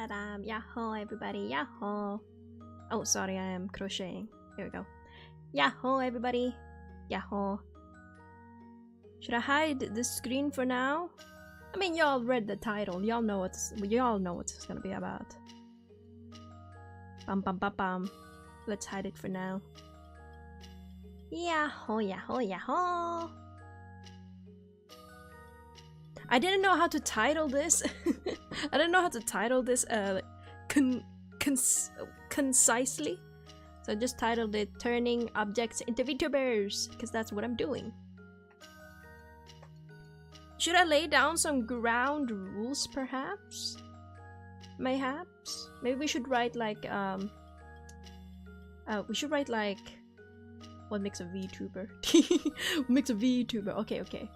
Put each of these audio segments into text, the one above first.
Tadam! Yahoo, everybody! Yahoo! Oh, sorry, I am crocheting. Here we go. Yahoo, everybody! Yahoo! Should I hide the screen for now? I mean, y'all read the title. Y'all know what it's gonna be about. Bum bum bum bum. Let's hide it for now. Yahoo! Yahoo! Yahoo! I didn't know how to title this. I didn't know how to title this concisely. So I just titled it Turning Objects into VTubers, because that's what I'm doing. Should I lay down some ground rules, perhaps? Mayhaps? Maybe we should write like, what makes a VTuber? What makes a VTuber? Okay, okay.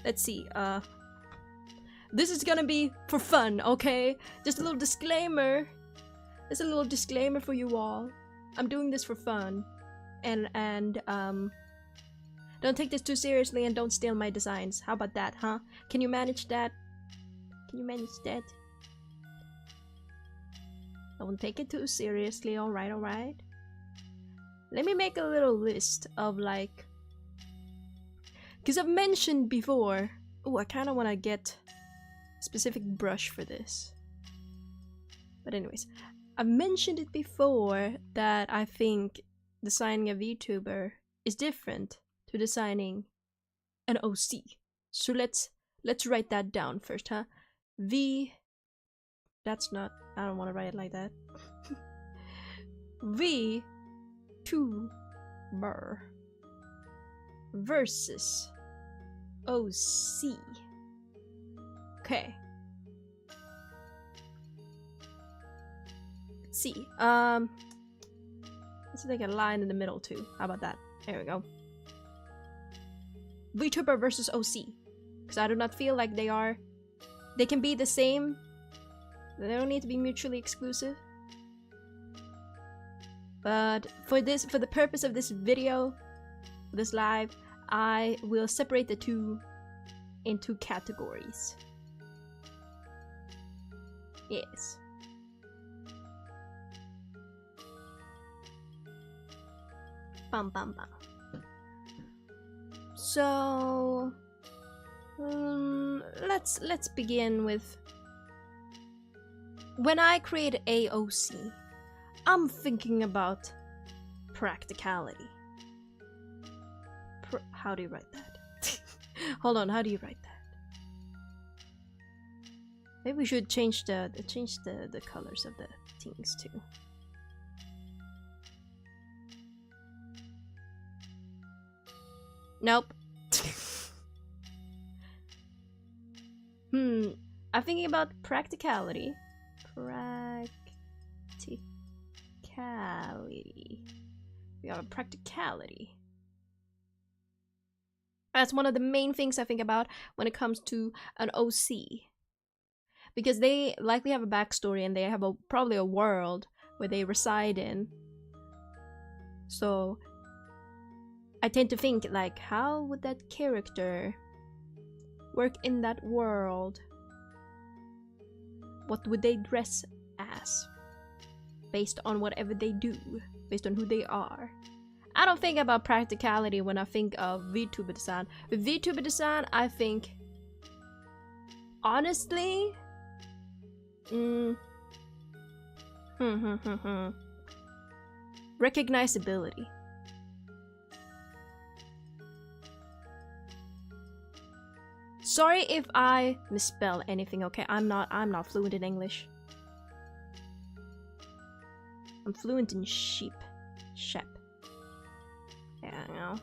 Let's see, this is gonna be for fun, okay? Just a little disclaimer. Just a little disclaimer for you all. I'm doing this for fun. And don't take this too seriously and don't steal my designs. How about that, huh? Can you manage that? Can you manage that? Don't take it too seriously, alright, alright? Let me make a little list of like... Because I've mentioned before... Oh, I kind of want to get a specific brush for this. But anyways, I've mentioned it before that I think designing a VTuber is different to designing an OC. So let's write that down first, huh? That's not... I don't want to write it like that. VTuber versus OC. Okay. Let's see. Let's make a line in the middle too. How about that? There we go. VTuber versus OC. Because I do not feel like they are... They can be the same. They don't need to be mutually exclusive. But for the purpose of this video, this live, I will separate the two into categories. Yes. Bum bum bum. So let's begin with when I create AOC, I'm thinking about practicality. How do you write that? Hold on, how do you write that? Maybe we should change the colors of the things too. Nope. I'm thinking about practicality. We have a practicality. That's one of the main things I think about when it comes to an OC. Because they likely have a backstory and they have probably a world where they reside in. So I tend to think like, how would that character work in that world? What would they dress as? Based on whatever they do, based on who they are. I don't think about practicality when I think of VTuber design. With VTuber design, I think, honestly, recognizability. Sorry if I misspell anything, okay? I'm not fluent in English. I'm fluent in shep. Yeah, I know.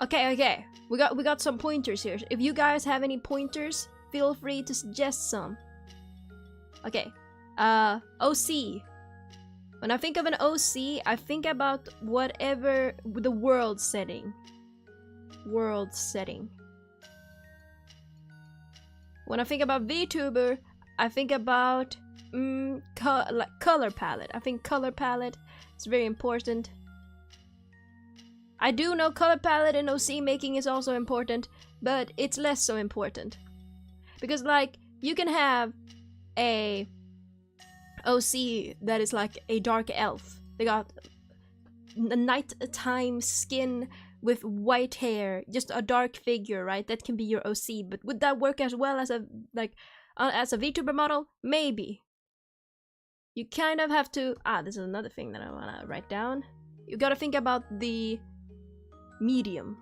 Okay. We got some pointers here. If you guys have any pointers, feel free to suggest some. Okay. OC. When I think of an OC, I think about whatever the world setting. When I think about VTuber, I think about color palette. I think color palette is very important. I do know color palette and OC making is also important, but it's less so important. Because like, you can have a OC that is like a dark elf. They got a nighttime skin with white hair, just a dark figure, right? That can be your OC, but would that work as well as a VTuber model? Maybe. You kind of have to... this is another thing that I want to write down. You gotta think about the medium.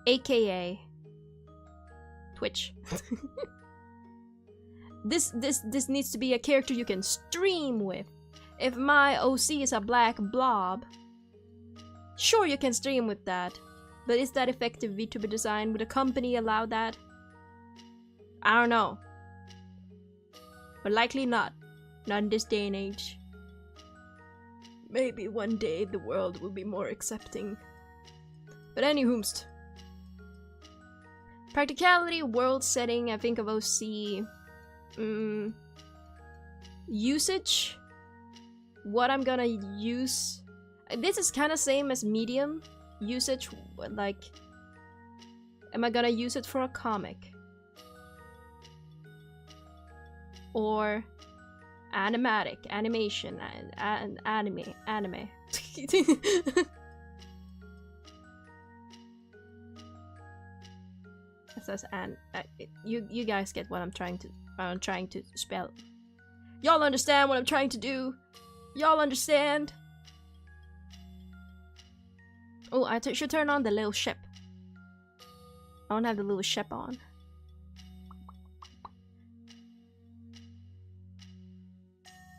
AKA Twitch. This needs to be a character you can stream with. If my OC is a black blob, sure, you can stream with that. But is that effective VTuber design? Would a company allow that? I don't know. But likely not. Not in this day and age. Maybe one day the world will be more accepting. But anywhoomst. Practicality, world setting, I think of OC. Usage. What I'm gonna use. This is kind of same as medium. Usage, like, am I gonna use it for a comic? Or animatic, animation, and anime. It says you guys get what I'm trying to spell. Y'all understand what I'm trying to do? Y'all understand? Oh, I should turn on the little ship. I don't have the little ship on.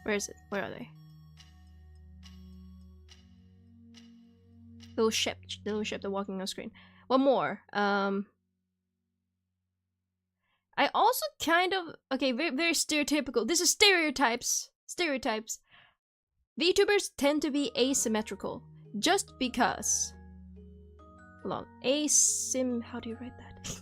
Where is it? Where are they? Little ship, they're walking on screen. One more. I also kind of... Okay, very, very stereotypical. This is stereotypes. Stereotypes. VTubers tend to be asymmetrical. Just because... Hold on. How do you write that?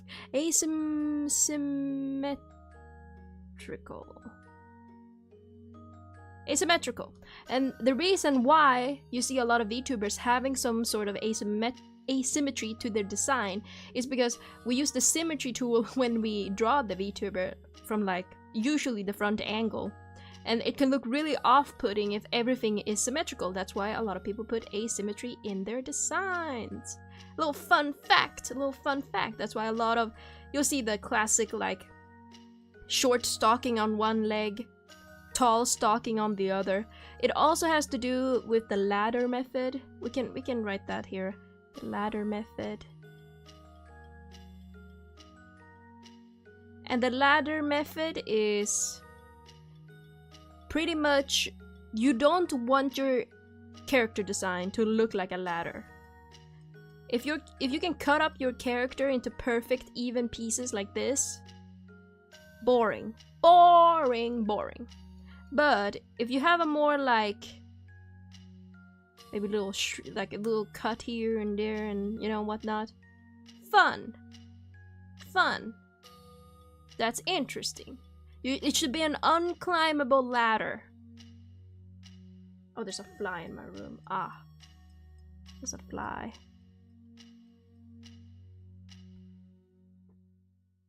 Asymmetrical. And the reason why you see a lot of VTubers having some sort of asymmetry to their design is because we use the symmetry tool when we draw the VTuber from, like, usually the front angle. And it can look really off-putting if everything is symmetrical. That's why a lot of people put asymmetry in their designs. A little fun fact. That's why a lot of... You'll see the classic, like, short stocking on one leg, tall stocking on the other. It also has to do with the ladder method. We can write that here. The ladder method. And the ladder method is pretty much, you don't want your character design to look like a ladder. If you can cut up your character into perfect even pieces like this, boring. But if you have a more like maybe a little like a little cut here and there and you know whatnot, fun. That's interesting. It should be an unclimbable ladder. Oh, there's a fly in my room. There's a fly.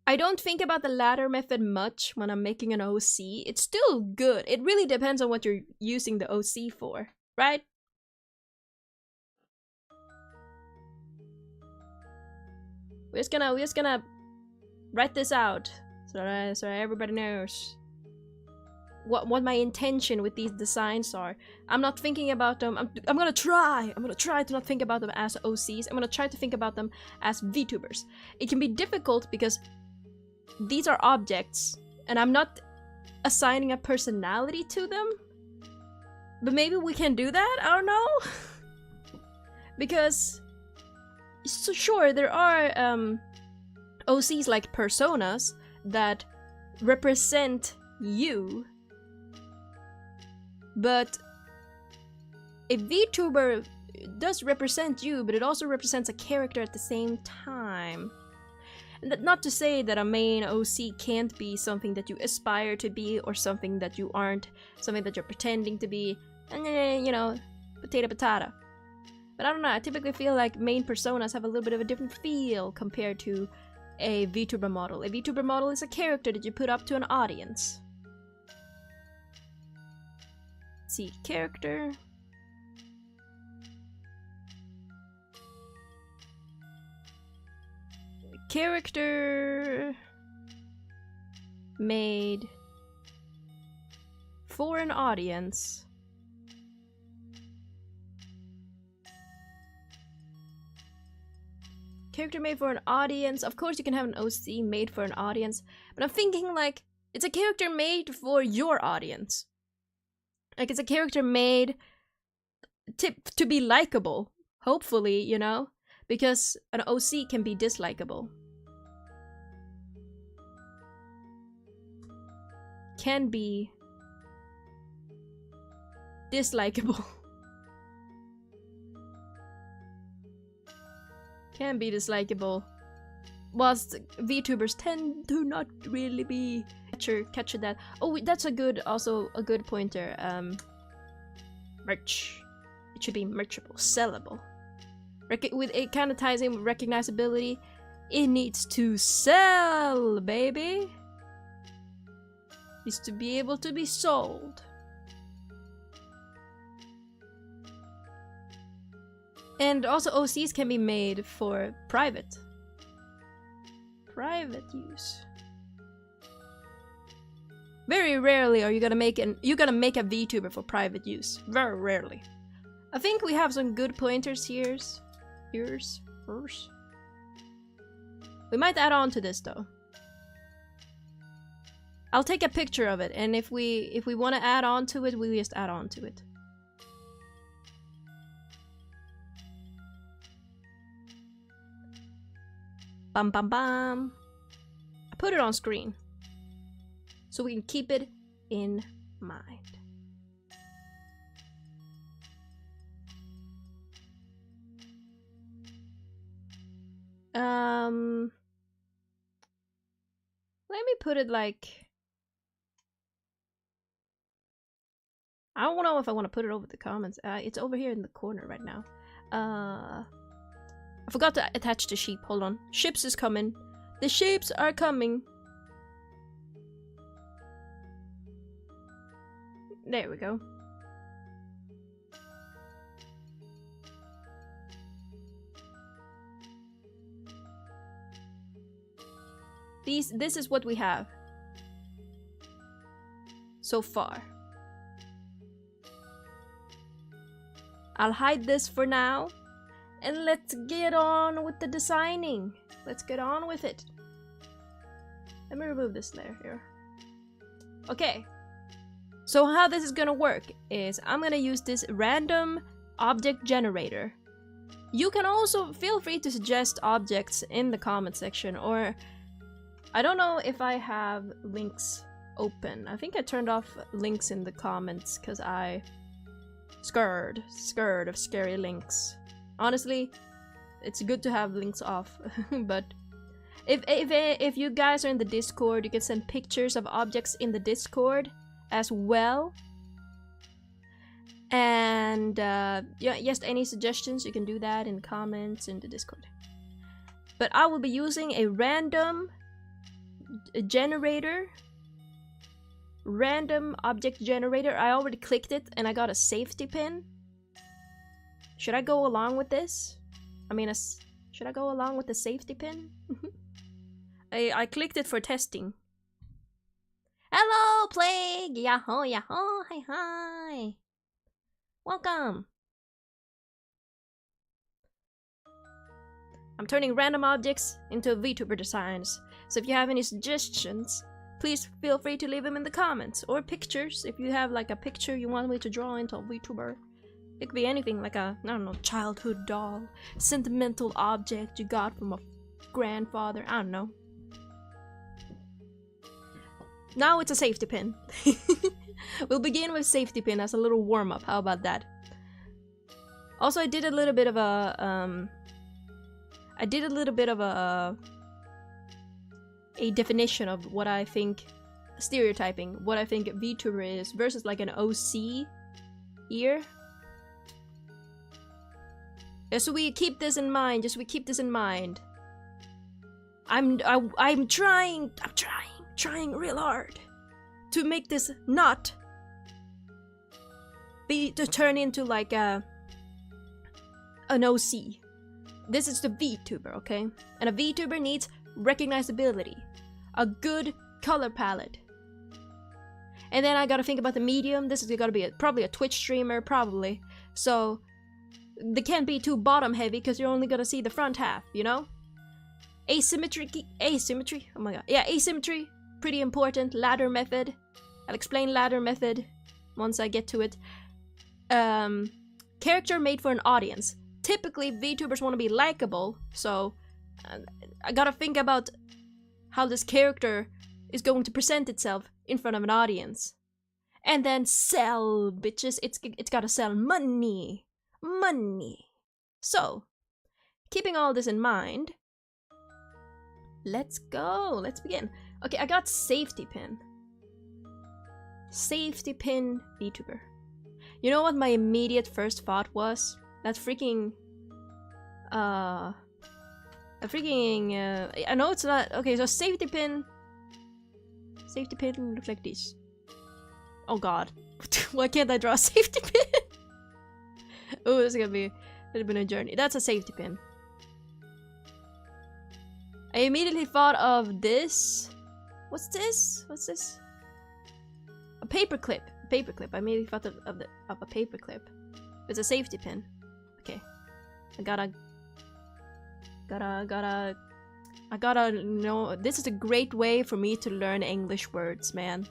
I don't think about the ladder method much when I'm making an OC. It's still good. It really depends on what you're using the OC for, right? We're just gonna write this out so everybody knows what my intention with these designs are. I'm not thinking about them. I'm gonna try to not think about them as OCs. I'm gonna try to think about them as VTubers. It can be difficult because these are objects, and I'm not assigning a personality to them. But maybe we can do that? I don't know. Because, so sure, there are OCs like personas that represent you. But a VTuber does represent you, but it also represents a character at the same time. And not to say that a main OC can't be something that you aspire to be, or something that you aren't, something that you're pretending to be, and you know, potato patata. But I don't know, I typically feel like main personas have a little bit of a different feel compared to a VTuber model. A VTuber model is a character that you put up to an audience. Let's see, character. Character made for an audience. Character made for an audience. Of course you can have an OC made for an audience, but I'm thinking like it's a character made for your audience. Like it's a character made to be likable, hopefully, you know? Because an OC can be dislikable. Can be dislikable. Can be dislikable. Whilst VTubers tend to not really be catcher that. Oh, that's a good, also a good pointer. Merch. It should be merchable, sellable. With it kind of ties in with recognizability. It needs to sell, baby. Needs to be able to be sold. And also OCs can be made for private use. Very rarely are you gonna make a VTuber for private use. Very rarely. I think we have some good pointers here. We might add on to this though. I'll take a picture of it, and if we want to add on to it, we just add on to it. Bam bam bam. I put it on screen so we can keep it in mind. Let me put it like, I don't know if I want to put it over the comments. It's over here in the corner right now. I forgot to attach the sheep. Hold on. Ships is coming. The sheeps are coming. There we go. This is what we have so far. I'll hide this for now, and let's get on with the designing. Let's get on with it. Let me remove this layer here. Okay. So how this is gonna work is I'm gonna use this random object generator. You can also feel free to suggest objects in the comment section, or I don't know if I have links open. I think I turned off links in the comments because I scared of scary links. Honestly, it's good to have links off, but if you guys are in the Discord, you can send pictures of objects in the Discord as well. And yeah, just any suggestions, you can do that in comments in the Discord. But I will be using a random generator, random object generator. I already clicked it and I got a safety pin. Should I go along with this? I mean, should I go along with the safety pin? I clicked it for testing. Hello, Plague! Yahoo, yahoo, hi, hi! Welcome! I'm turning random objects into VTuber designs, so if you have any suggestions, please feel free to leave them in the comments, or pictures. If you have like a picture you want me to draw into a VTuber, it could be anything, like a, I don't know, childhood doll, sentimental object you got from a grandfather, I don't know. Now it's a safety pin. We'll begin with safety pin as a little warm-up, how about that? Also, I did a little bit of a, a definition of what I think, stereotyping, what I think VTuber is versus like an OC here. Yeah, so we keep this in mind, we keep this in mind. I'm trying real hard to make this not to turn into like an OC. This is the VTuber, okay? And a VTuber needs recognizability, a good color palette. And then I gotta think about the medium. This is gotta be probably a Twitch streamer, probably. So they can't be too bottom heavy because you're only gonna see the front half, you know? Asymmetry, oh my god. Yeah, asymmetry, pretty important. Ladder method. I'll explain ladder method once I get to it. Character made for an audience. Typically, VTubers want to be likable, so I gotta think about how this character is going to present itself in front of an audience. And then sell, bitches. It's gotta sell money. Money. So, keeping all this in mind, let's go. Let's begin. Okay, I got safety pin. Safety pin VTuber. You know what my immediate first thought was? That freaking... I know it's not... Okay, so safety pin... Safety pin looks like this. Oh god. Why can't I draw a safety pin? Oh, this is gonna be a little bit of a journey. That's a safety pin. I immediately thought of this. What's this? What's this? A paperclip. Paperclip. I immediately thought of a paperclip. It's a safety pin. Okay. I gotta know. This is a great way for me to learn English words, man.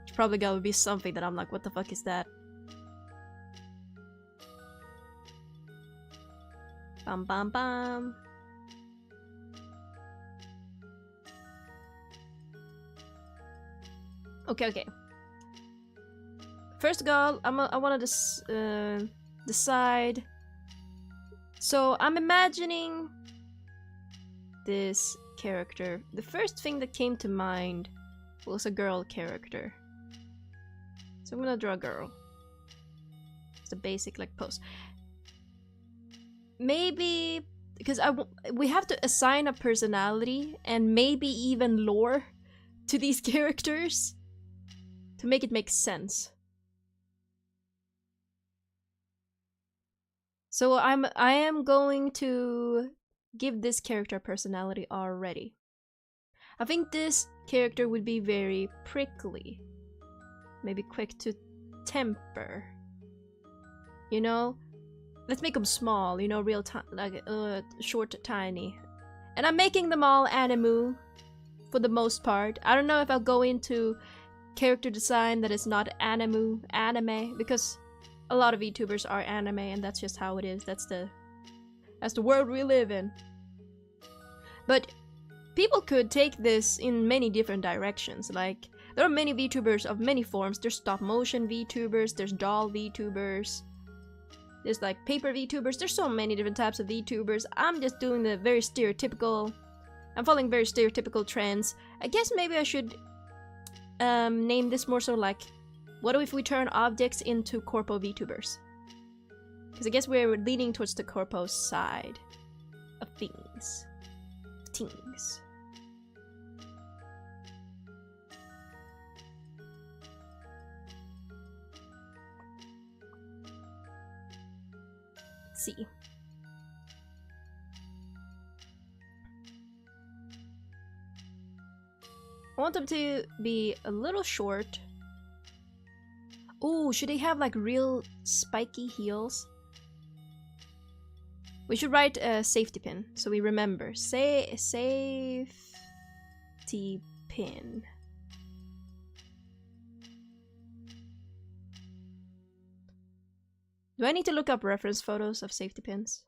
It's probably gonna be something that I'm like, what the fuck is that? Bam bam bam. Okay. First of all, I want to decide. So I'm imagining this character. The first thing that came to mind was a girl character. So I'm gonna draw a girl. It's a basic like pose. Maybe because we have to assign a personality and maybe even lore to these characters to make it make sense. So I am going to give this character a personality already. I think this character would be very prickly. Maybe quick to temper. You know? Let's make them small, you know, real like short, tiny. And I'm making them all anime for the most part. I don't know if I'll go into character design that is not anime, because a lot of VTubers are anime, and that's just how it is. That's the world we live in. But people could take this in many different directions. Like, there are many VTubers of many forms. There's stop motion VTubers, there's doll VTubers, there's like paper VTubers. There's so many different types of VTubers. I'm just doing the very stereotypical. I'm following very stereotypical trends. I guess maybe I should name this more so like, what if we turn objects into corpo VTubers? Because I guess we're leaning towards the corpo side of things. Let's see. I want them to be a little short. Oh, should they have like real spiky heels? We should write a safety pin so we remember. Safety pin. Do I need to look up reference photos of safety pins?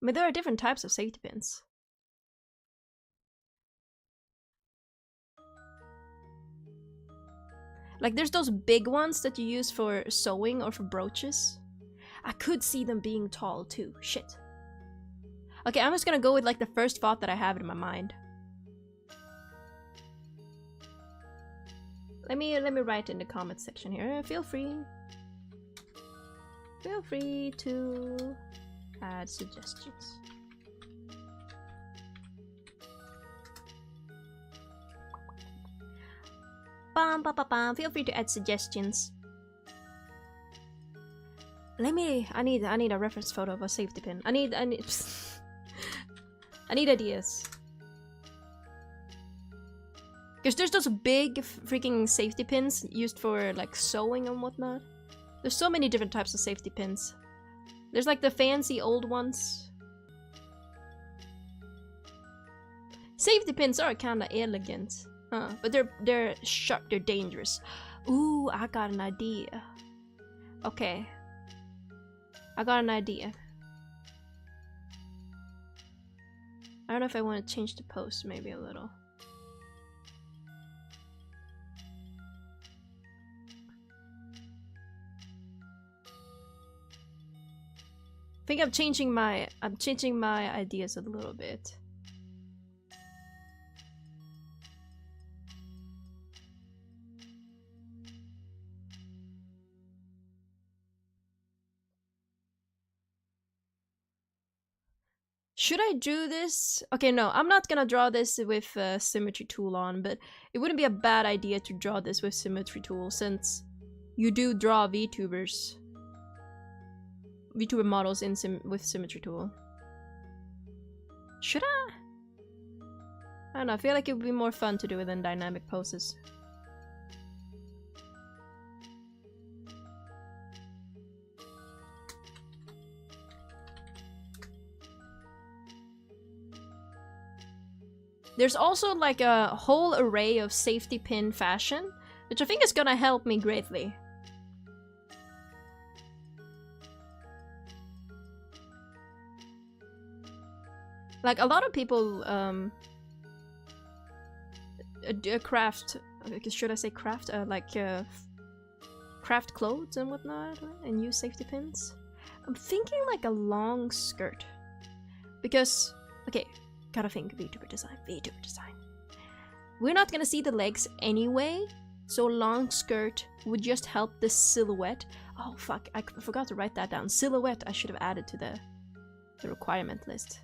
I mean, there are different types of safety pins. Like, there's those big ones that you use for sewing or for brooches. I could see them being tall too. Shit. Okay, I'm just gonna go with like the first thought that I have in my mind. Let me write in the comments section here. Feel free to add suggestions. Bum, bum, bum, bum. Feel free to add suggestions. I need a reference photo of a safety pin. I need I need ideas. Because there's those big freaking safety pins used for like sewing and whatnot. There's so many different types of safety pins. There's like the fancy old ones. Safety pins are kinda elegant. Huh, but they're sharp, they're dangerous. Ooh, I got an idea. Okay. I got an idea. I don't know if I want to change the post maybe a little. I think I'm changing my ideas a little bit. Should I do this? Okay, no, I'm not gonna draw this with symmetry tool on, but it wouldn't be a bad idea to draw this with symmetry tool since you do draw VTubers. VTuber models with symmetry tool. Should I? I don't know, I feel like it would be more fun to do it in dynamic poses. There's also like a whole array of safety pin fashion, which I think is gonna help me greatly. Like a lot of people craft, should I say craft? Craft clothes and whatnot and use safety pins. I'm thinking like a long skirt. Because, okay, gotta think VTuber design, VTuber design. We're not gonna see the legs anyway, so a long skirt would just help the silhouette. Oh fuck, I forgot to write that down. Silhouette I should have added to the requirement list.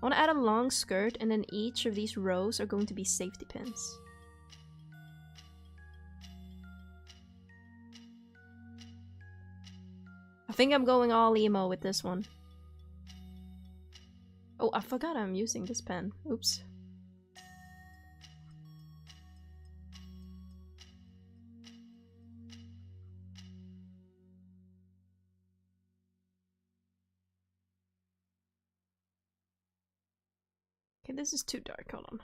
I want to add a long skirt and then each of these rows are going to be safety pins. I think I'm going all emo with this one. Oh, I forgot I'm using this pen. Oops. Okay, this is too dark. Hold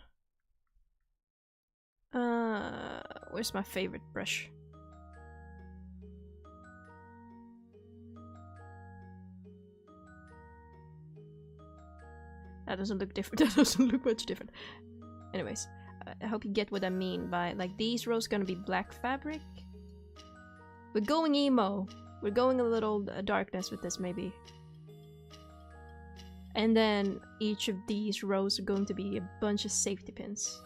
on. Where's my favorite brush? That doesn't look different. That doesn't look much different. Anyways, I hope you get what I mean by like these rows gonna be black fabric. We're going emo. We're going a little darkness with this maybe. And then each of these rows are going to be a bunch of safety pins.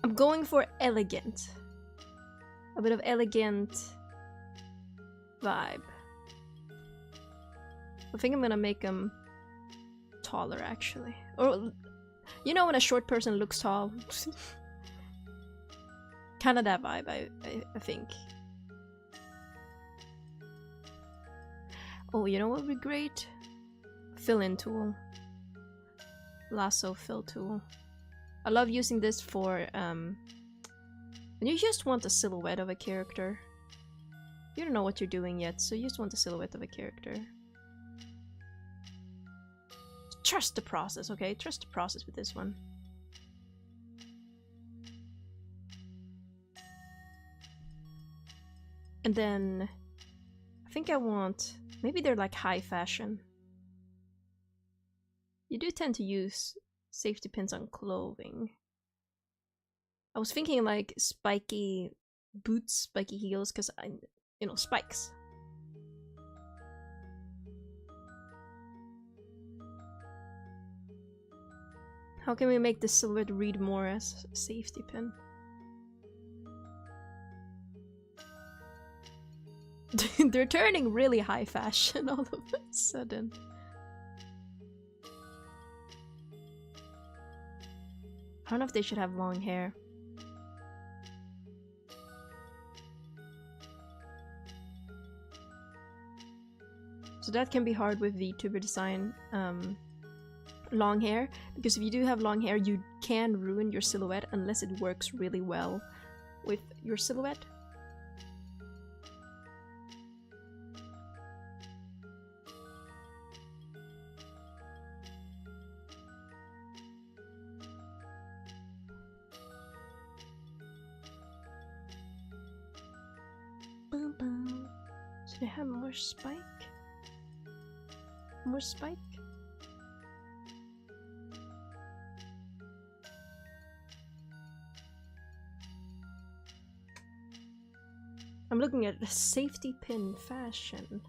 I'm going for elegant. A bit of elegant vibe. I think I'm gonna make them taller actually. Or, you know when a short person looks tall? Kinda that vibe, I think. Oh, you know what would be great? Fill-in tool. Lasso fill tool. I love using this for when you just want a silhouette of a character. You don't know what you're doing yet, so you just want a silhouette of a character. Trust the process, okay? Trust the process with this one. And then I think I want, maybe they're like high fashion. You do tend to use safety pins on clothing. I was thinking like spiky boots, spiky heels, because you know, spikes. How can we make this silhouette read more as a safety pin? They're turning really high fashion all of a sudden. I don't know if they should have long hair. So that can be hard with VTuber design, long hair, because if you do have long hair, you can ruin your silhouette unless it works really well with your silhouette. So they have more spike? More spike? I'm looking at the safety pin fashion.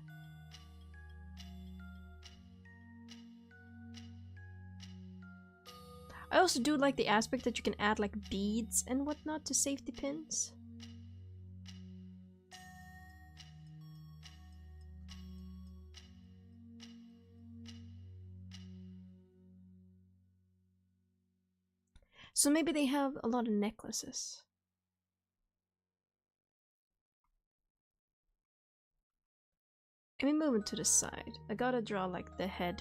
I also do like the aspect that you can add like beads and whatnot to safety pins. So maybe they have a lot of necklaces. Let me move it to the side. I gotta draw like the head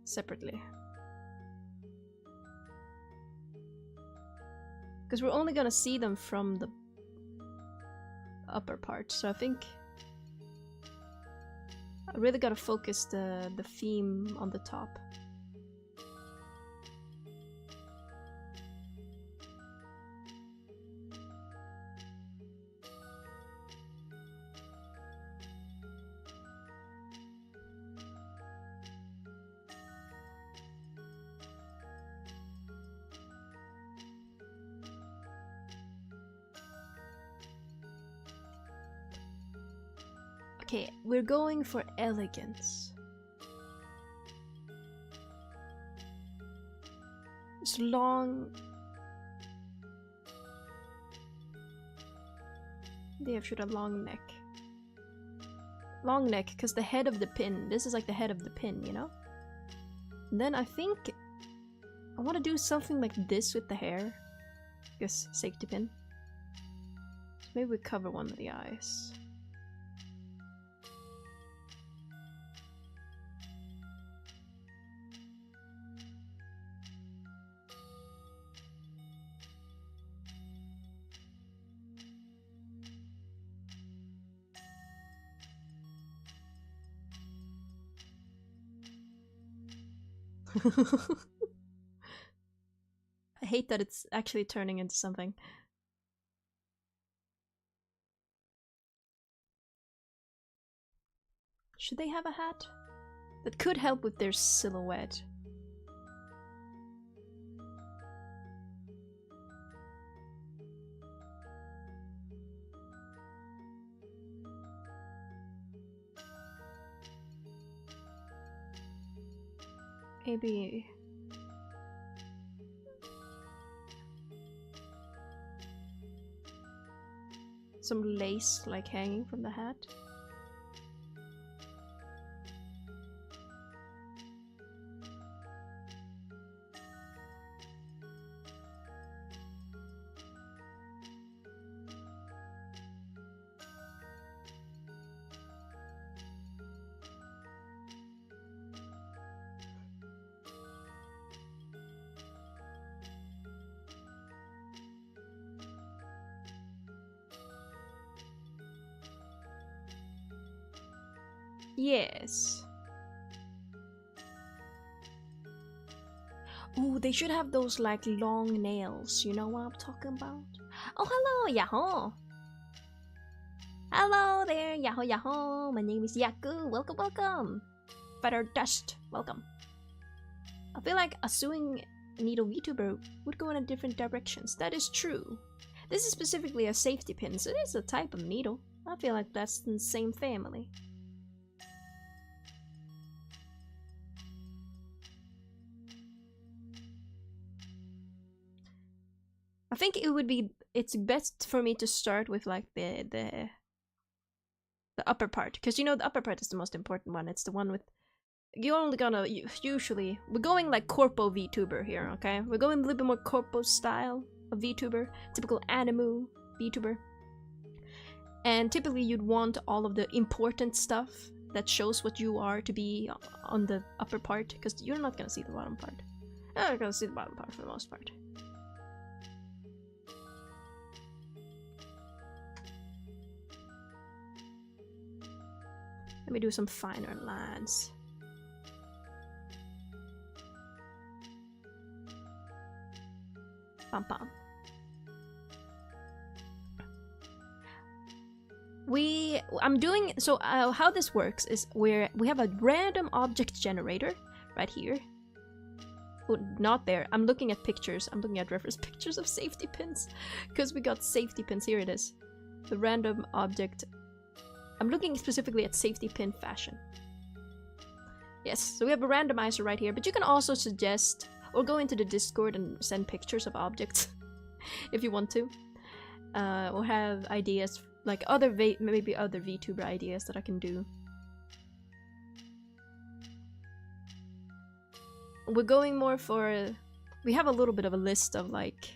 separately. Because we're only gonna see them from the upper part, so I think I really gotta focus the theme on the top. Okay, we're going for elegance. It's long. They have should have long neck. Long neck, because the head of the pin. This is like the head of the pin, you know? And then I think I want to do something like this with the hair. Guess safety pin. So maybe we cover one of the eyes. I hate that it's actually turning into something. Should they have a hat? That could help with their silhouette. Maybe some lace like hanging from the hat. Yes. Ooh, they should have those like long nails. You know what I'm talking about? Oh, hello, Yahoo! Hello there, Yahoo Yahoo! My name is Yakku. Welcome, welcome. Feather Dust, welcome. I feel like a sewing needle VTuber would go in a different directions. That is true. This is specifically a safety pin, so it is a type of needle. I feel like that's in the same family. I think it's best for me to start with like the The upper part, because you know the upper part is the most important one. It's the one with you're only gonna usually we're going like corpo VTuber here, okay? We're going a little bit more corpo style of VTuber, typical anime VTuber. And typically you'd want all of the important stuff that shows what you are to be on the upper part, because you're not gonna see the bottom part. You're not gonna see the bottom part for the most part. Let me do some finer lines. Bum bum. I'm doing so. How this works is we have a random object generator right here. Oh, not there. I'm looking at pictures. I'm looking at reference pictures of safety pins because we got safety pins. Here it is. The random object. I'm looking specifically at safety pin fashion. Yes, so we have a randomizer right here, but you can also suggest or go into the Discord and send pictures of objects if you want to. Or have ideas like maybe other VTuber ideas that I can do. We're going more for... We have a little bit of a list of like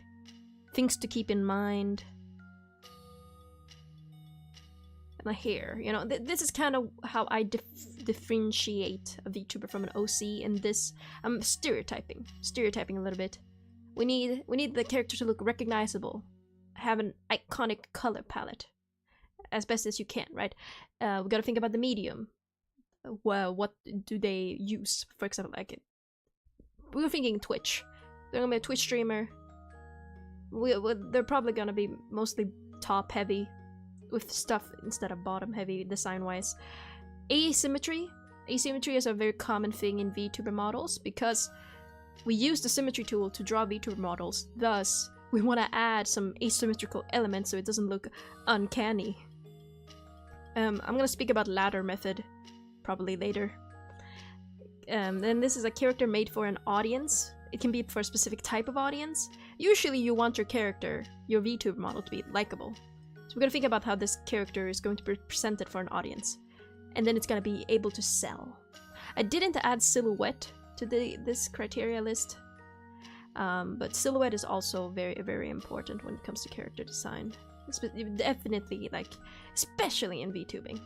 things to keep in mind. And my hair, you know, this is kind of how I differentiate a VTuber from an OC in this. I'm stereotyping a little bit. We need the character to look recognizable, have an iconic color palette, as best as you can, right? We gotta think about the medium. Well, what do they use? For example, like we were thinking Twitch. They're gonna be a Twitch streamer. They're probably gonna be mostly top heavy, with stuff instead of bottom heavy design-wise. Asymmetry is a very common thing in VTuber models because we use the symmetry tool to draw VTuber models. Thus, we want to add some asymmetrical elements so it doesn't look uncanny. I'm gonna speak about ladder method probably later. Then this is a character made for an audience. It can be for a specific type of audience. Usually you want your character, your VTuber model, to be likable. So we're gonna think about how this character is going to be presented for an audience. And then it's gonna be able to sell. I didn't add silhouette to this criteria list. But silhouette is also very, very important when it comes to character design. It's definitely, like, especially in VTubing.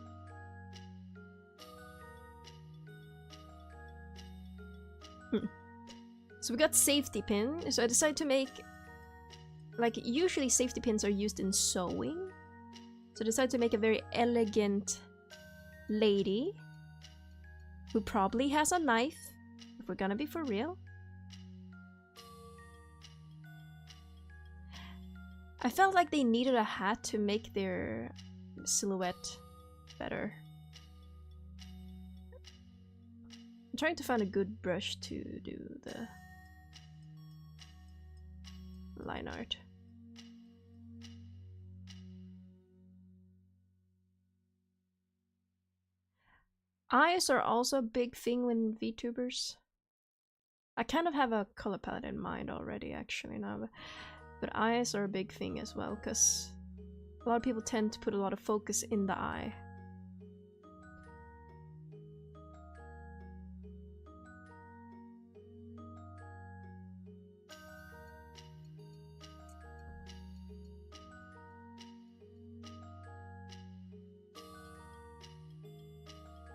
So we got safety pin. So I decided to make, like, usually safety pins are used in sewing. So I decided to make a very elegant lady who probably has a knife, if we're gonna be for real. I felt like they needed a hat to make their silhouette better. I'm trying to find a good brush to do the line art. Eyes are also a big thing when VTubers. I kind of have a color palette in mind already, actually, now, but eyes are a big thing as well, because a lot of people tend to put a lot of focus in the eye.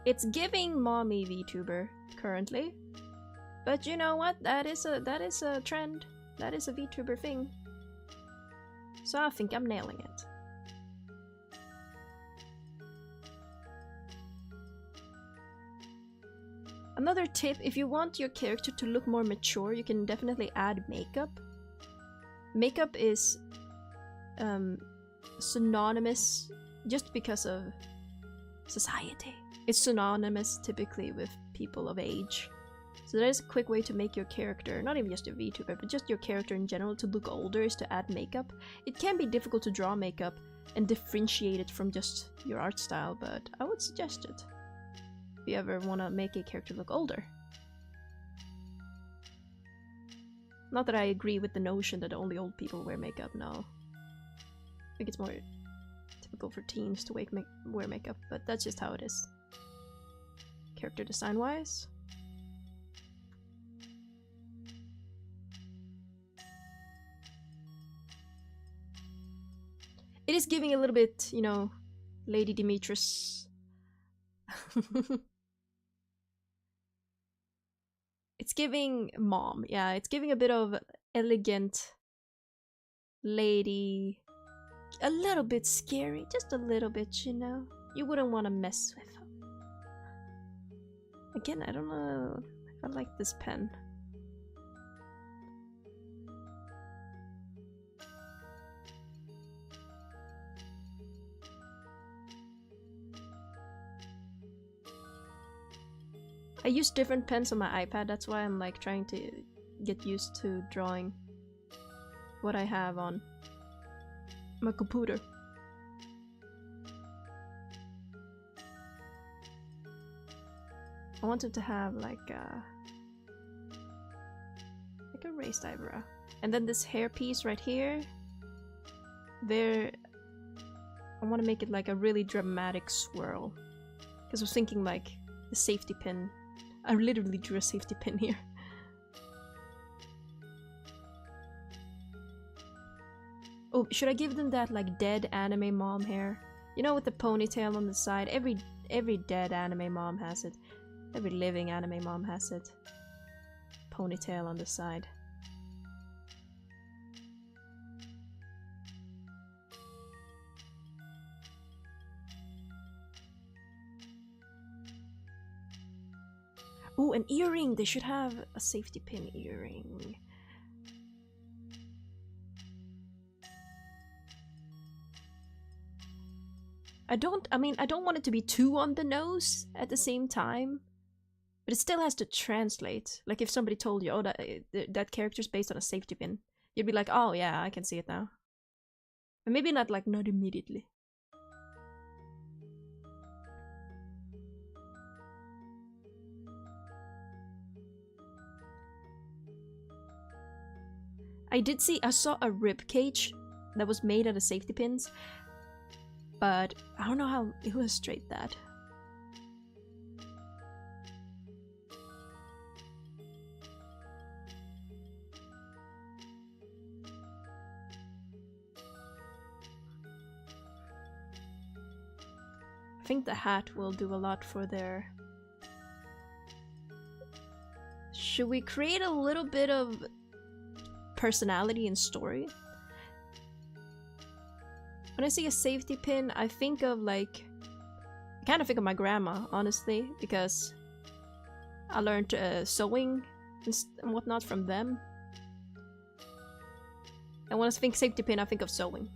It's giving mommy VTuber currently, but you know what? That is a trend. That is a VTuber thing. So I think I'm nailing it. Another tip: if you want your character to look more mature, you can definitely add makeup. Makeup is synonymous just because of society. It's synonymous typically with people of age. So that is a quick way to make your character, not even just a VTuber, but just your character in general, to look older, is to add makeup. It can be difficult to draw makeup and differentiate it from just your art style, but I would suggest it if you ever want to make a character look older. Not that I agree with the notion that only old people wear makeup, no. I think it's more typical for teens to wear makeup, but that's just how it is. Character design wise. It is giving a little bit, you know, Lady Demetrius. It's giving mom, yeah, it's giving a bit of elegant lady. A little bit scary, just a little bit, you know. You wouldn't want to mess with her. Again, I don't know if I like this pen. I use different pens on my iPad, that's why I'm like trying to get used to drawing what I have on my computer. I wanted to have like a raised eyebrow. And then this hair piece right here, there, I want to make it like a really dramatic swirl. Because I was thinking like the safety pin. I literally drew a safety pin here. Oh, should I give them that like dead anime mom hair? You know, with the ponytail on the side. Every dead anime mom has it. Every living anime mom has it. Ponytail on the side. Ooh, an earring! They should have a safety pin earring. I don't want it to be too on the nose at the same time. But it still has to translate. Like if somebody told you, oh, that character's based on a safety pin, you'd be like, oh yeah, I can see it now. But maybe not like, not immediately. I saw a rib cage that was made out of safety pins, but I don't know how to illustrate that. I think the hat will do a lot for their... Should we create a little bit of personality and story? When I see a safety pin, I think of like... I kind of think of my grandma, honestly, because I learned sewing and whatnot from them. And when I think safety pin, I think of sewing.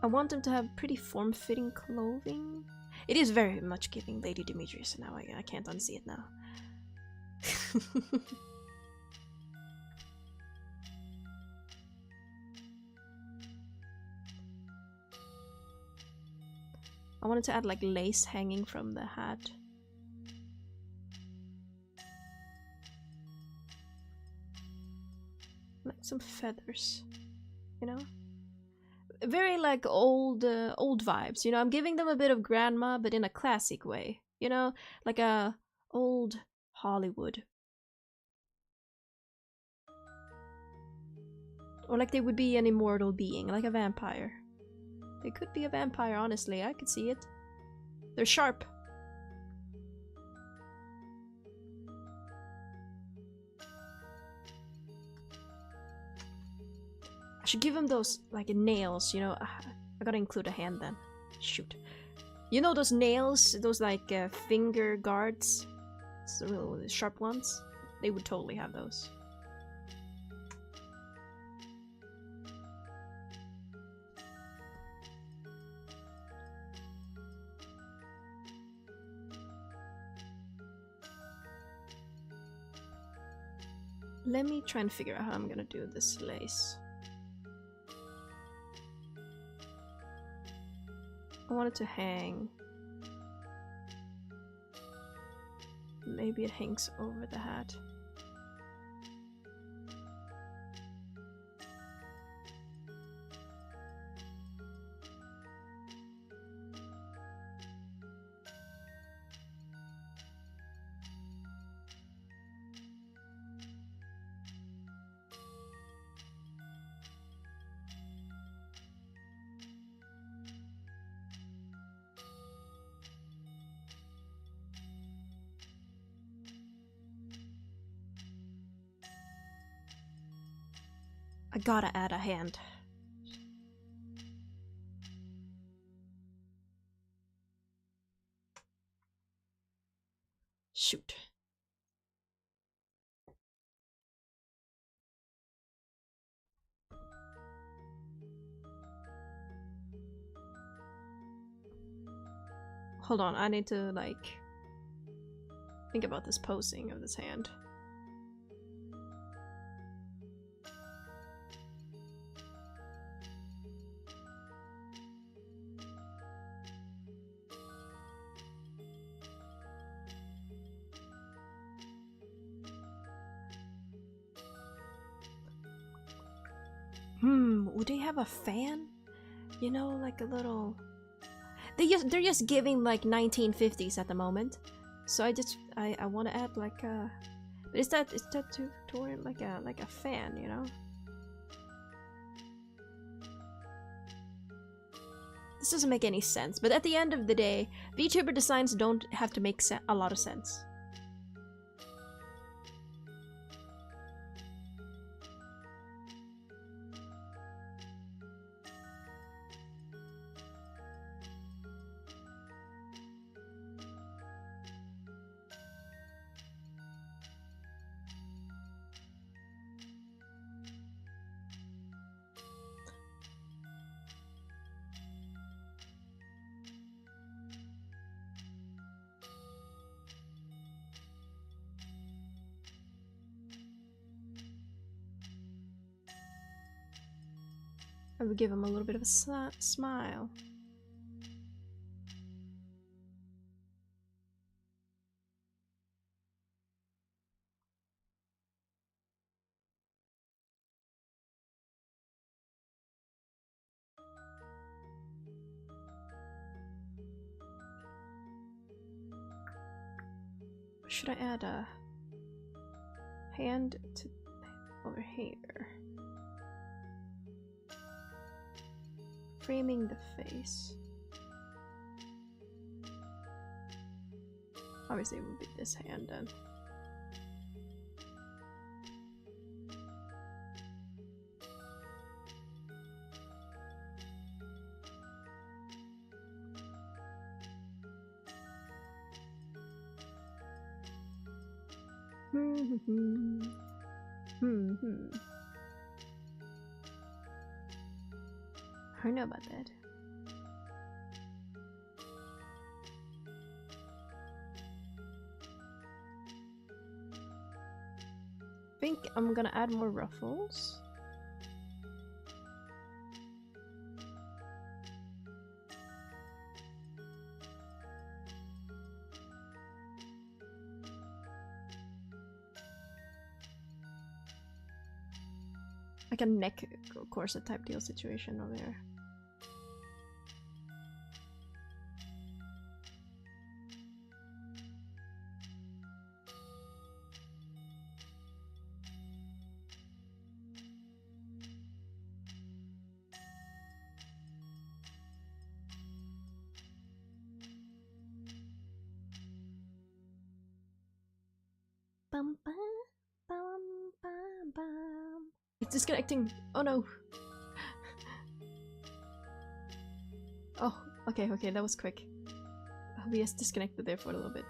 I want them to have pretty form-fitting clothing. It is very much giving Lady Demetrius, and now I can't unsee it now. I wanted to add like lace hanging from the hat. Like some feathers, you know? Very like old vibes, you know? I'm giving them a bit of grandma, but in a classic way, you know? Like a old Hollywood. Or like they would be an immortal being, like a vampire. They could be a vampire, honestly, I could see it. They're sharp. I should give them those, like, nails, you know? I gotta include a hand then. Shoot. You know those nails? Those, like, finger guards? So, the sharp ones? They would totally have those. Let me try and figure out how I'm gonna do this lace. I want it to hang maybe it hangs over the hat. I gotta add a hand. Shoot. Hold on, I need to like think about this posing of this hand. Would they have a fan? You know, like a little... They're just giving like 1950s at the moment. So I want to add like a... But is that toward like a fan, you know? This doesn't make any sense, but at the end of the day, VTuber designs don't have to make a lot of sense. I would give him a little bit of a smile. Should I add a hand to over here? Framing the face. Obviously it would be this hand then. I don't know about that. I think I'm gonna add more ruffles. Like a neck corset type deal situation over there. Bum, bum, bum, bum, bum. It's disconnecting. Oh no. Oh, okay, that was quick. We just disconnected there for a little bit.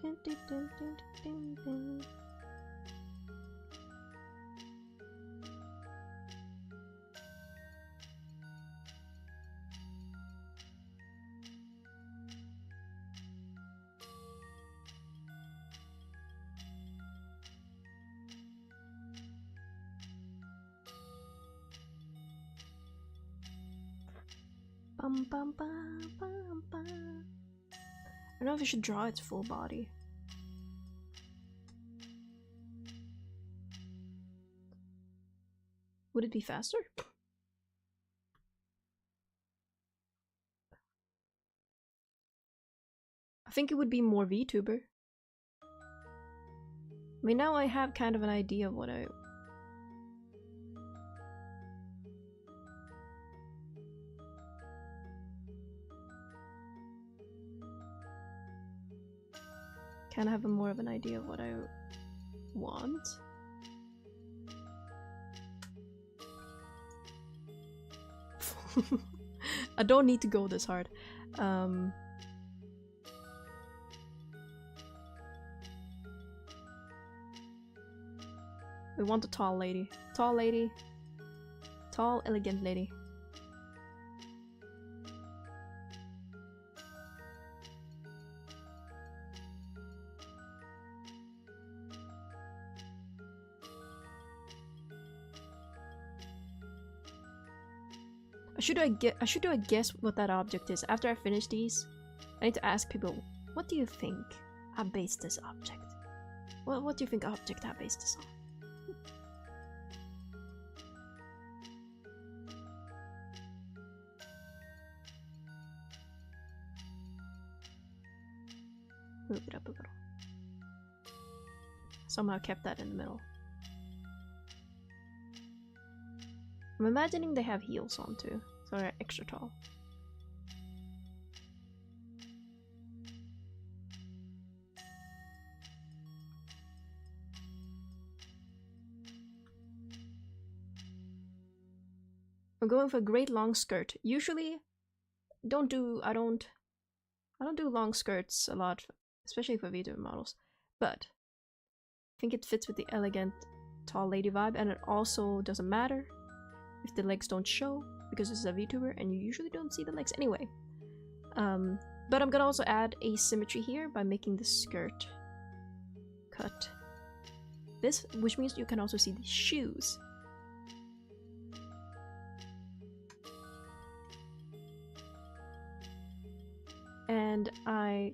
Dun, dun, dun, dun, dun, dun. Bum, bum, bum, bum, bum. I don't know if I should draw its full body. Would it be faster? I think it would be more VTuber. I mean, now I have kind of an idea of what I... kind of have more of an idea of what I want. I don't need to go this hard. We want a tall lady. Tall lady. Tall, elegant lady. I should do a guess what that object is. After I finish these, I need to ask people, what do you think I based this object? What do you think object I based this on? Move it up a little. Somehow kept that in the middle. I'm imagining they have heels on too, so they're extra tall. I'm going for a great long skirt. Usually, I don't do long skirts a lot, especially for VTuber models, but I think it fits with the elegant tall lady vibe, and it also doesn't matter if the legs don't show, because this is a VTuber and you usually don't see the legs anyway. But I'm gonna also add asymmetry here by making the skirt cut this, which means you can also see the shoes. And I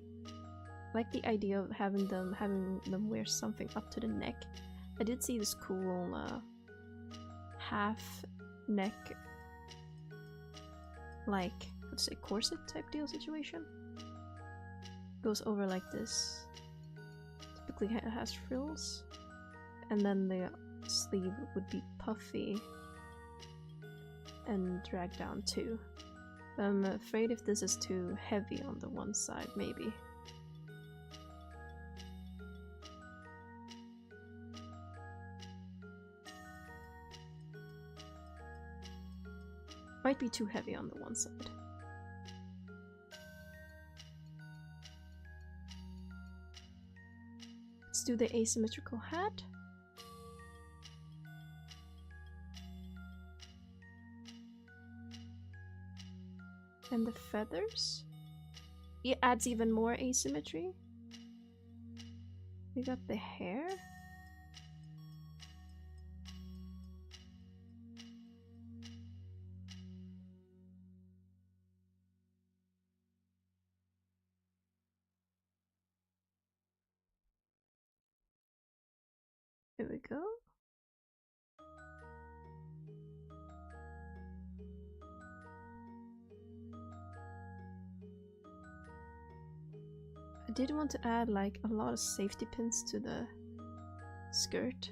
like the idea of having them wear something up to the neck. I did see this cool half neck, like, let's say corset type deal situation. Goes over like this. Typically it has frills, and then the sleeve would be puffy and drag down too. I'm afraid if this is too heavy on the one side, maybe. Might be too heavy on the one side. Let's do the asymmetrical hat. And the feathers. It adds even more asymmetry. We got the hair. Here we go. I did want to add like a lot of safety pins to the skirt.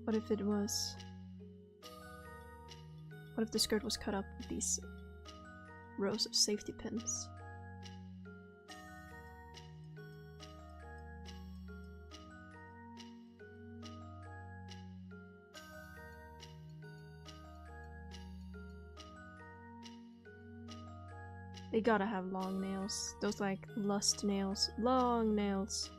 What if it was... What if the skirt was cut up with these rows of safety pins? They gotta have long nails. Those like lust nails. Long nails.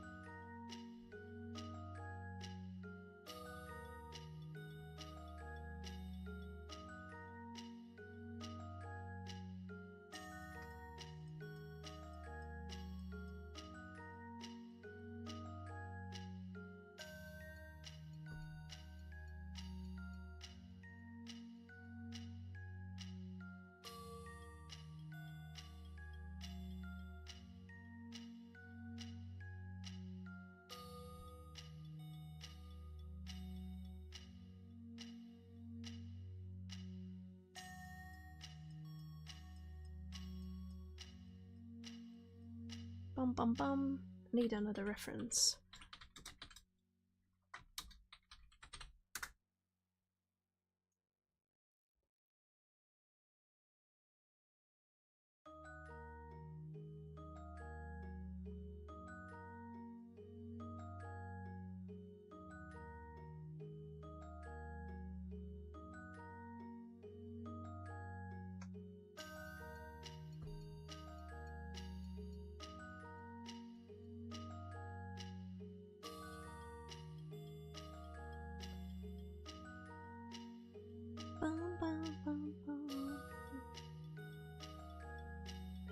Bum bum bum. Need another reference.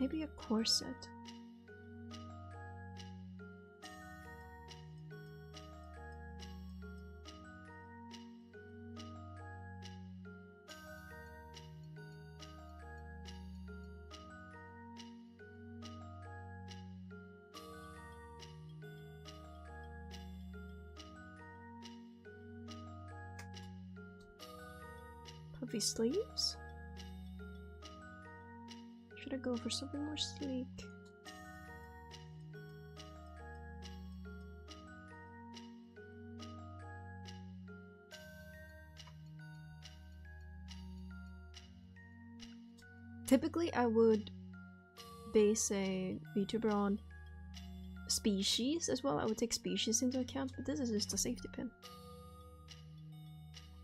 Maybe a corset. Puffy sleeves? Should I go for something more sleek? Typically, I would base a VTuber on species as well. I would take species into account, but this is just a safety pin.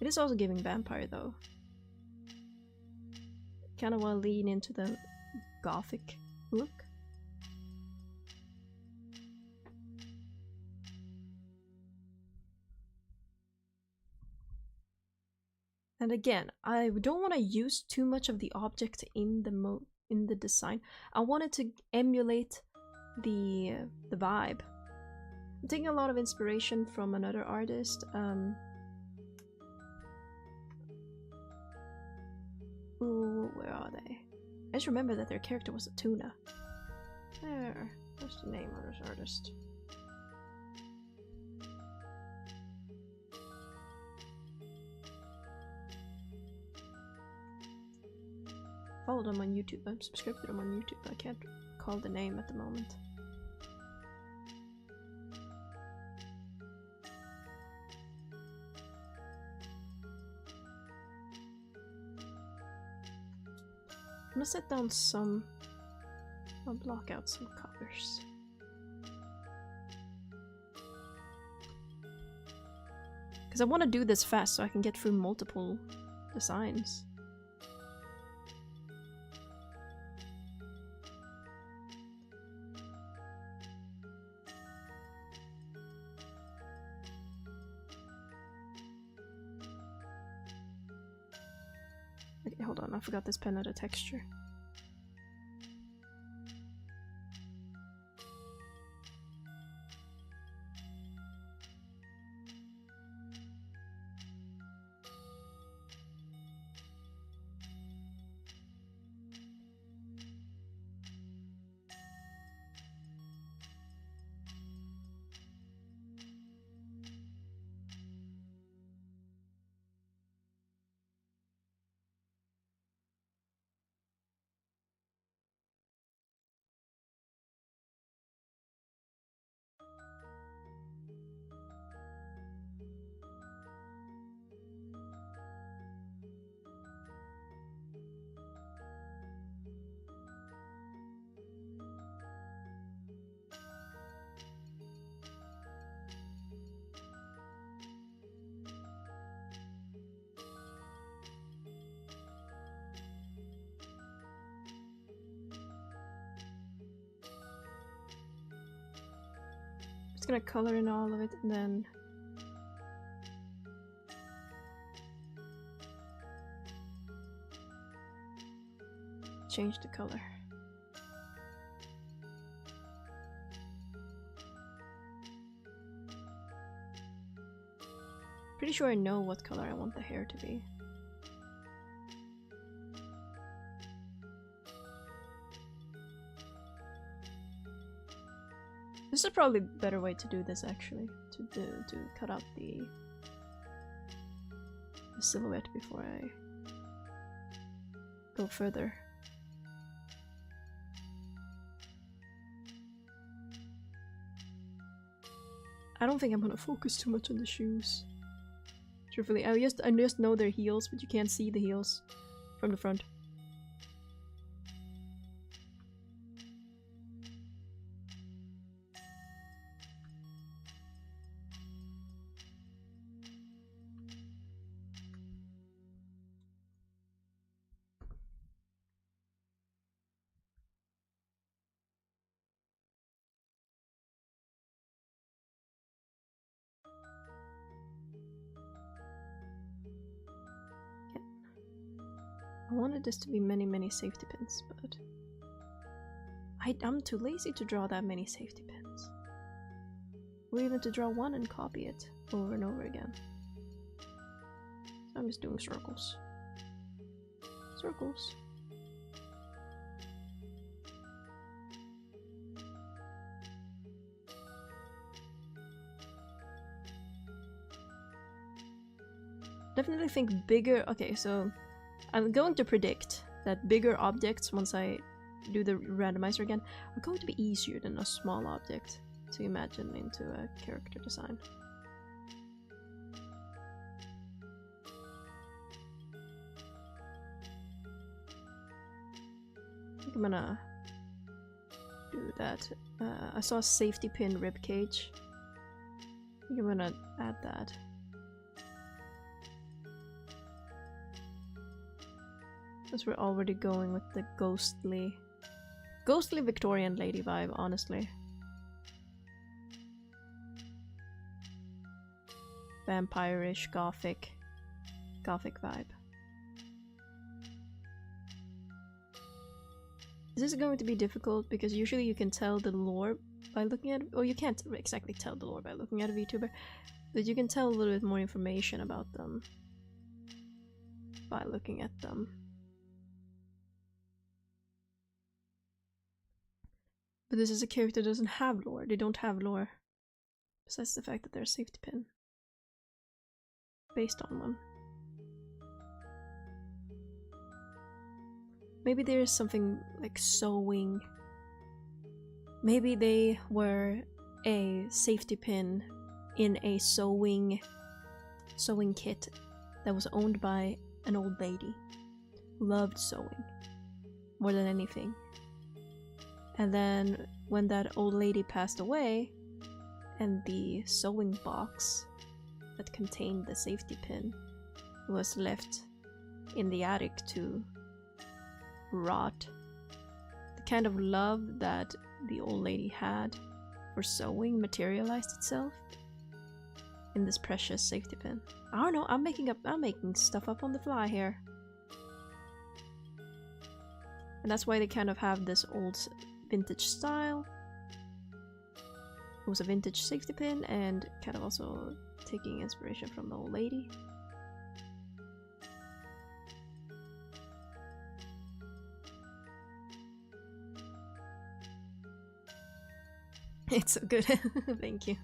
It is also giving vampire though. Kind of want to lean into the gothic look. And again, I don't want to use too much of the object in the design. I wanted to emulate the vibe. I'm taking a lot of inspiration from another artist. Ooh, where are they? I just remember that their character was a tuna. There. What's the name of this artist? Follow them on YouTube. I'm subscribed to them on YouTube, but I can't call the name at the moment. I'm gonna set down some. I'll block out some colors. Because I want to do this fast so I can get through multiple designs. Okay, hold on, I forgot this pen had a texture. Just gonna color in all of it and then change the color. Pretty sure I know what color I want the hair to be. This is probably a better way to do this actually, to cut out the silhouette before I go further. I don't think I'm gonna focus too much on the shoes. Truthfully, I just know they're heels, but you can't see the heels from the front. I wanted this to be many safety pins, but I'm too lazy to draw that many safety pins. Or even to draw one and copy it over and over again. So I'm just doing circles. Circles. Definitely think bigger. Okay, so I'm going to predict that bigger objects, once I do the randomizer again, are going to be easier than a small object to imagine into a character design. I think I'm gonna do that. I saw a safety pin ribcage. I think I'm gonna add that. Because we're already going with the ghostly Victorian lady vibe, honestly. Vampire-ish, gothic vibe. This is going to be difficult because usually you can tell the lore by looking at, or you can't exactly tell the lore by looking at a VTuber, but you can tell a little bit more information about them by looking at them. But this is a character that doesn't have lore. They don't have lore. Besides the fact that they're a safety pin. Based on one. Maybe there is something like sewing. Maybe they were a safety pin in a sewing kit that was owned by an old lady who loved sewing more than anything. And then when that old lady passed away and the sewing box that contained the safety pin was left in the attic to rot, the kind of love that the old lady had for sewing materialized itself in this precious safety pin. I don't know, I'm making stuff up on the fly here. And that's why they kind of have this old vintage style. It was a vintage safety pin and kind of also taking inspiration from the old lady. It's so good. Thank you.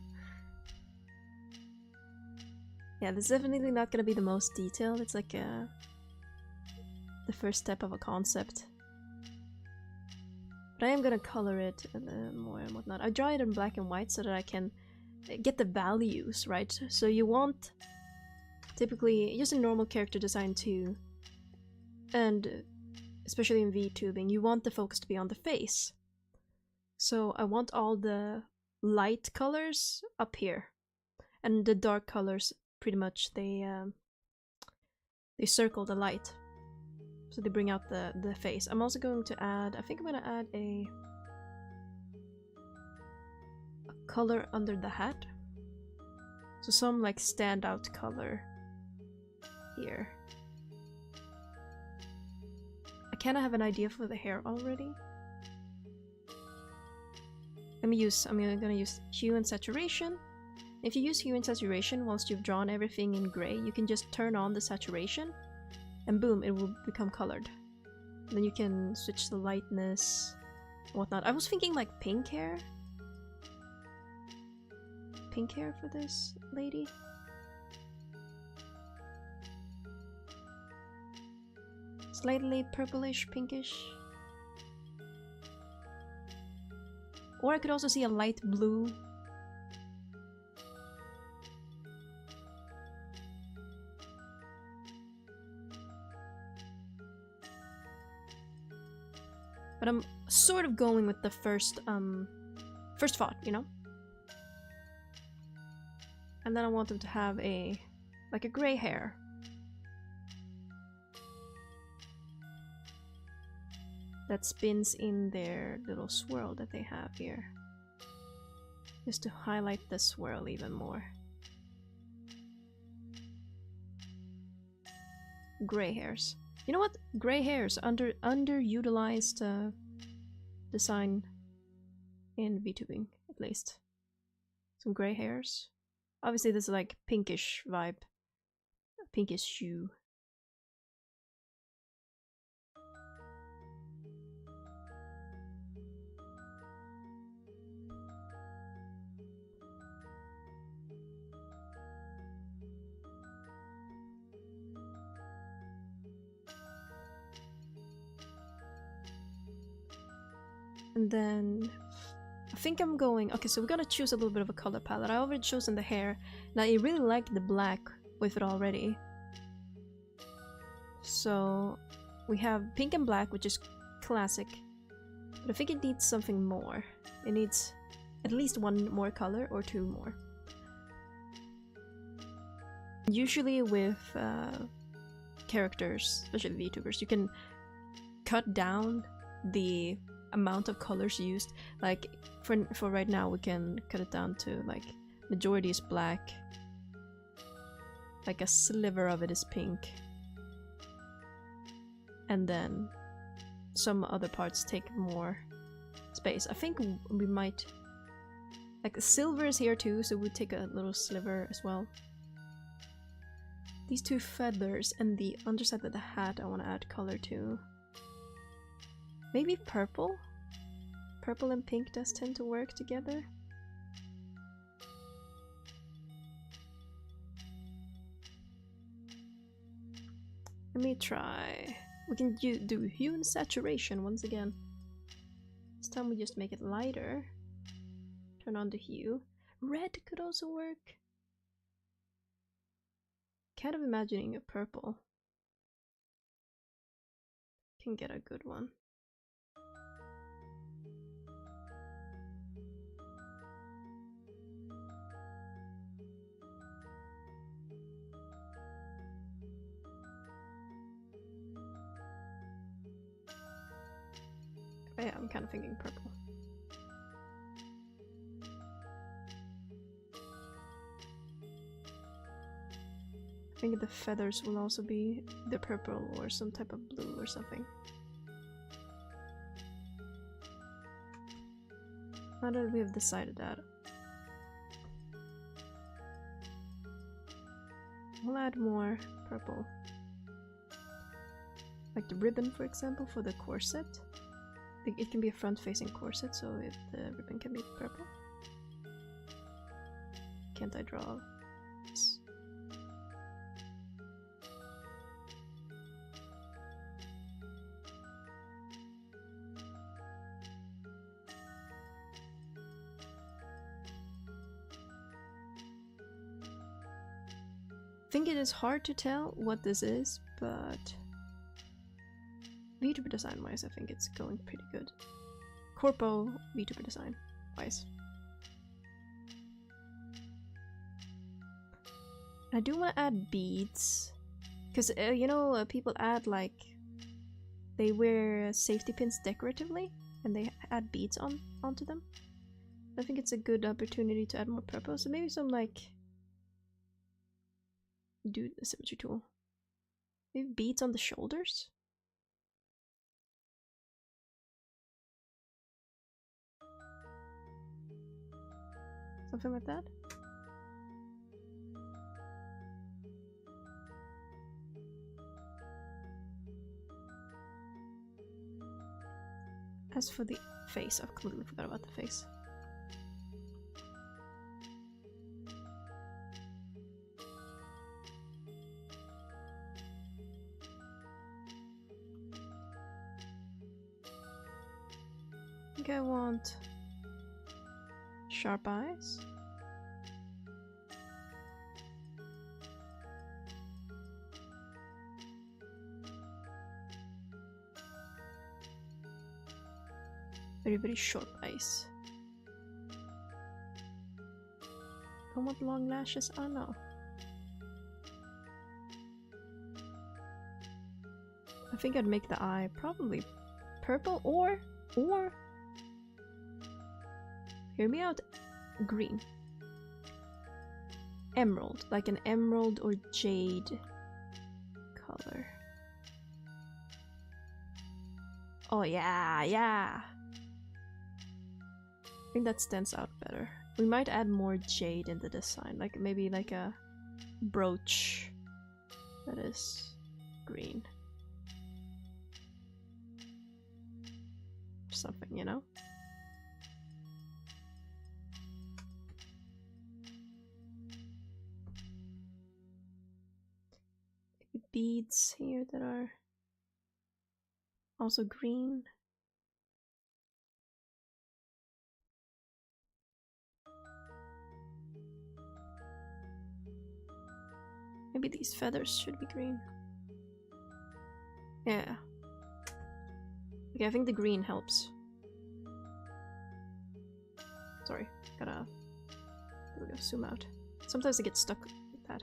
Yeah, this is definitely not gonna be the most detailed. It's like the first step of a concept. But I am gonna color it more and whatnot. I draw it in black and white so that I can get the values, right? So you want, typically, just in normal character design too, and especially in VTubing, you want the focus to be on the face. So I want all the light colors up here, and the dark colors pretty much they circle the light. So they bring out the face. I'm also going to add, I think I'm going to add a color under the hat. So some like standout color here. I kind of have an idea for the hair already. I'm gonna use hue and saturation. If you use hue and saturation once you've drawn everything in gray, you can just turn on the saturation and boom, it will become colored. Then you can switch the lightness and whatnot. I was thinking like pink hair. Pink hair for this lady. Slightly purplish, pinkish. Or I could also see a light blue. But I'm sort of going with the first thought, you know? And then I want them to have like a gray hair. That spins in their little swirl that they have here. Just to highlight the swirl even more. Gray hairs. You know what? Gray hairs, underutilized design in VTubing, at least. Some gray hairs. Obviously this is like pinkish vibe. Pinkish hue. And then I think I'm going... Okay, so we're gonna choose a little bit of a color palette. I already chosen the hair. Now I really like the black with it already. So we have pink and black, which is classic. But I think it needs something more. It needs at least one more color or two more. Usually with characters, especially VTubers, you can cut down the amount of colors used. Like for right now we can cut it down to like majority is black, like a sliver of it is pink, and then some other parts take more space. I think we might like the silver is here too, so we'll take a little sliver as well. These two feathers and the underside of the hat I want to add color to. Maybe purple? Purple and pink does tend to work together. Let me try. We can do hue and saturation once again. This time we just make it lighter. Turn on the hue. Red could also work. Kind of imagining a purple. Can get a good one. Oh yeah, I'm kind of thinking purple. I think the feathers will also be the purple or some type of blue or something. Now that we have decided that, we'll add more purple. Like the ribbon, for example, for the corset. It can be a front-facing corset, so the ribbon can be purple. Can't I draw this? I think it is hard to tell what this is, but VTuber design wise I think it's going pretty good. Corpo VTuber design wise. I do want to add beads, because you know, people add like, they wear safety pins decoratively and they add beads onto them. I think it's a good opportunity to add more purple. So maybe some like do the symmetry tool. Maybe beads on the shoulders. Something like that. As for the face, I've completely forgot about the face. I think I want sharp eyes. Very, very short eyes. I want long lashes. Oh no. I think I'd make the eye probably purple or hear me out, green. Emerald, like an emerald or jade color. Oh yeah, yeah. I think that stands out better. We might add more jade in the design, like maybe like a brooch that is green. Something, you know? Maybe beads here that are also green. Maybe these feathers should be green. Yeah. Okay, I think the green helps. Sorry, gotta... There we go, zoom out. Sometimes I get stuck with that.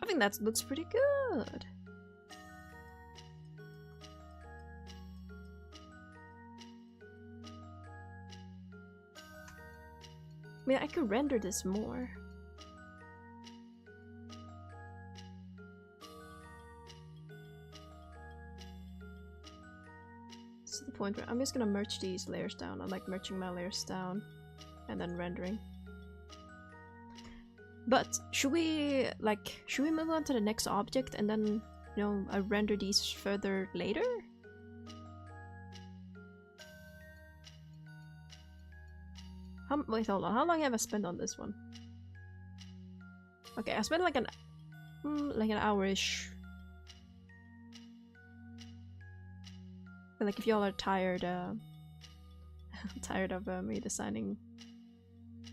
I think that looks pretty good. I mean, I could render this more. This is the point where I'm just gonna merge these layers down. I like merging my layers down and then rendering. But should we move on to the next object and then, you know, I render these further later? Wait, hold on. How long have I spent on this one? Okay, I spent like an hour-ish. Like if y'all are tired, tired of me designing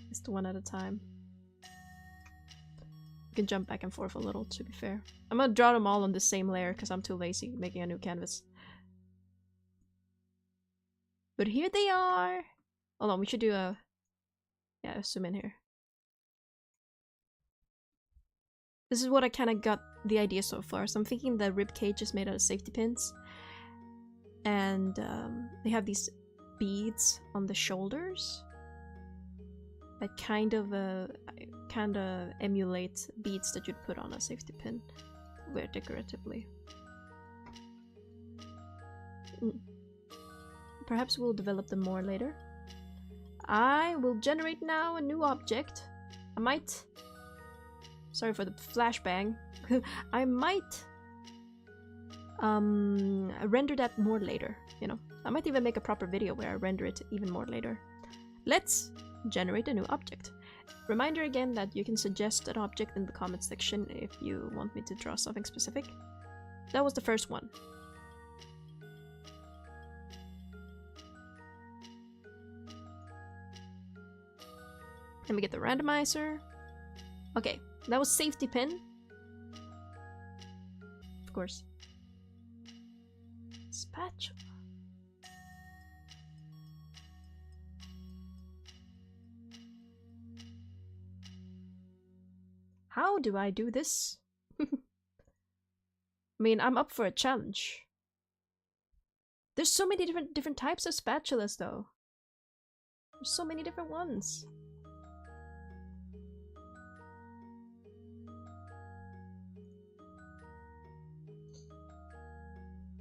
just one at a time, you can jump back and forth a little. To be fair, I'm gonna draw them all on the same layer because I'm too lazy making a new canvas. But here they are. Hold on, we should do a. Yeah, zoom in here. This is what I kind of got the idea so far. So I'm thinking the rib cage is made out of safety pins. And they have these beads on the shoulders that kind of emulate beads that you'd put on a safety pin, wear decoratively. Perhaps we'll develop them more later. I will generate now a new object. I might... Sorry for the flashbang. I might render that more later, you know. I might even make a proper video where I render it even more later. Let's generate a new object. Reminder again that you can suggest an object in the comment section if you want me to draw something specific. That was the first one. Let me get the randomizer. Okay, that was safety pin. Of course. Spatula. do I do this? I mean, I'm up for a challenge. There's so many different types of spatulas, though. There's so many different ones.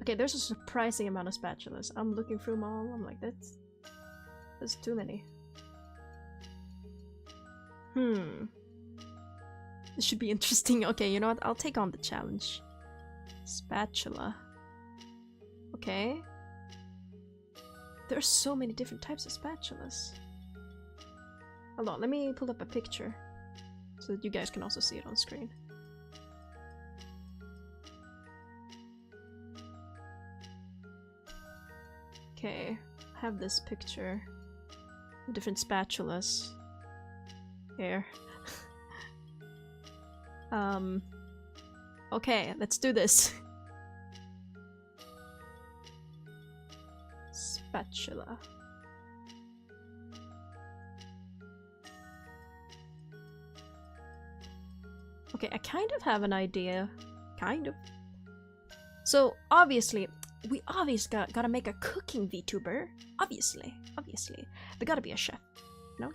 Okay, there's a surprising amount of spatulas. I'm looking through them all. I'm like, that's too many. This should be interesting. Okay, you know what? I'll take on the challenge. Spatula. Okay. There are so many different types of spatulas. Hold on, let me pull up a picture so that you guys can also see it on screen. Okay, I have this picture of different spatulas here. Okay, let's do this. Spatula. Okay, I kind of have an idea. Kind of. So, obviously, we gotta make a cooking VTuber. Obviously. They gotta be a chef, no?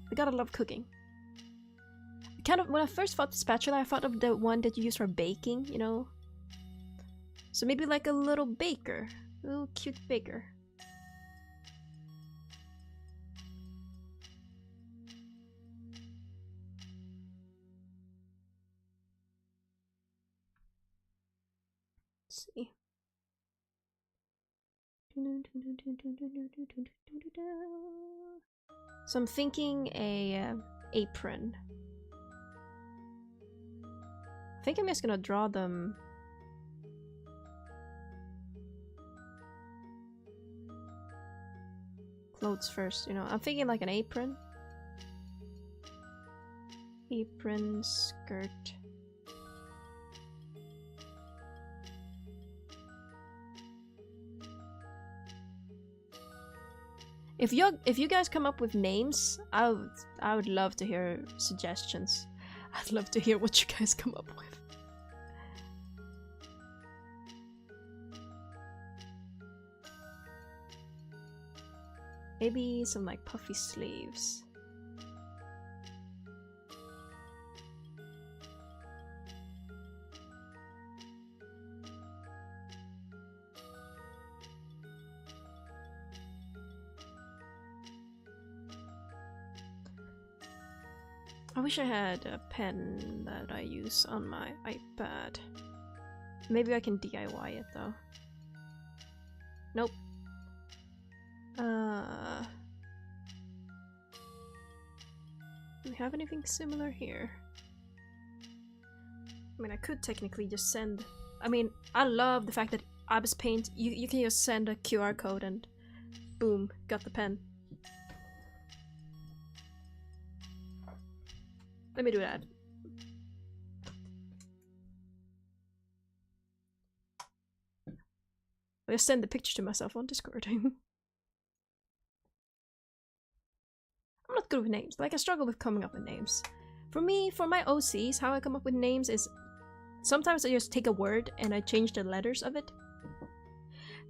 They gotta love cooking. Kind of, when I first thought the spatula, I thought of the one that you use for baking, you know? So maybe like a little baker. A little cute baker. Let's see. So I'm thinking a apron. I think I'm just gonna draw them. Clothes first, you know. I'm thinking like an apron. Apron, skirt. If you guys come up with names, I would love to hear suggestions. I'd love to hear what you guys come up with. Maybe some like puffy sleeves. I wish I had a pen that I use on my iPad. Maybe I can DIY it though. Nope. Do we have anything similar here? I mean, I could technically just send... I mean, I love the fact that Abyss Paint, you can just send a QR code and boom, got the pen. Let me do that. I'll just send the picture to myself on Discord. I'm not good with names. Like, I struggle with coming up with names. For me, for my OCs, how I come up with names is sometimes I just take a word and I change the letters of it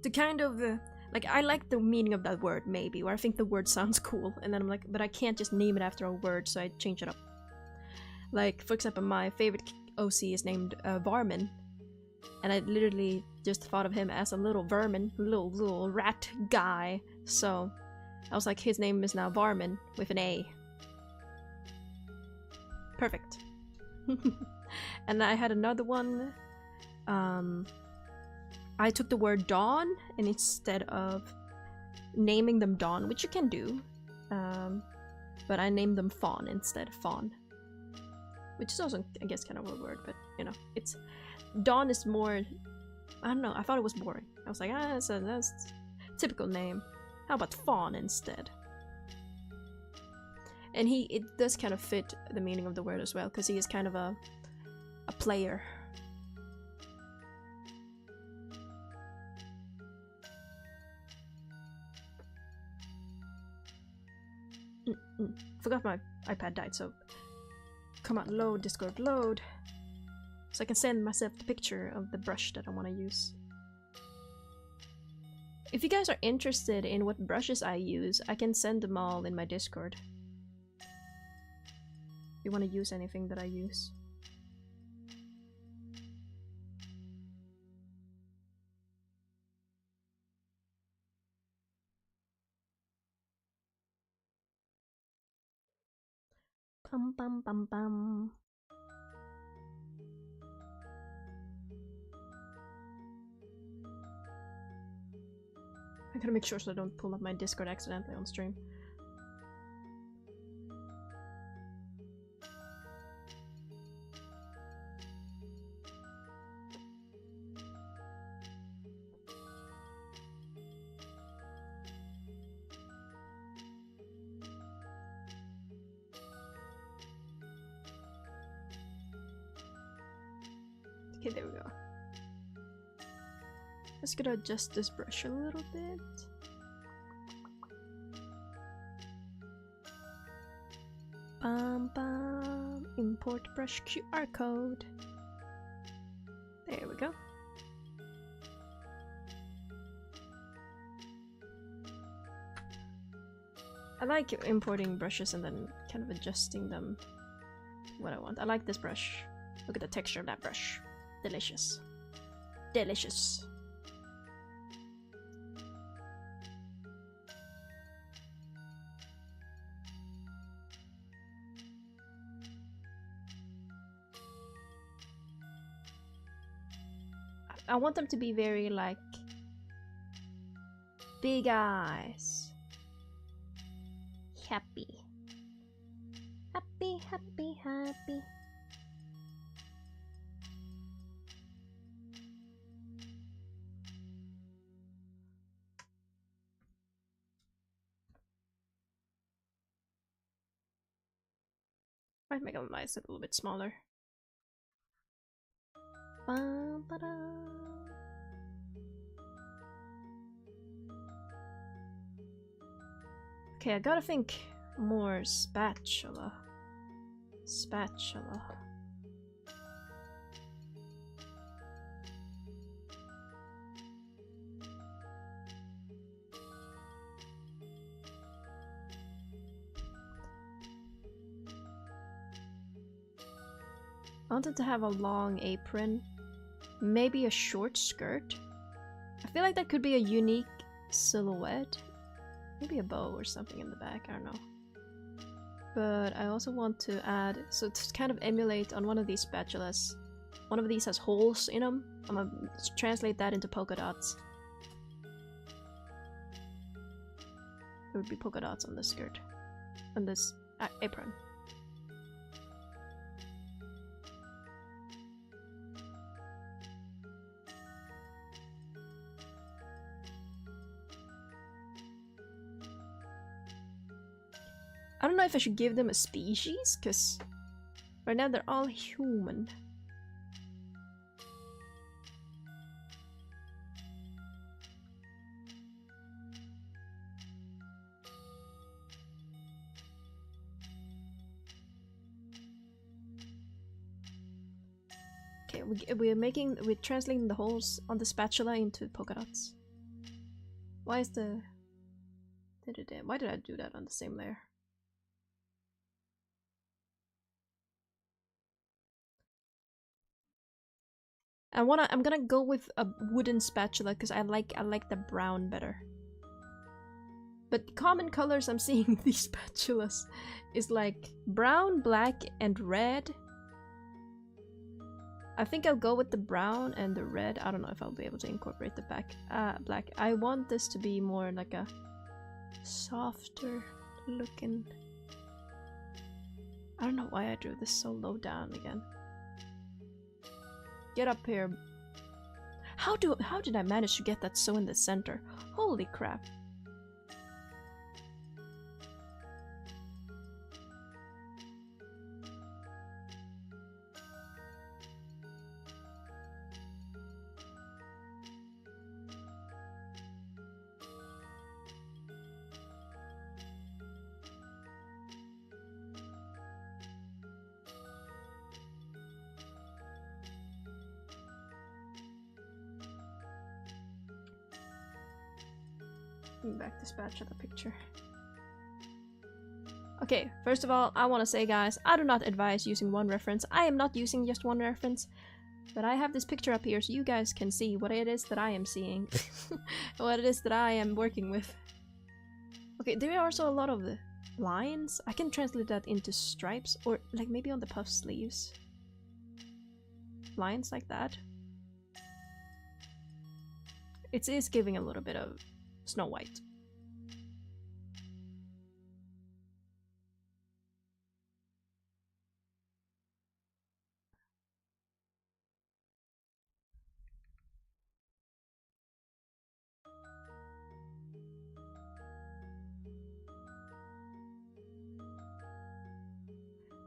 to kind of like, I like the meaning of that word maybe, or I think the word sounds cool, and then I'm like, but I can't just name it after a word, so I change it up. Like, for example, my favorite OC is named Varmin, and I literally just thought of him as a little vermin, little rat guy, so I was like, his name is now Varmin with an A. Perfect. And I had another one. I took the word dawn, and instead of naming them Dawn, which you can do, but I named them Fawn instead. Fawn. Which is also, I guess, kind of a word, but, you know, it's... Dawn is more... I don't know, I thought it was boring. I was like, that's a typical name. How about Fawn instead? And it does kind of fit the meaning of the word as well, because he is kind of a player. Forgot my iPad died, so Come on, load, Discord, load. So I can send myself the picture of the brush that I want to use. If you guys are interested in what brushes I use, I can send them all in my Discord. If you want to use anything that I use. Bum bum bum bum. I gotta make sure so I don't pull up my Discord accidentally on stream. Okay, there we go. Just gonna adjust this brush a little bit. Bum bum. Import brush QR code. There we go. I like importing brushes and then kind of adjusting them to what I want. I like this brush. Look at the texture of that brush. Delicious. Delicious. I want them to be very like big eyes. Happy. Happy, happy, happy. Might make them eyes a little bit smaller. Okay, I gotta think more spatula. Spatula. I wanted to have a long apron, maybe a short skirt. I feel like that could be a unique silhouette. Maybe a bow or something in the back, I don't know. But I also want to add, so to kind of emulate on one of these spatulas, one of these has holes in them. I'm gonna translate that into polka dots. There would be polka dots on this skirt, on this apron. I don't know if I should give them a species, because right now they're all human. Okay, we're translating the holes on the spatula into polka dots. Why is the... Why did I do that on the same layer? I'm gonna go with a wooden spatula because I like the brown better. But common colors I'm seeing in these spatulas is like brown, black, and red. I think I'll go with the brown and the red. I don't know if I'll be able to incorporate the black. I want this to be more like a softer looking. I don't know why I drew this so low down again. Get up here. How did I manage to get that so in the center? Holy crap. Back dispatch of the picture. Okay, first of all, I want to say, guys, I do not advise using one reference. I am not using just one reference, but I have this picture up here so you guys can see what it is that I am seeing. What it is that I am working with. Okay, there are also a lot of lines. I can translate that into stripes, or like maybe on the puff sleeves. Lines like that. It is giving a little bit of Snow White.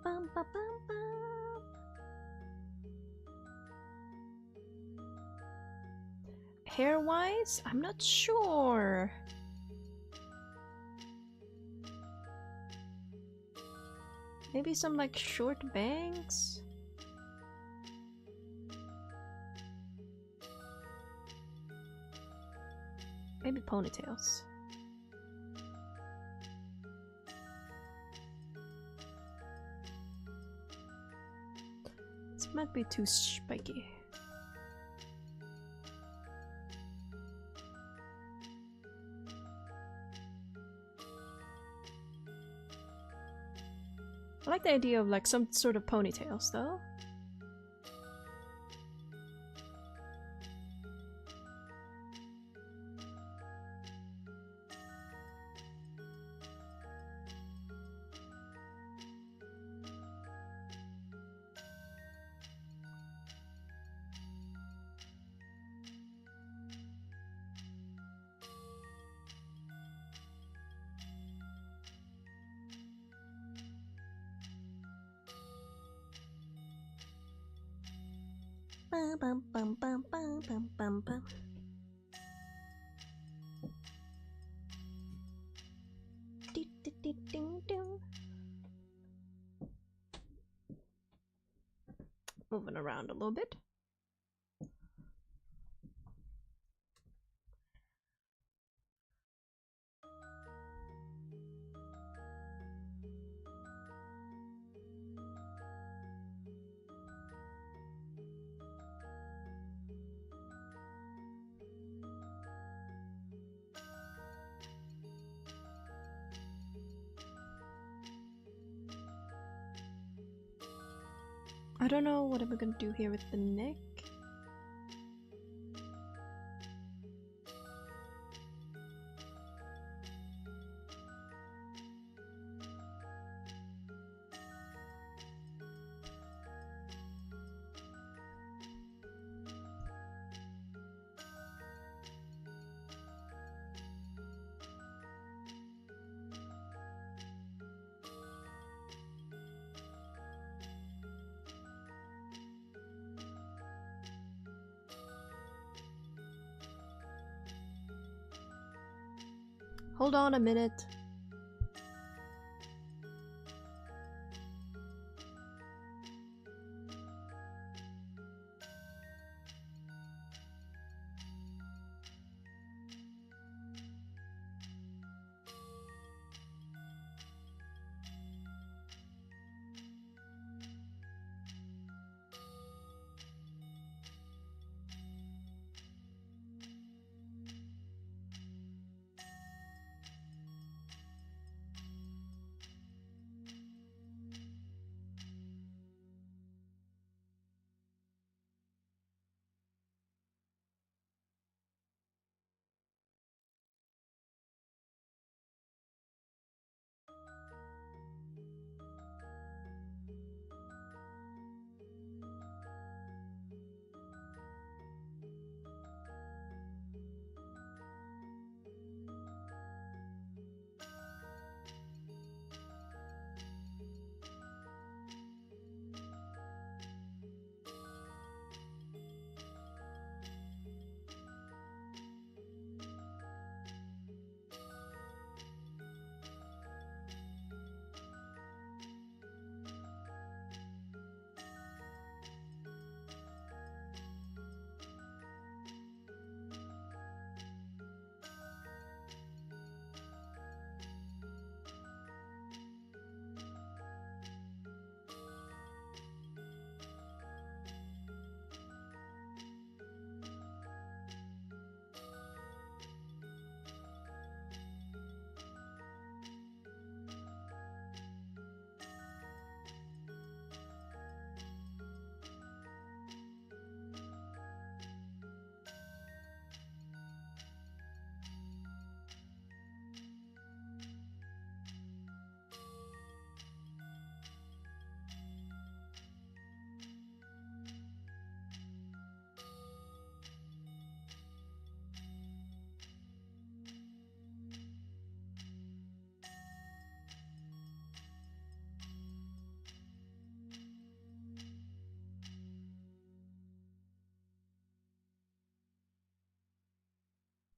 Bum, ba, bum, bum. Hair-wise, I'm not sure. Maybe some like short bangs? Maybe ponytails. This might be too spiky. I like the idea of like some sort of ponytails though. Bum, bum, bum, bum, bum, bum, bum, bum. Ding, ding. Moving around a little bit. I don't know what I'm gonna do here with the neck. Hold on a minute.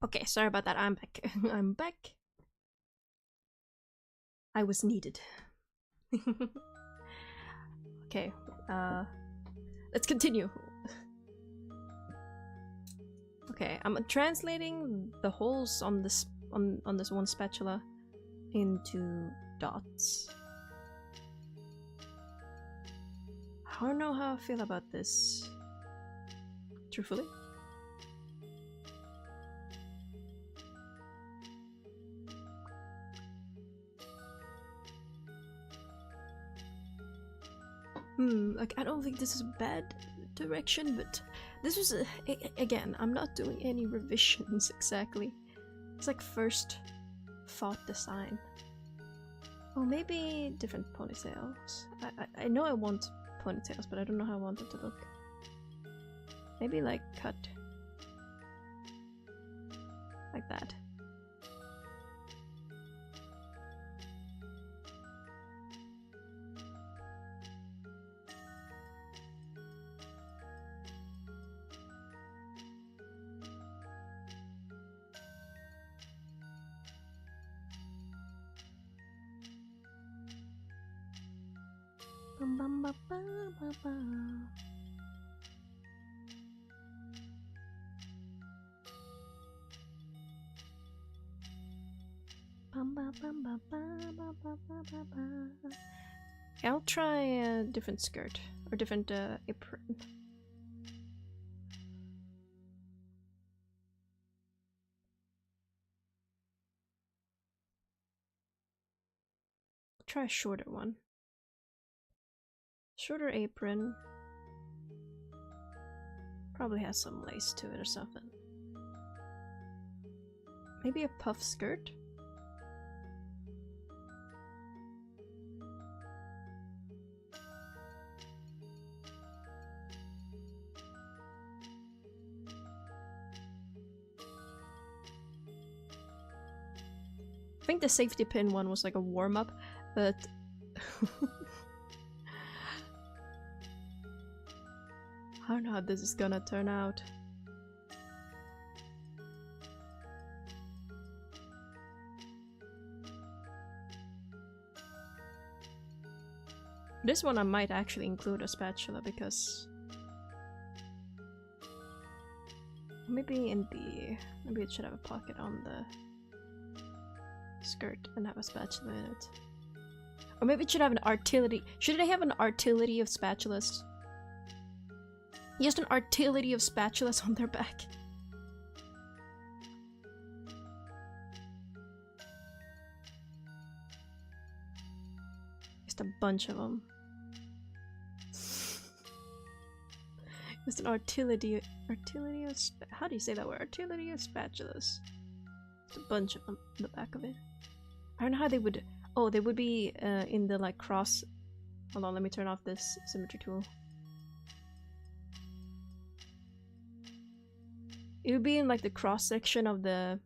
Okay, sorry about that. I'm back. I'm back. I was needed. Okay, let's continue. Okay, I'm translating the holes on this on this one spatula into dots. I don't know how I feel about this, truthfully. Like, I don't think this is a bad direction, but this was again, I'm not doing any revisions exactly. It's like first thought design. Oh, maybe different ponytails. I know I want ponytails, but I don't know how I want it to look. Maybe like cut like that. Bum, bum, ba, ba, ba, ba. Bum, ba, bum, ba, ba, ba, ba, ba, ba, ba. I'll try a different skirt or different apron. Try a shorter one. Shorter apron. Probably has some lace to it or something. Maybe a puff skirt? I think the safety pin one was like a warm-up, but I don't know how this is gonna turn out. This one I might actually include a spatula because maybe it should have a pocket on the skirt and have a spatula in it. Or maybe it should have an artillery. Should they have an artillery of spatulas? Just an artillery of spatulas on their back. Just a bunch of them. Just an artillery of how do you say that word? Artillery of spatulas. Just a bunch of them on the back of it. I don't know how they would. Oh, they would be in the like cross. Hold on, let me turn off this symmetry tool. It would be in like the cross section of the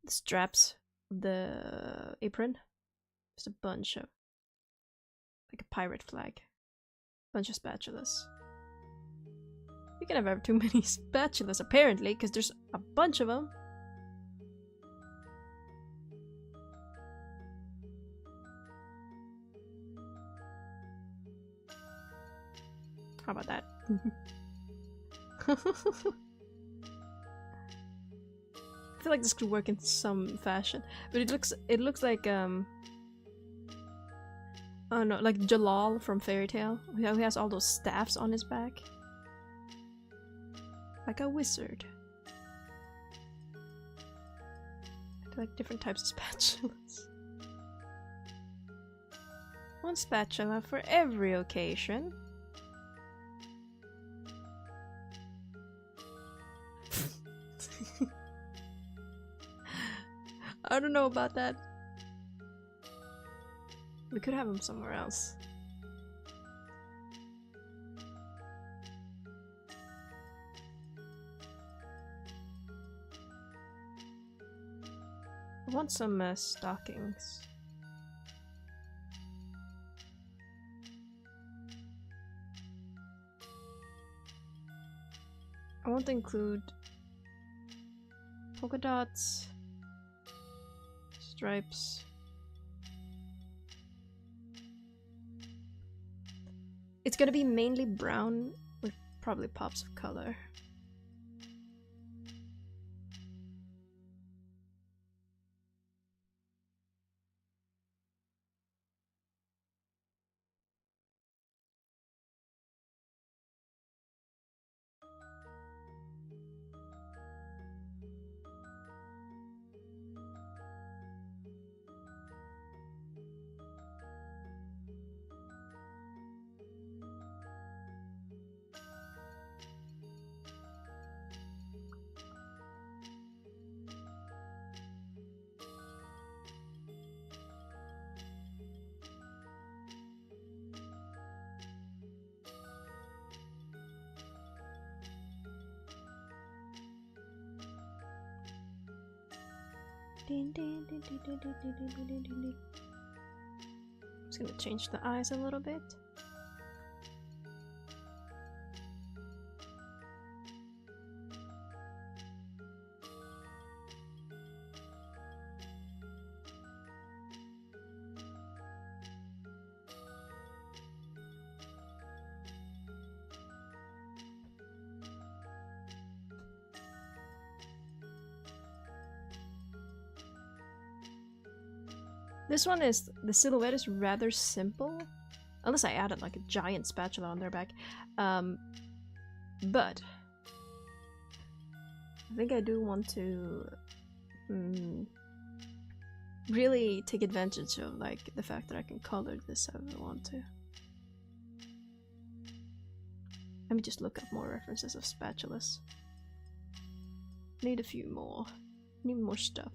straps of the apron. Just a bunch of like a pirate flag. Bunch of spatulas. You can never have too many spatulas apparently, because there's a bunch of them. How about that? I feel like this could work in some fashion, but it looks like oh no, like Jalal from Fairy Tail. He has all those staffs on his back, like a wizard. I like different types of spatulas. One spatula for every occasion. I don't know about that. We could have him somewhere else. I want some stockings. I want to include polka dots, stripes. It's gonna be mainly brown with probably pops of color. I'm just gonna change the eyes a little bit. This one is, the silhouette is rather simple, unless I added like a giant spatula on their back. But I think I do want to really take advantage of like the fact that I can color this however I want to. Let me just look up more references of spatulas. Need a few more. Need more stuff.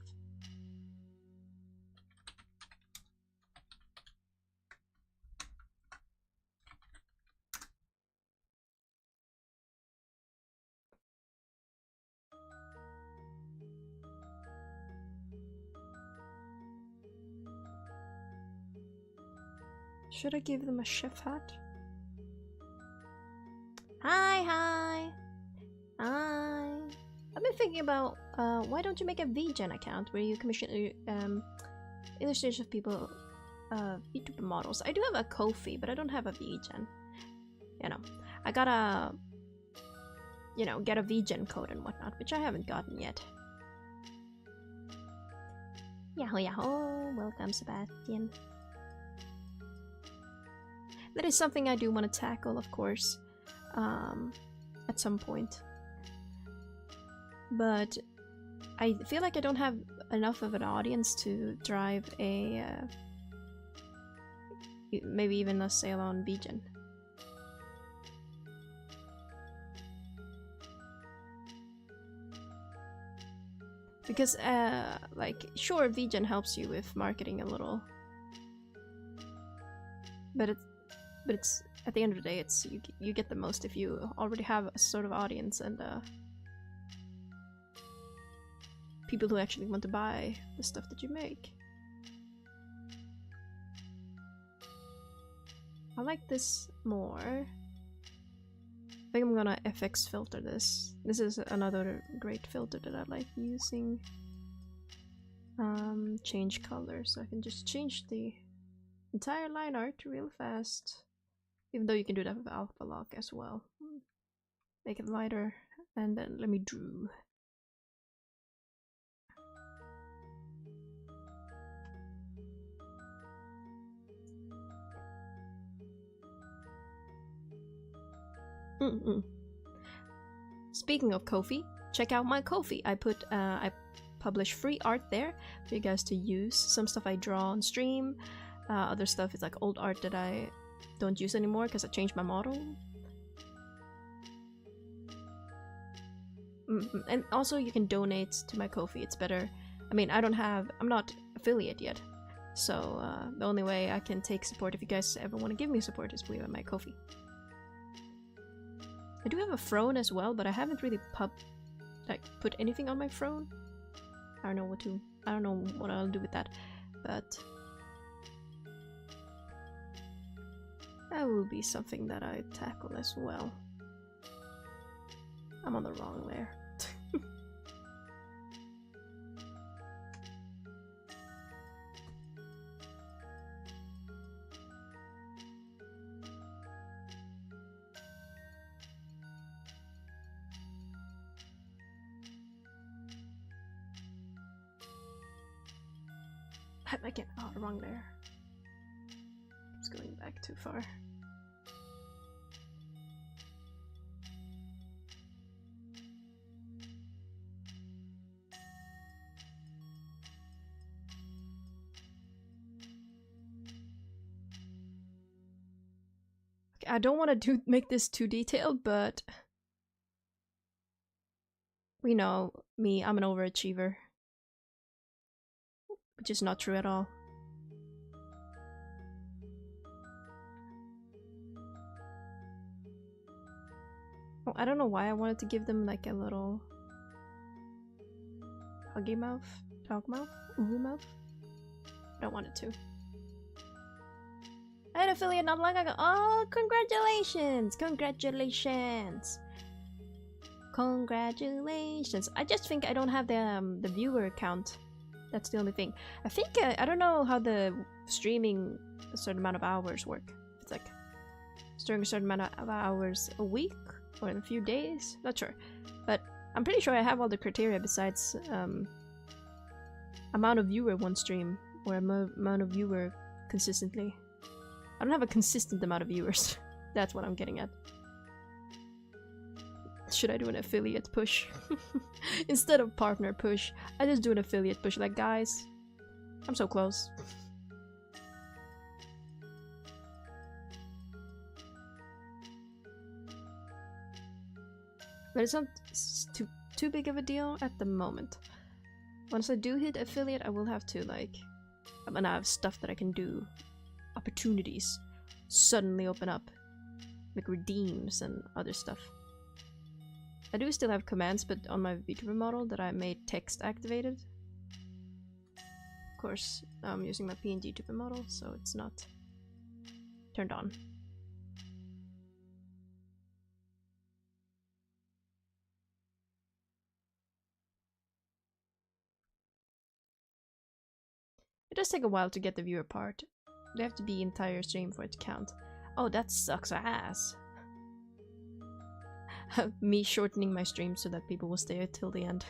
Should I give them a chef hat? Hi! I've been thinking about, why don't you make a VGen account where you commission illustrations of people, VTuber models. I do have a Ko-fi, but I don't have a VGen. You know, I gotta, you know, get a VGen code and whatnot, which I haven't gotten yet. Yahoo! Welcome, Sebastian. That is something I do want to tackle, of course, at some point. But I feel like I don't have enough of an audience to drive a maybe even a sale on VGen. Because like, sure, VGen helps you with marketing a little, but it's at the end of the day, it's you get the most if you already have a sort of audience and people who actually want to buy the stuff that you make. I like this more. I think I'm gonna FX filter this. This is another great filter that I like using. Change color, so I can just change the entire line art real fast. Even though you can do that with alpha lock as well. Make it lighter, and then let me drew. Speaking of Ko-fi, check out my Ko-fi. I publish free art there for you guys to use. Some stuff I draw on stream, other stuff is like old art that I don't use anymore because I changed my model. And also you can donate to my Ko-fi. It's better. I mean, I'm not affiliate yet, so the only way I can take support, if you guys ever want to give me support, is via my Ko-fi. I do have a throne as well, but I haven't really put anything on my throne. I don't know what I'll do with that, but that will be something that I tackle as well. I'm on the wrong layer. I can't. Oh, wrong there. It's going back too far. Okay, I don't want to make this too detailed, but we know me. I'm an overachiever, which is not true at all. Oh, I don't know why I wanted to give them like a little huggy mouth, dog mouth, uhu mouth. I don't want it to. I had an affiliate not long ago. Oh, congratulations! Congratulations! Congratulations! I just think I don't have the viewer count. That's the only thing. I think I don't know how the streaming a certain amount of hours work. It's like during a certain amount of hours a week or in a few days. Not sure, but I'm pretty sure I have all the criteria besides amount of viewer one stream or amount of viewer consistently. I don't have a consistent amount of viewers. That's what I'm getting at. Should I do an affiliate push? Instead of partner push, I just do an affiliate push. Like, guys, I'm so close. But it's not too big of a deal at the moment. Once I do hit affiliate, I will have to, like, I'm gonna have stuff that I can do. Opportunities suddenly open up. Like redeems and other stuff. I do still have commands, but on my VTuber model that I made text activated. Of course, I'm using my PNG tuber model, so it's not turned on. It does take a while to get the viewer part. They have to be entire stream for it to count. Oh, that sucks ass. Me shortening my stream so that people will stay till the end.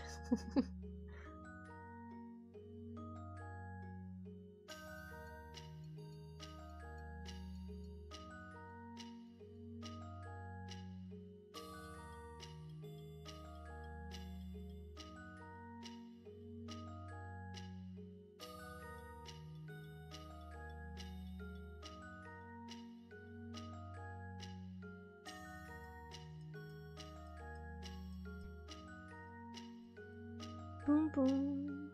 Boom boom.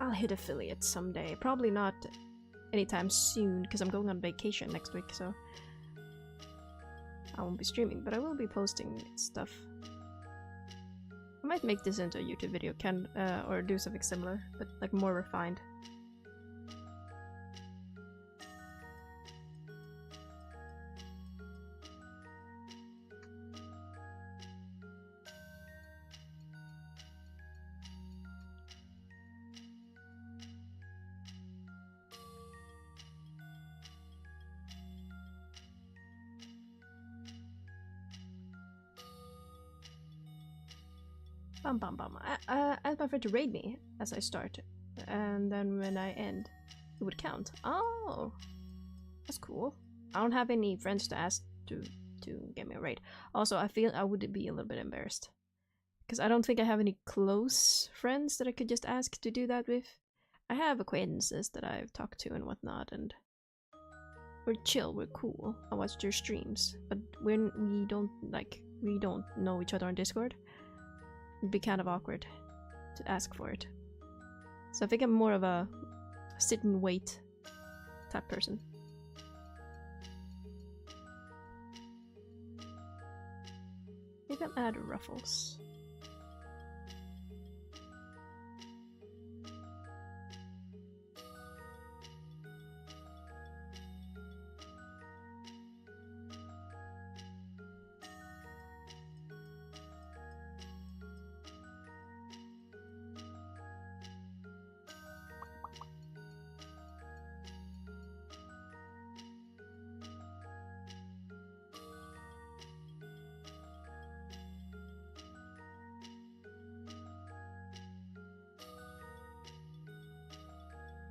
I'll hit affiliate someday. Probably not anytime soon because I'm going on vacation next week, so I won't be streaming, but I will be posting stuff. I might make this into a YouTube video, or do something similar, but like more refined. Bum bum bum. I ask my friend to raid me as I start, and then when I end, it would count. Oh, that's cool. I don't have any friends to ask to get me a raid. Also, I feel I would be a little bit embarrassed because I don't think I have any close friends that I could just ask to do that with. I have acquaintances that I've talked to and whatnot, and we're chill, we're cool. I watch their streams, but when we don't know each other on Discord. It'd be kind of awkward to ask for it. So I think I'm more of a sit and wait type person. Maybe I'll add ruffles.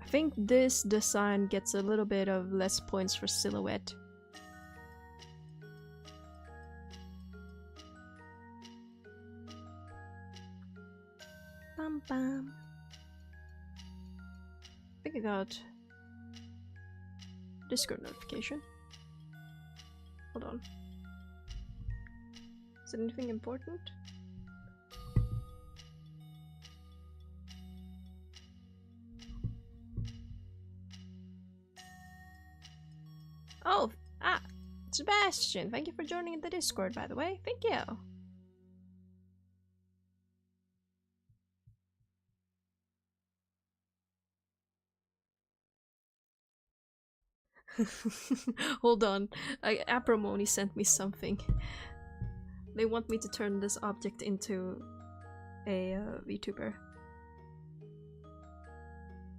I think this design gets a little bit of less points for silhouette. Bam bam. I think I got Discord notification. Hold on. Is it anything important? Oh, Sebastian, thank you for joining the Discord, by the way. Thank you. Hold on, Aprimony sent me something. They want me to turn this object into a VTuber.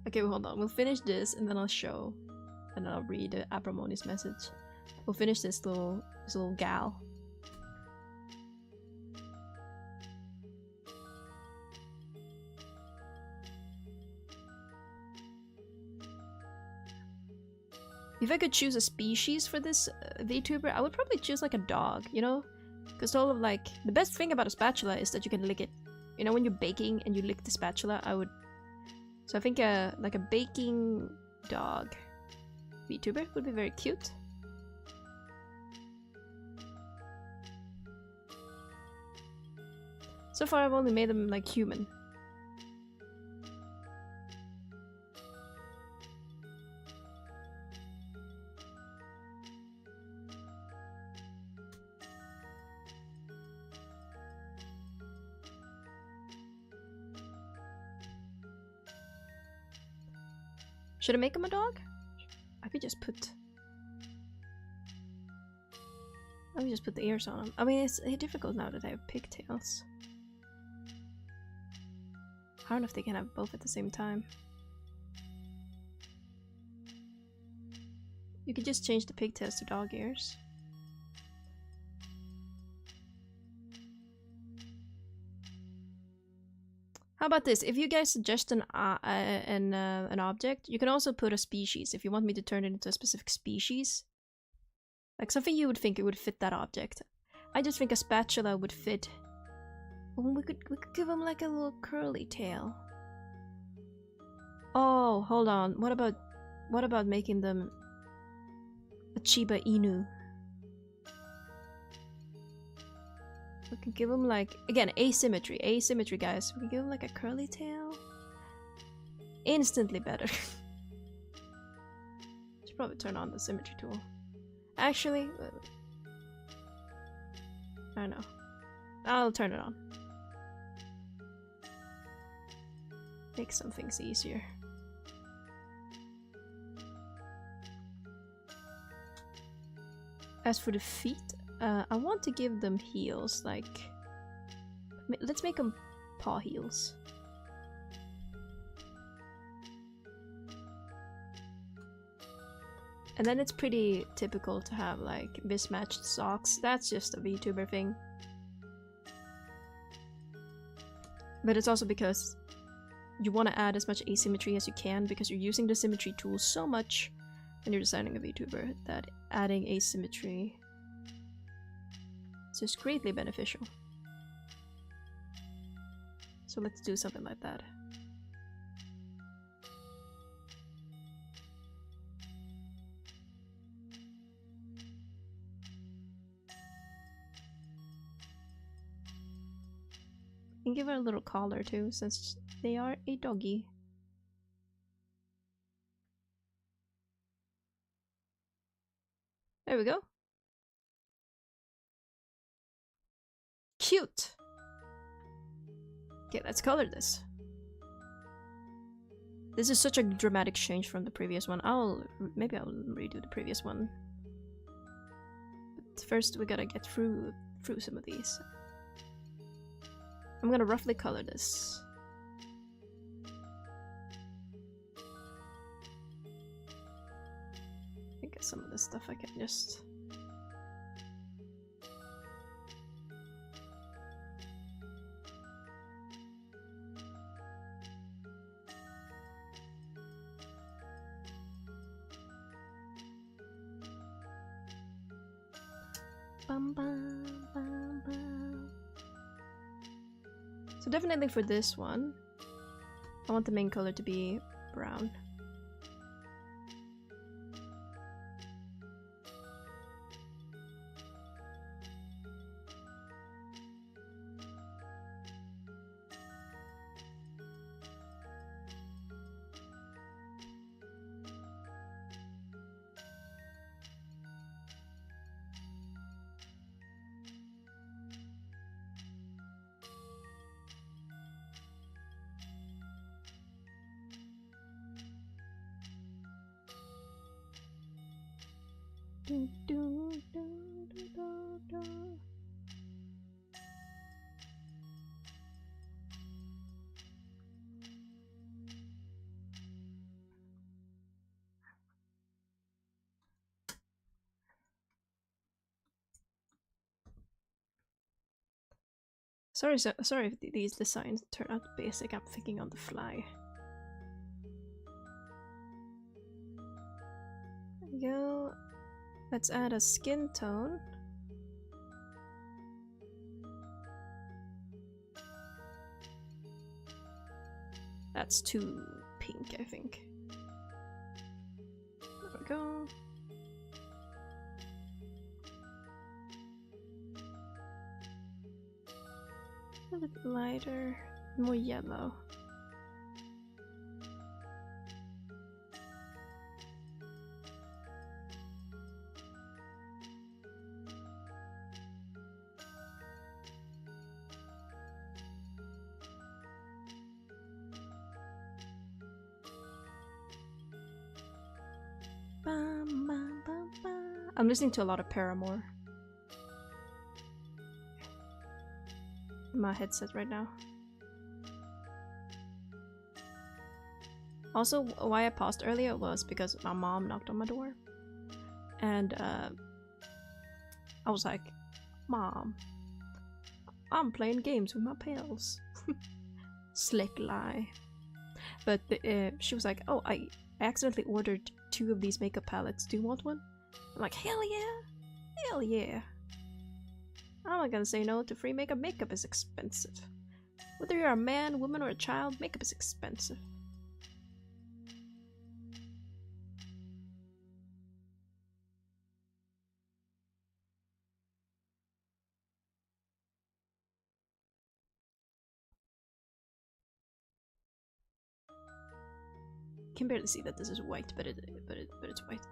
Okay, well, hold on. We'll finish this and then I'll show, and then I'll read Aprimony's message. We'll finish this little gal. If I could choose a species for this VTuber, I would probably choose like a dog, you know? Because all of like, the best thing about a spatula is that you can lick it. You know, when you're baking and you lick the spatula, so I think like a baking dog VTuber would be very cute. So far I've only made them like human. Should I make him a dog? I could just put... Let me just put the ears on him. I mean, it's difficult now that I have pigtails. I don't know if they can have both at the same time. You could just change the pigtails to dog ears. How about this? If you guys suggest an object, you can also put a species if you want me to turn it into a specific species. Like something you would think it would fit that object. I just think a spatula would fit. Well, we could give him like a little curly tail. Oh, hold on. What about making them a Shiba Inu? We can give him like, again, asymmetry, guys. We can give him like a curly tail. Instantly better. Should probably turn on the symmetry tool. Actually, I don't know. I'll turn it on. Make some things easier. As for the feet, I want to give them heels, like... Let's make them paw heels. And then it's pretty typical to have, like, mismatched socks. That's just a VTuber thing. But it's also because you want to add as much asymmetry as you can, because you're using the symmetry tool so much when you're designing a VTuber that adding asymmetry is just greatly beneficial. So let's do something like that. And give her a little collar too, since they are a doggy. There we go. Cute! Okay, let's color this. This is such a dramatic change from the previous one. Maybe I'll redo the previous one. But first we gotta get through some of these. I'm gonna roughly color this. I think some of this stuff I can just... Bum, bum, bum, bum. So definitely for this one, I want the main color to be brown. Sorry if these designs turn out basic. I'm thinking on the fly. There we go. Let's add a skin tone. That's too pink, I think. There we go. A bit lighter, more yellow. I'm listening to a lot of Paramore in my headset right now. Also, why I paused earlier was because my mom knocked on my door. And I was like, Mom, I'm playing games with my pals. Slick lie. But she was like, oh, I accidentally ordered 2 of these makeup palettes. Do you want one? I'm like, hell yeah! Hell yeah! I'm not gonna say no to free makeup. Makeup is expensive. Whether you're a man, woman, or a child, makeup is expensive. Can barely see that this is white, but it's white.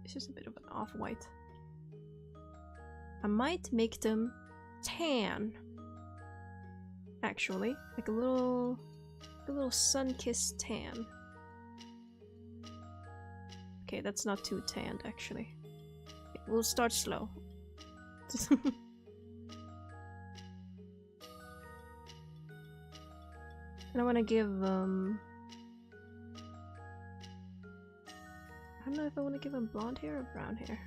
It's just a bit of an off-white. I might make them tan. Actually, like a little sun-kissed tan. Okay, that's not too tanned actually. Okay, we'll start slow. And I want to give I don't know if I want to give him blonde hair or brown hair.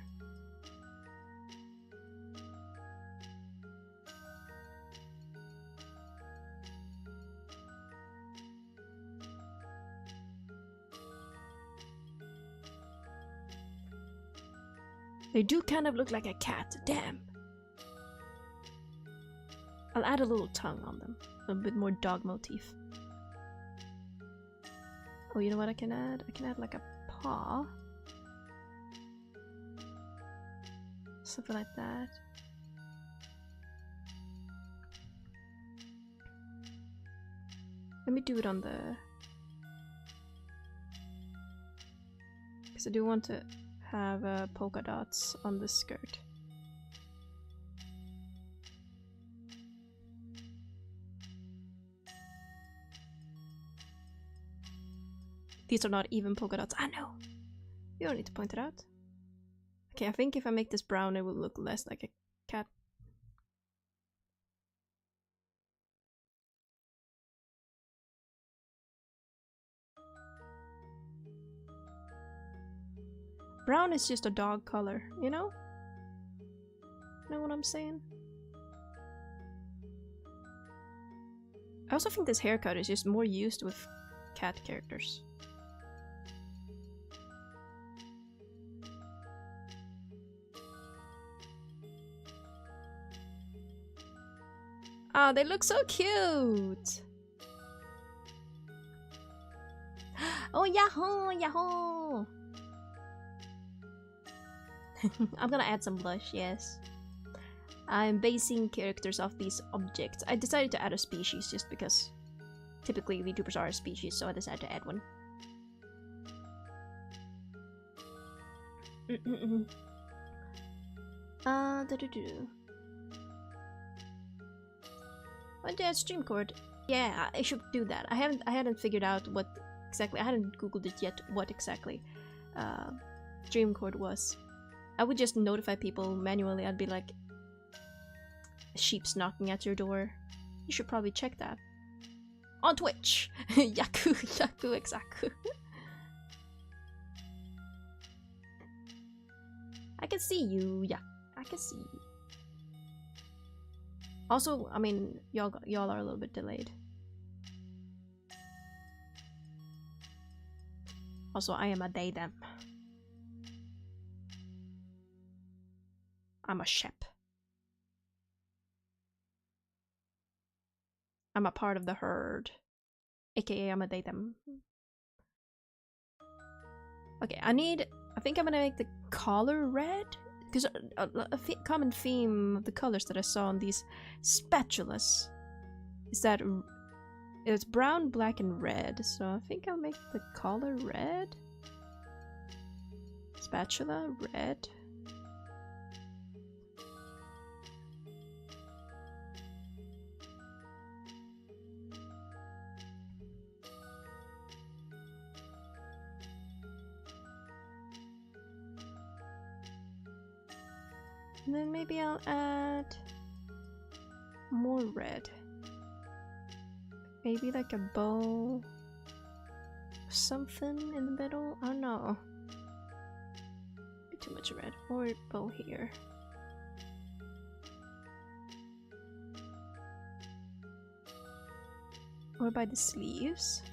They do kind of look like a cat, damn. I'll add a little tongue on them, a bit more dog motif. Oh, you know what I can add? I can add like a paw. Something like that. Let me do it on the... because I do want to have polka dots on the skirt. These are not even polka dots. I know! You don't need to point it out. Okay, I think if I make this brown, it will look less like a cat. Brown is just a dog color, you know? Know what I'm saying? I also think this haircut is just more used with cat characters. Oh, they look so cute! Oh, yahoo! Yahoo! I'm gonna add some blush, yes. I'm basing characters off these objects. I decided to add a species just because typically VTubers are a species, so I decided to add one. Do-do-do. Went to add stream cord. Yeah, I should do that. I hadn't figured out what exactly. I hadn't googled it yet. What exactly stream cord was. I would just notify people manually. I'd be like, sheep's knocking at your door. You should probably check that. On Twitch! Yakku, Yakku, exactly. I can see you, yeah. I can see you. Also, I mean, y'all are a little bit delayed. Also, I am a they them. I'm a shep. I'm a part of the herd. AKA I'm a they them. Okay, I think I'm gonna make the collar red. Because a common theme of the colors that I saw on these spatulas is that it's brown, black, and red. So I think I'll make the collar red. Spatula, red. And then maybe I'll add more red. Maybe like a bow. Something in the middle? I don't know. Too much red. Or a bow here. Or by the sleeves.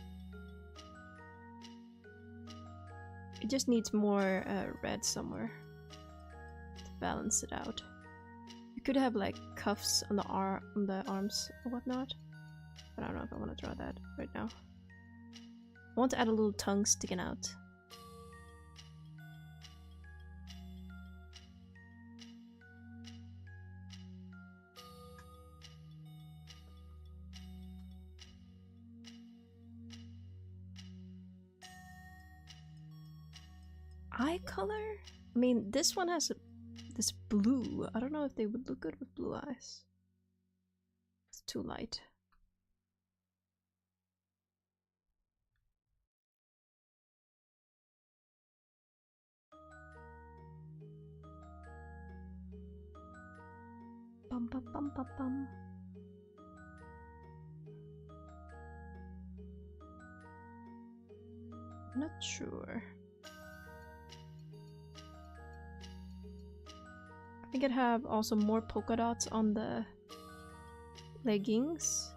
It just needs more red somewhere. Balance it out. You could have like cuffs on the arms or whatnot, but I don't know if I want to draw that right now. I want to add a little tongue sticking out. Eye color? I mean, this one has this blue. I don't know if they would look good with blue eyes. It's too light. Bum bum bum bum bum. Not sure. I think I'd have also more polka dots on the leggings.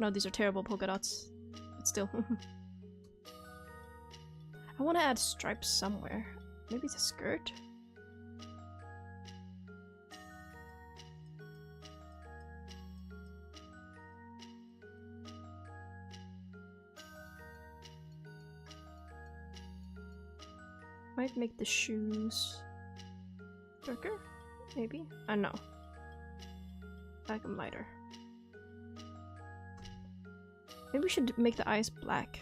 No, these are terrible polka dots, but still. I want to add stripes somewhere. Maybe it's a skirt? Might make the shoes darker? Maybe? I don't know. Like them lighter. Maybe we should make the eyes black.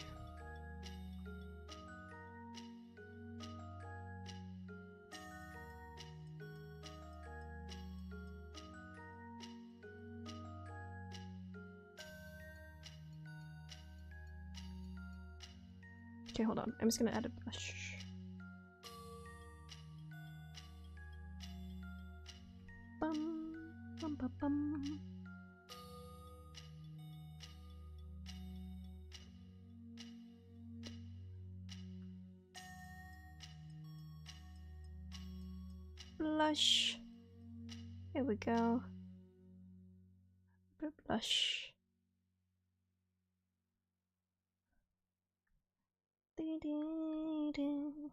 Okay, hold on. I'm just gonna add a blush. Bum, bum, bum, bum. Blush. Here we go. Blush. Dee -dee -dee.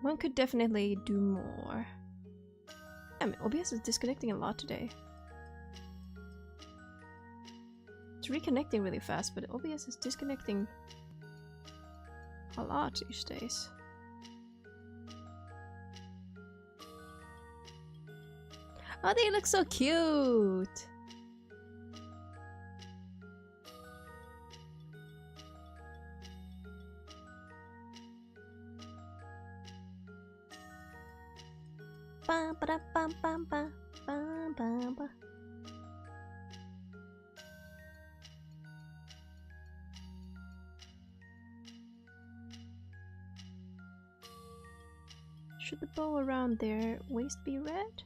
One could definitely do more. I mean, OBS is disconnecting a lot today. It's reconnecting really fast, but OBS is disconnecting a lot these days. Oh, they look so cute! Ba ba da ba ba ba ba ba ba. Should the bow around their waist be red?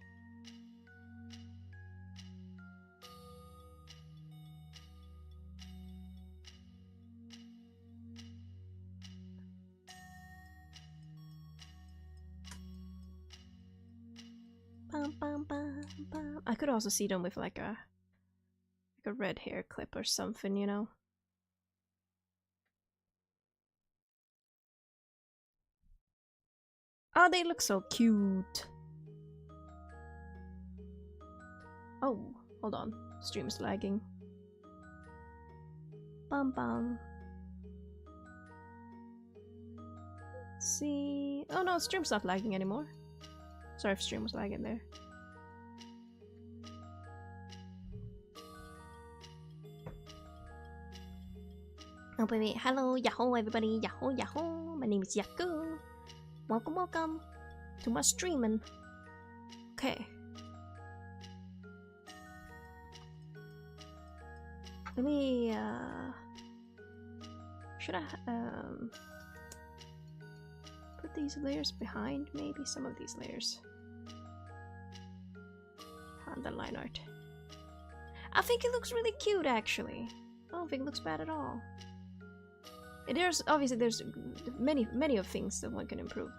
Bum, bum, bum, bum. I could also see them with like a red hair clip or something, you know? Oh, they look so cute. Oh, hold on. Stream's lagging. Bum bum. Let's see. Oh no, stream's not lagging anymore. Sorry if stream was lagging there. Oh baby, hello, yahoo everybody, yahoo yahoo. My name is Yakku. Welcome, welcome to my streaming. Okay. Let me should I put these layers behind maybe some of these layers on the line art. I think it looks really cute actually. I don't think it looks bad at all. There's obviously there's many of things that one can improve.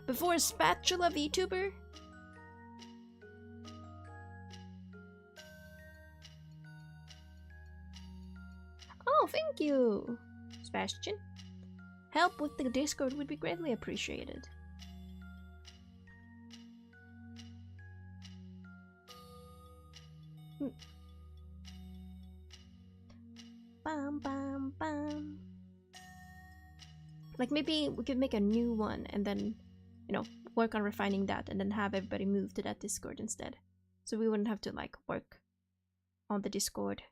Before spatula VTuber? Oh, thank you, Sebastian. Help with the Discord would be greatly appreciated. Bam, bam, bam. Like maybe we could make a new one and then, you know, work on refining that and then have everybody move to that Discord instead. So we wouldn't have to like work on the Discord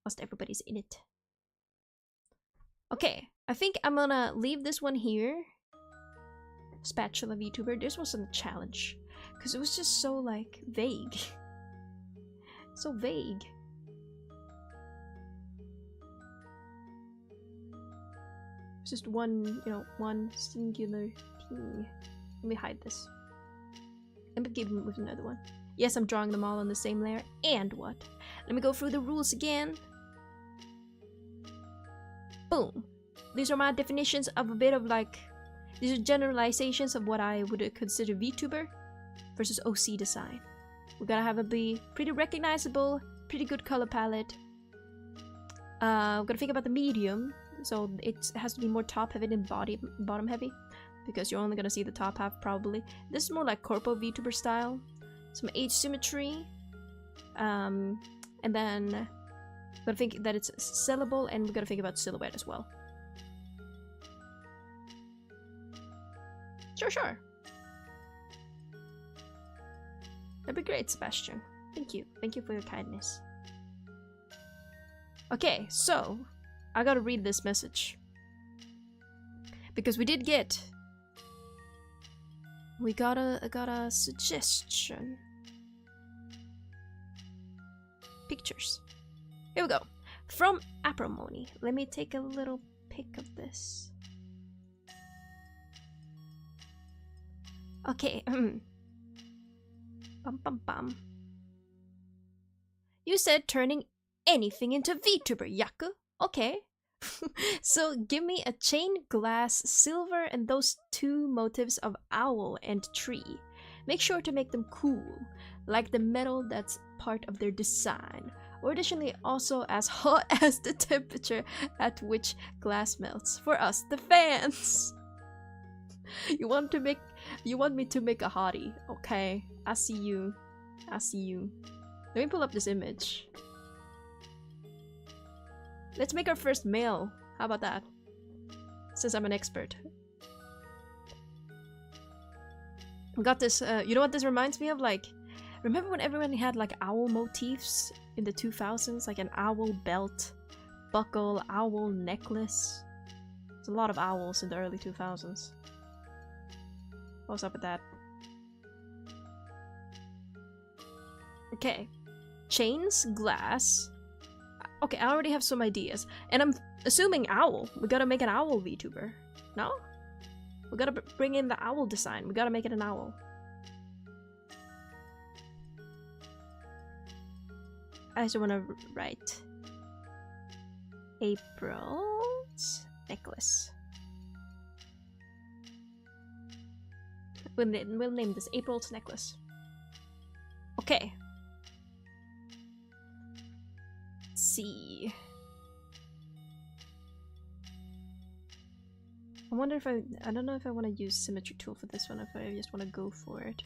whilst everybody's in it. Okay, I think I'm gonna leave this one here. Spatula VTuber. This wasn't a challenge because it was just so like vague. So vague. It's just one, you know, one singular thing. Let me hide this. Let me give him with another one. Yes, I'm drawing them all on the same layer. And what? Let me go through the rules again. Boom. These are my definitions of a bit of like... These are generalizations of what I would consider VTuber versus OC design. We gotta have it be pretty recognizable, pretty good color palette. We gotta think about the medium. So it has to be more top heavy than bottom heavy. Because you're only gonna see the top half probably. This is more like corpo VTuber style. Some age symmetry. And then we gotta think that it's sellable, and we gotta think about silhouette as well. Sure. That'd be great, Sebastian. Thank you. Thank you for your kindness. Okay, so I gotta read this message. Because we did get... We got a suggestion. Pictures. Here we go. From Aprimony. Let me take a little pic of this. Okay. Bum bum bum. You said turning anything into VTuber, Yakku. Okay. So give me a chain, glass, silver, and those two motifs of owl and tree. Make sure to make them cool, like the metal that's part of their design. or additionally also as hot as the temperature at which glass melts. For us, the fans. You want me to make a hottie, okay? I see you. I see you. Let me pull up this image. Let's make our first male. How about that? Since I'm an expert. Got this, you know what this reminds me of? Like, remember when everyone had like owl motifs in the 2000s? Like an owl belt, buckle, owl necklace. There's a lot of owls in the early 2000s. What's up with that? Okay. Chains, glass. Okay, I already have some ideas. And I'm assuming owl. We gotta make an owl VTuber. No? We gotta bring in the owl design. We gotta make it an owl. I just wanna write April's necklace. We'll name this April's necklace. Okay. Let's see. I wonder if I don't know if I want to use symmetry tool for this one, if I just want to go for it.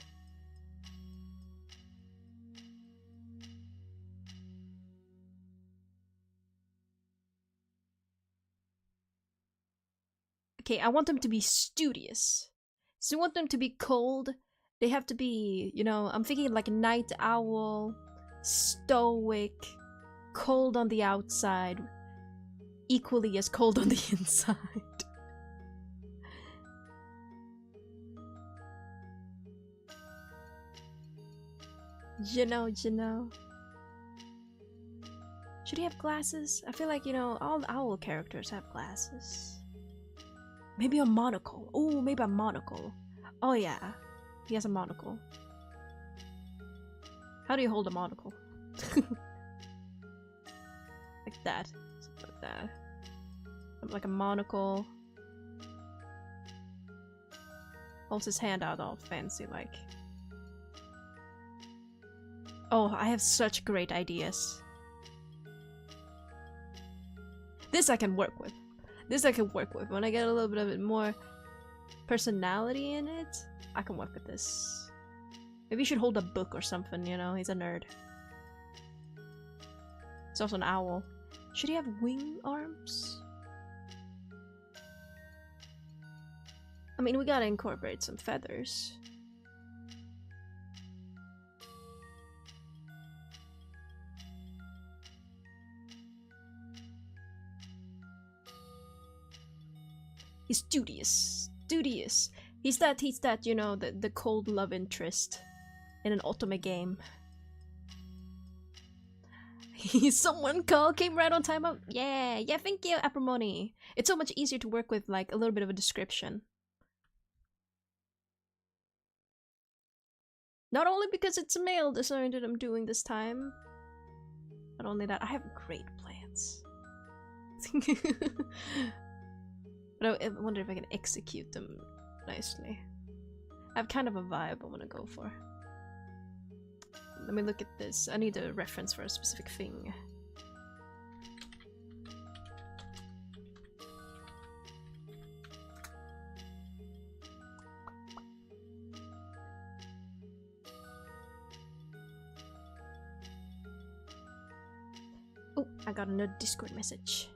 Okay, I want them to be studious. So I want them to be cold. They have to be, you know, I'm thinking like night owl, stoic, cold on the outside, equally as cold on the inside. You know. Should he have glasses? I feel like, you know, all the owl characters have glasses. Maybe a monocle. Oh, maybe a monocle. Oh yeah, he has a monocle. How do you hold a monocle? Like that. Something like that. Like a monocle. Holds his hand out all fancy like. Oh, I have such great ideas. This I can work with. This I can work with. When I get a little bit of it more personality in it, I can work with this. Maybe he should hold a book or something, you know? He's a nerd. He's also an owl. Should he have wing arms? I mean, we gotta incorporate some feathers. He's studious. Studious. He's that, you know, the cold love interest in an otome game. Someone came right on time up. Yeah, thank you, Aprimony. It's so much easier to work with, like, a little bit of a description. Not only because it's a male design that I'm doing this time. Not only that, I have great plans. But I wonder if I can execute them nicely. I have kind of a vibe I want to go for. Let me look at this. I need a reference for a specific thing. Oh, I got another Discord message.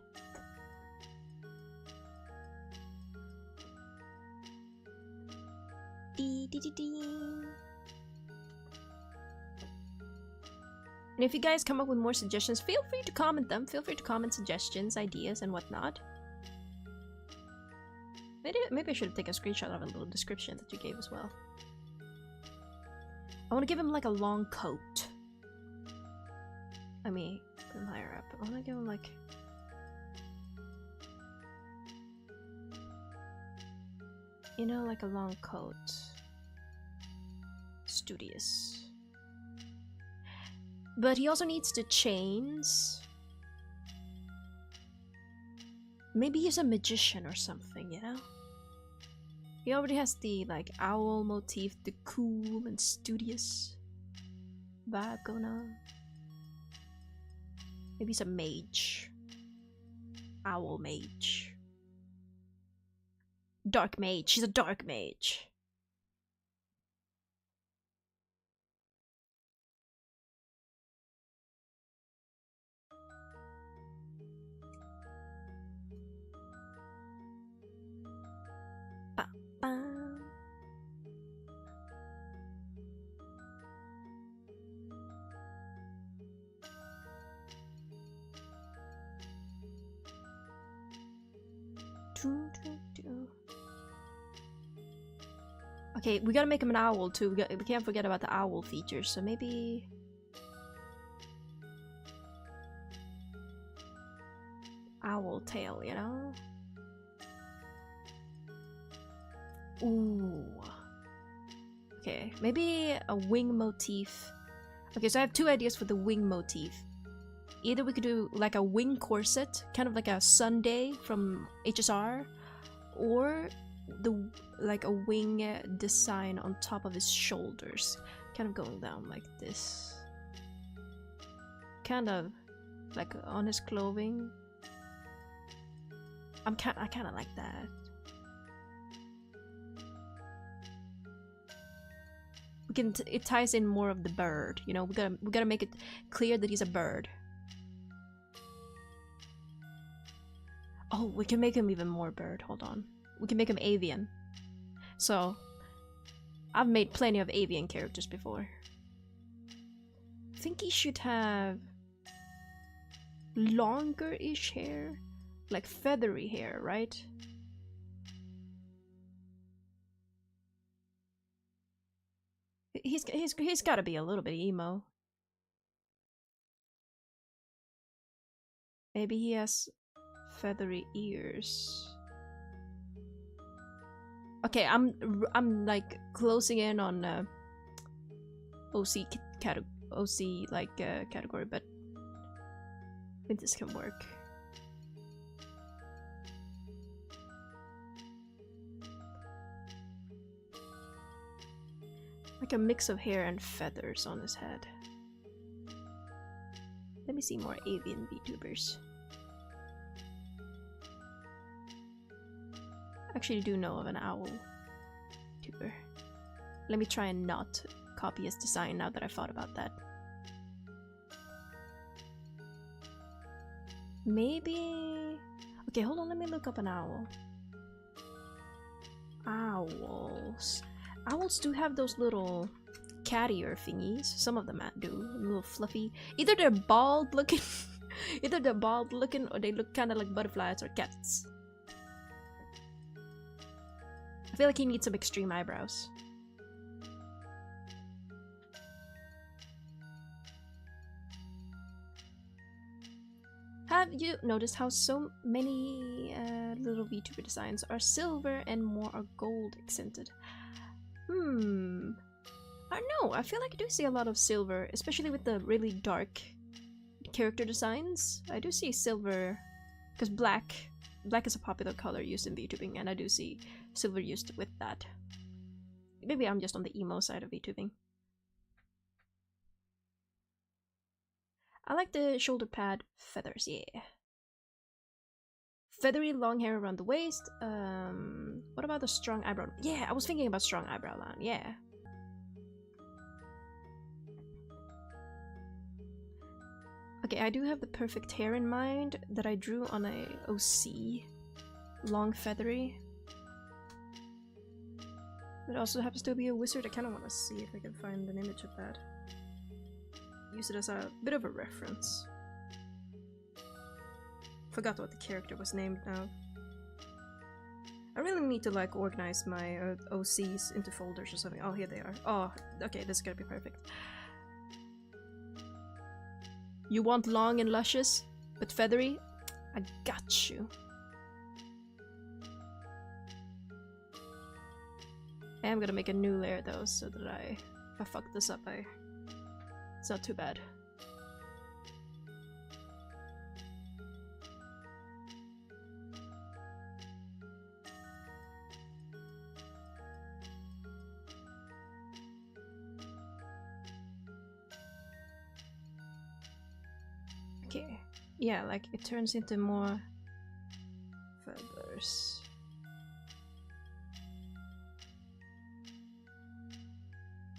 And if you guys come up with more suggestions, feel free to comment them. Feel free to comment suggestions, ideas, and whatnot. Maybe I should have taken a screenshot of a little description that you gave as well. I want to give him like a long coat. Let me put him higher up. I want to give him like... You know, like a long coat. Studious. But he also needs the chains. Maybe he's a magician or something, you know? He already has the, like, owl motif, the cool and studious vibe going on. Maybe he's a mage. Owl mage. Dark mage. She's a dark mage. Okay, we gotta make him an owl too. We can't forget about the owl features, so maybe... owl tail, you know? Ooh. Okay, maybe a wing motif. Okay, so I have two ideas for the wing motif. Either we could do like a wing corset, kind of like a Sunday from HSR, or like a wing design on top of his shoulders, kind of going down like this. Kind of like on his clothing. I kind of like that. It ties in more of the bird, you know. We gotta make it clear that he's a bird. Oh, we can make him even more bird. Hold on. We can make him avian. So, I've made plenty of avian characters before. I think he should have longer-ish hair, like feathery hair, right? He's got to be a little bit emo. Maybe he has feathery ears. Okay, I'm like closing in on OC category, but I think this can work. Like a mix of hair and feathers on his head. Let me see more avian VTubers. I actually do know of an owl tuber. Let me try and not copy his design now that I thought about that. Maybe... Okay, hold on, let me look up an owl. Owls. Owls do have those little cat ear thingies. Some of them do. Little fluffy. Either they're bald looking, either they're bald looking, or they look kind of like butterflies or cats. I feel like he needs some extreme eyebrows. Have you noticed how so many little VTuber designs are silver and more are gold accented? I don't know. I feel like I do see a lot of silver, especially with the really dark character designs. I do see silver, because black is a popular color used in VTubing, and I do see silver used with that. Maybe I'm just on the emo side of VTubing. I like the shoulder pad feathers, yeah. Feathery long hair around the waist. What about the strong eyebrow? Yeah, I was thinking about strong eyebrow line, yeah. Okay, I do have the perfect hair in mind that I drew on a OC. Long feathery. It also happens to be a wizard. I kind of want to see if I can find an image of that. Use it as a bit of a reference. Forgot what the character was named now. I really need to like organize my OCs into folders or something. Oh, here they are. Oh, okay, this is gonna be perfect. You want long and luscious, but feathery? I got you. I am gonna make a new layer though, so that if I fuck this up, it's not too bad. Okay, yeah, like it turns into more feathers.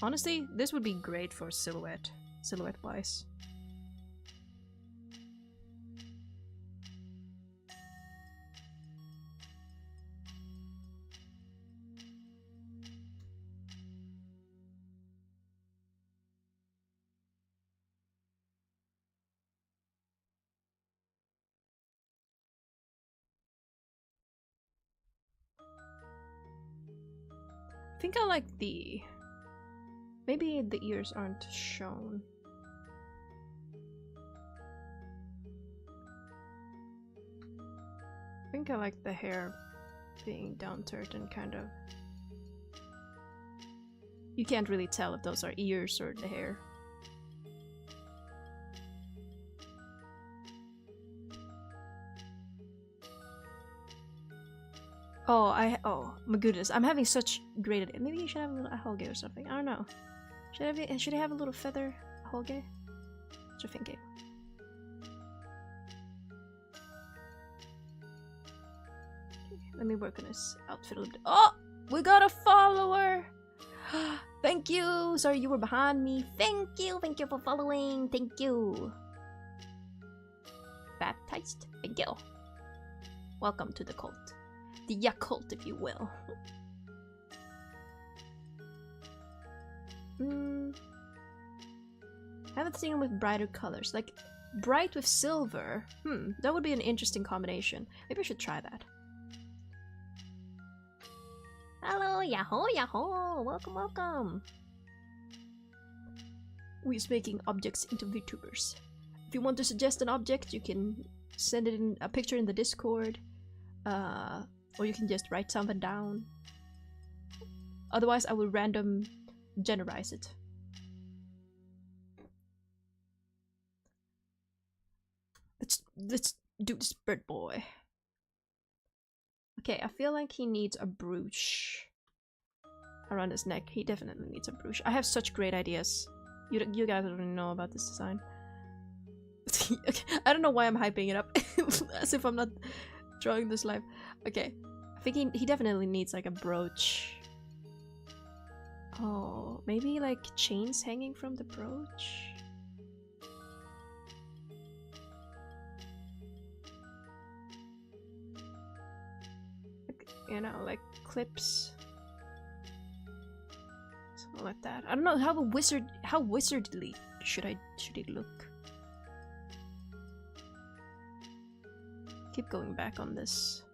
Honestly, this would be great for silhouette wise. I think I like the... Maybe the ears aren't shown. I think I like the hair being down-turned and kind of... You can't really tell if those are ears or the hair. Oh my goodness, I'm having such great idea. Maybe you should have a little Holge or something. I don't know. Should I have a little feather Holge? What you thinking? Okay, let me work on this outfit a little bit. Oh! We got a follower! Thank you! Sorry you were behind me. Thank you for following. Thank you. Baptized. Thank you. Welcome to the cult. The Yakult, if you will. Haven't seen him with brighter colors. Like, bright with silver. That would be an interesting combination. Maybe I should try that. Hello, yahoo, yahoo! Welcome, welcome! We're making objects into VTubers. If you want to suggest an object, you can send it in a picture in the Discord. Or you can just write something down. Otherwise, I will random generalize it. Let's do this bird boy. Okay, I feel like he needs a brooch around his neck. He definitely needs a brooch. I have such great ideas. You guys don't know about this design. Okay, I don't know why I'm hyping it up as if I'm not drawing this live. Okay, I think he definitely needs like a brooch. Oh, maybe like chains hanging from the brooch? You know, like clips. Something like that. I don't know how wizardly should it look? Keep going back on this.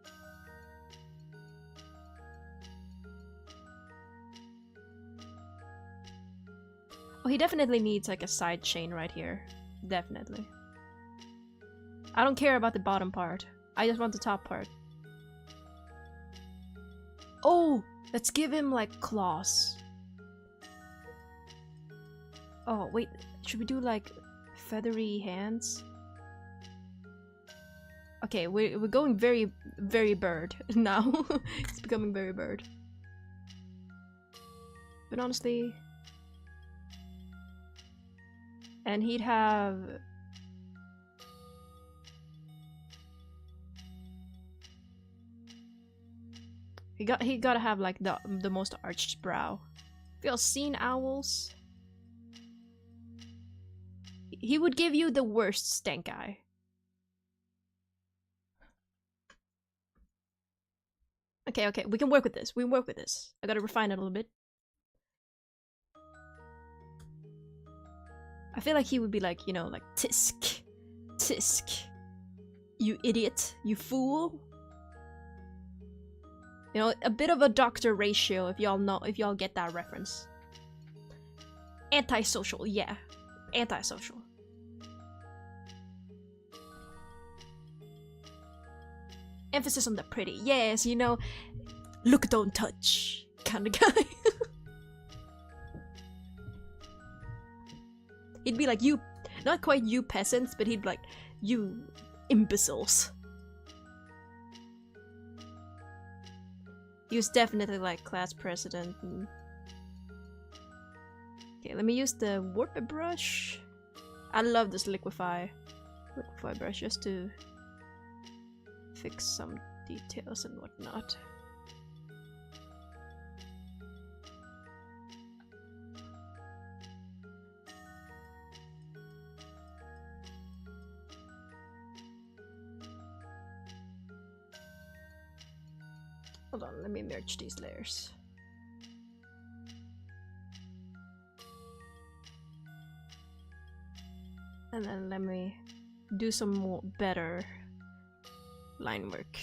Oh, he definitely needs like a side chain right here. Definitely. I don't care about the bottom part. I just want the top part. Oh, let's give him like claws. Oh, wait. Should we do like feathery hands? Okay, we're going very, very bird now. It's becoming very bird. But honestly... And he'd have... He gotta have like the most arched brow. Have you all seen owls? He would give you the worst stank eye. Okay, we can work with this. We can work with this. I gotta refine it a little bit. I feel like he would be like, you know, like tisk. Tisk. You idiot. You fool. You know, a bit of a doctor ratio if y'all get that reference. Antisocial, yeah. Antisocial. Emphasis on the pretty. Yes, you know, look, don't touch kind of guy. He'd be like, you, not quite you peasants, but he'd be like, you imbeciles. He was definitely like class president. And... Okay, let me use the warp brush. I love this liquefy. liquify brush just to fix some details and whatnot. Hold on, let me merge these layers. And then let me do some more better line work.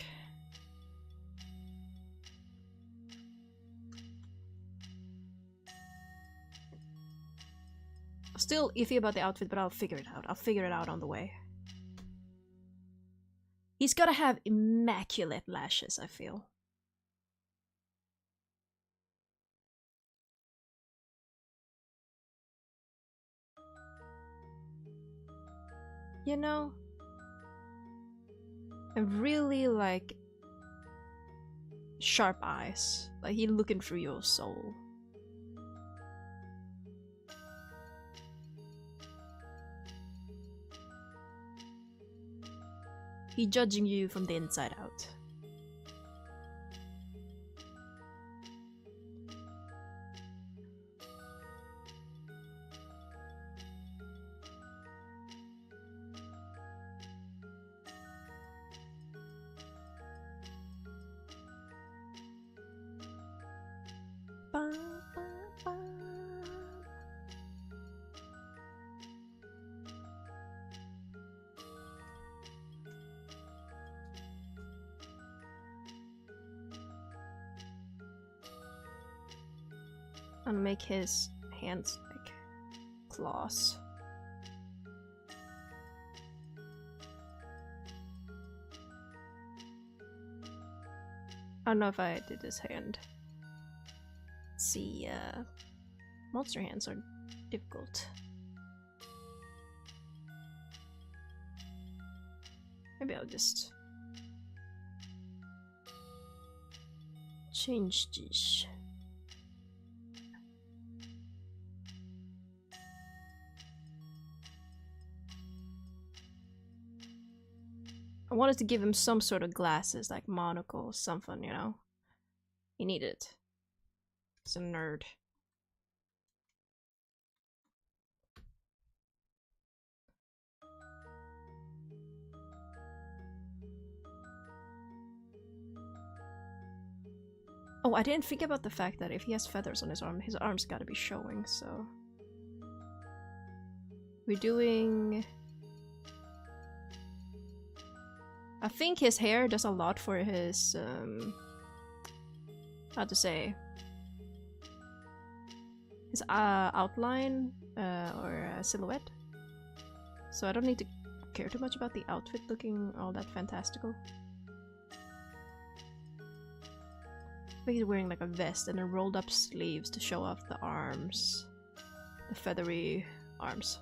Still iffy about the outfit, but I'll figure it out. I'll figure it out on the way. He's gotta have immaculate lashes, I feel. You know, and really like sharp eyes, like he looking through your soul. He judging you from the inside out. And make his hands like claws. I don't know if I did his hand. Let's see, monster hands are difficult. Maybe I'll just change this. I wanted to give him some sort of glasses, like monocle, something, you know? He needed it. He's a nerd. Oh, I didn't think about the fact that if he has feathers on his arm's gotta be showing, so... We're doing... I think his hair does a lot for his, how to say, his outline or silhouette. So I don't need to care too much about the outfit looking all that fantastical. I think he's wearing like a vest and then rolled up sleeves to show off the arms, the feathery arms.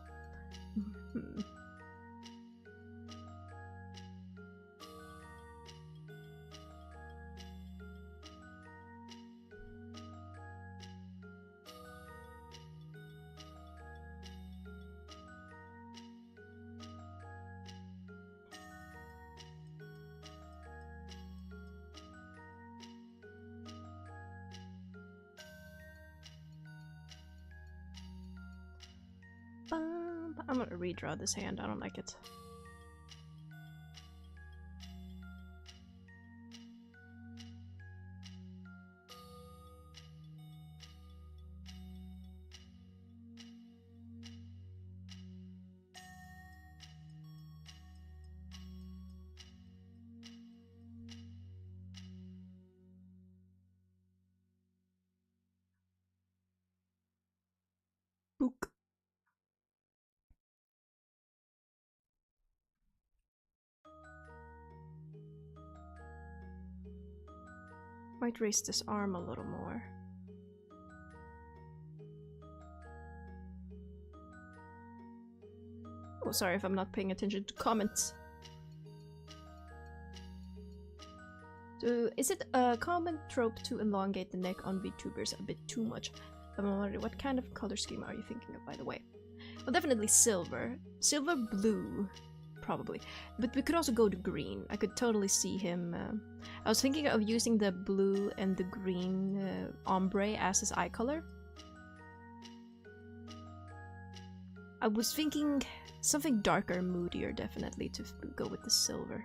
I'm gonna redraw this hand, I don't like it. Book. Might raise this arm a little more. Oh, sorry if I'm not paying attention to comments. So, is it a common trope to elongate the neck on VTubers a bit too much? I'm wondering, what kind of color scheme are you thinking of, by the way? Well, definitely silver. Silver blue probably. But we could also go to green. I could totally see him. I was thinking of using the blue and the green ombre as his eye color. I was thinking something darker, moodier, definitely, to go with the silver.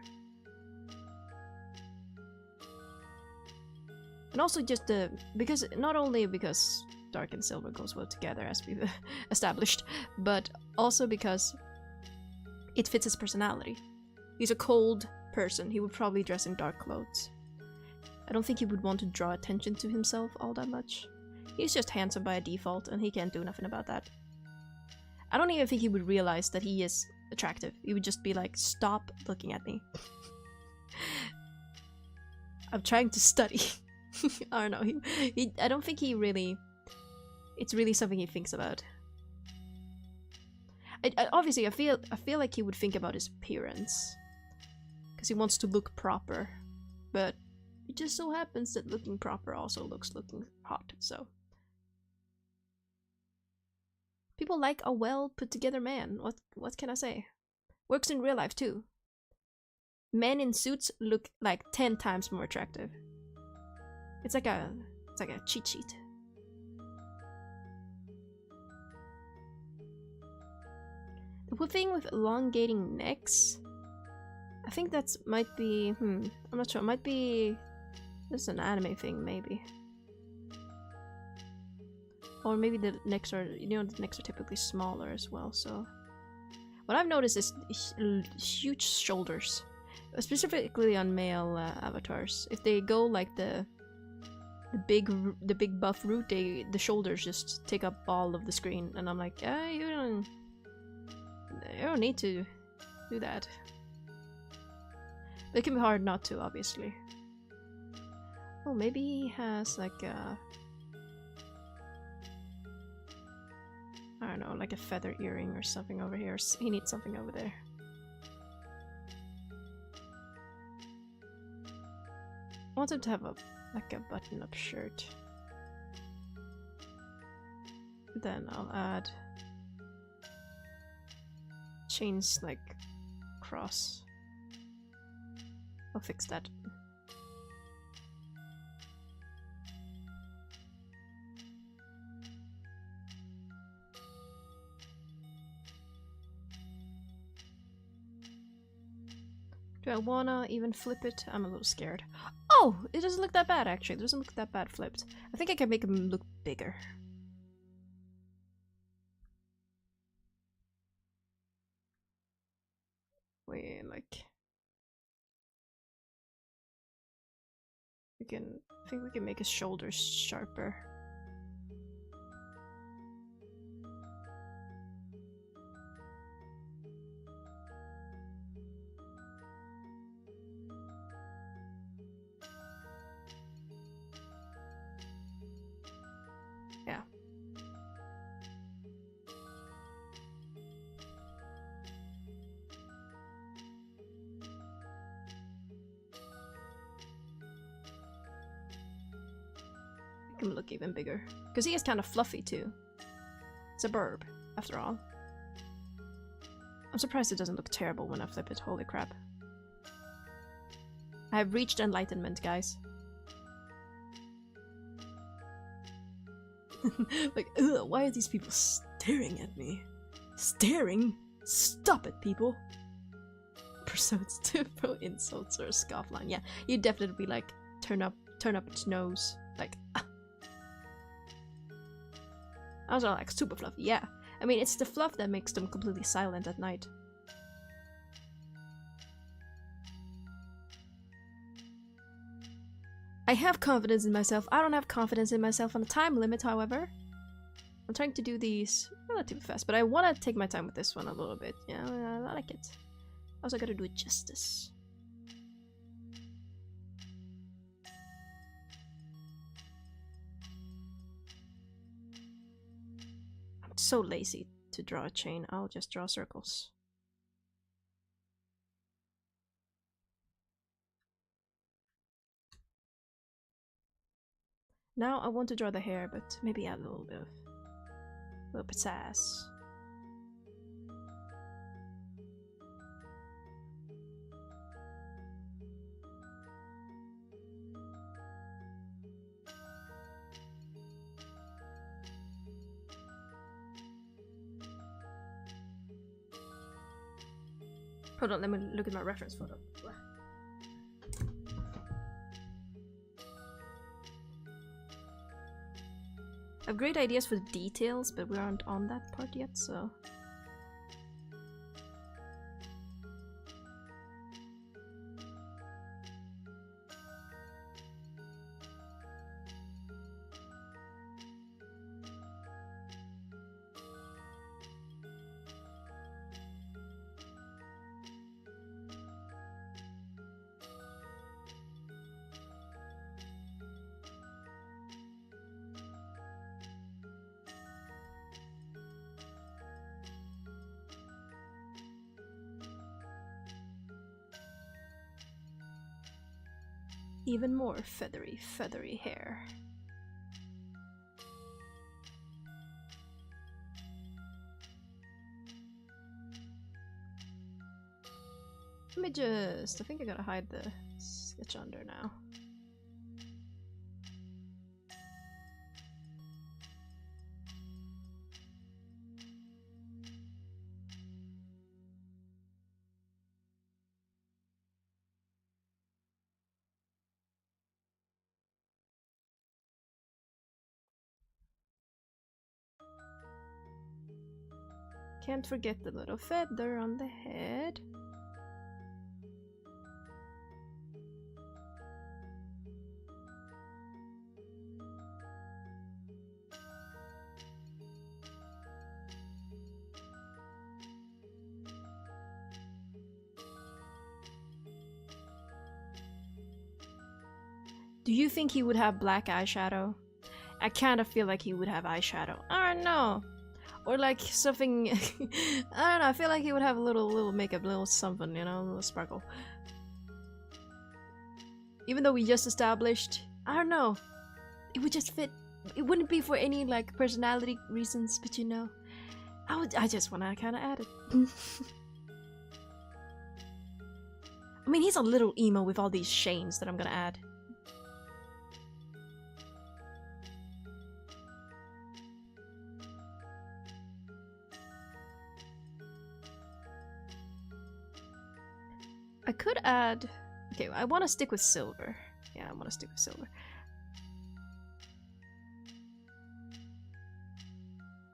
And also just because not only because dark and silver goes well together, as we've established, but also because it fits his personality. He's a cold person. He would probably dress in dark clothes. I don't think he would want to draw attention to himself all that much. He's just handsome by default, and he can't do nothing about that. I don't even think he would realize that he is attractive. He would just be like, stop looking at me. I'm trying to study. I don't know. I don't think he really... It's really something he thinks about. Obviously, I feel like he would think about his appearance. Because he wants to look proper. But it just so happens that looking proper also looking hot, so... People like a well put together man. What can I say? Works in real life too. Men in suits look like 10 times more attractive. It's like a cheat sheet. The whole thing with elongating necks, I think that's might be I'm not sure. It might be this is an anime thing, maybe. Or maybe the necks are, the necks are typically smaller as well, so... What I've noticed is huge shoulders. Specifically on male avatars. If they go like the big buff route, the shoulders just take up all of the screen, and I'm like, you don't need to do that. But it can be hard not to, obviously. Oh, maybe he has like a... I don't know, like a feather earring or something over here. He needs something over there. I want him to have like a button-up shirt. Then I'll add chains like cross. I'll fix that. Do I wanna even flip it? I'm a little scared. Oh! It doesn't look that bad, actually. It doesn't look that bad flipped. I think I can make him look bigger. Wait, like... I think we can make his shoulders sharper. Yeah. Make him look even bigger. Because he is kind of fluffy too. It's a burb, after all. I'm surprised it doesn't look terrible when I flip it, holy crap. I have reached enlightenment, guys. Like, ugh, why are these people staring at me? Staring? Stop it, people! Pursuits to throw insults or a scoff line. Yeah, you'd definitely be like, turn up its nose. Like, ah. I was all like, super fluffy, yeah. I mean, it's the fluff that makes them completely silent at night. I have confidence in myself. I don't have confidence in myself on a time limit, however. I'm trying to do these relatively fast, but I want to take my time with this one a little bit. Yeah, I like it. Also gotta do it justice. I'm so lazy to draw a chain. I'll just draw circles. Now I want to draw the hair, but maybe add a little bit of pizzazz. Hold on, let me look at my reference photo. I have great ideas for the details, but we aren't on that part yet, so... Even more feathery hair. Let me just... I think I gotta hide the sketch under now. Can't forget the little feather on the head. Do you think he would have black eyeshadow? I kind of feel like he would have eyeshadow. I don't know. Or like something... I don't know, I feel like he would have a little makeup, little something, you know, a little sparkle. Even though we just established... I don't know. It would just fit. It wouldn't be for any like personality reasons, but you know. I just wanna kinda add it. I mean, he's a little emo with all these chains that I'm gonna add. I could add... Okay, I want to stick with silver. Yeah, I want to stick with silver.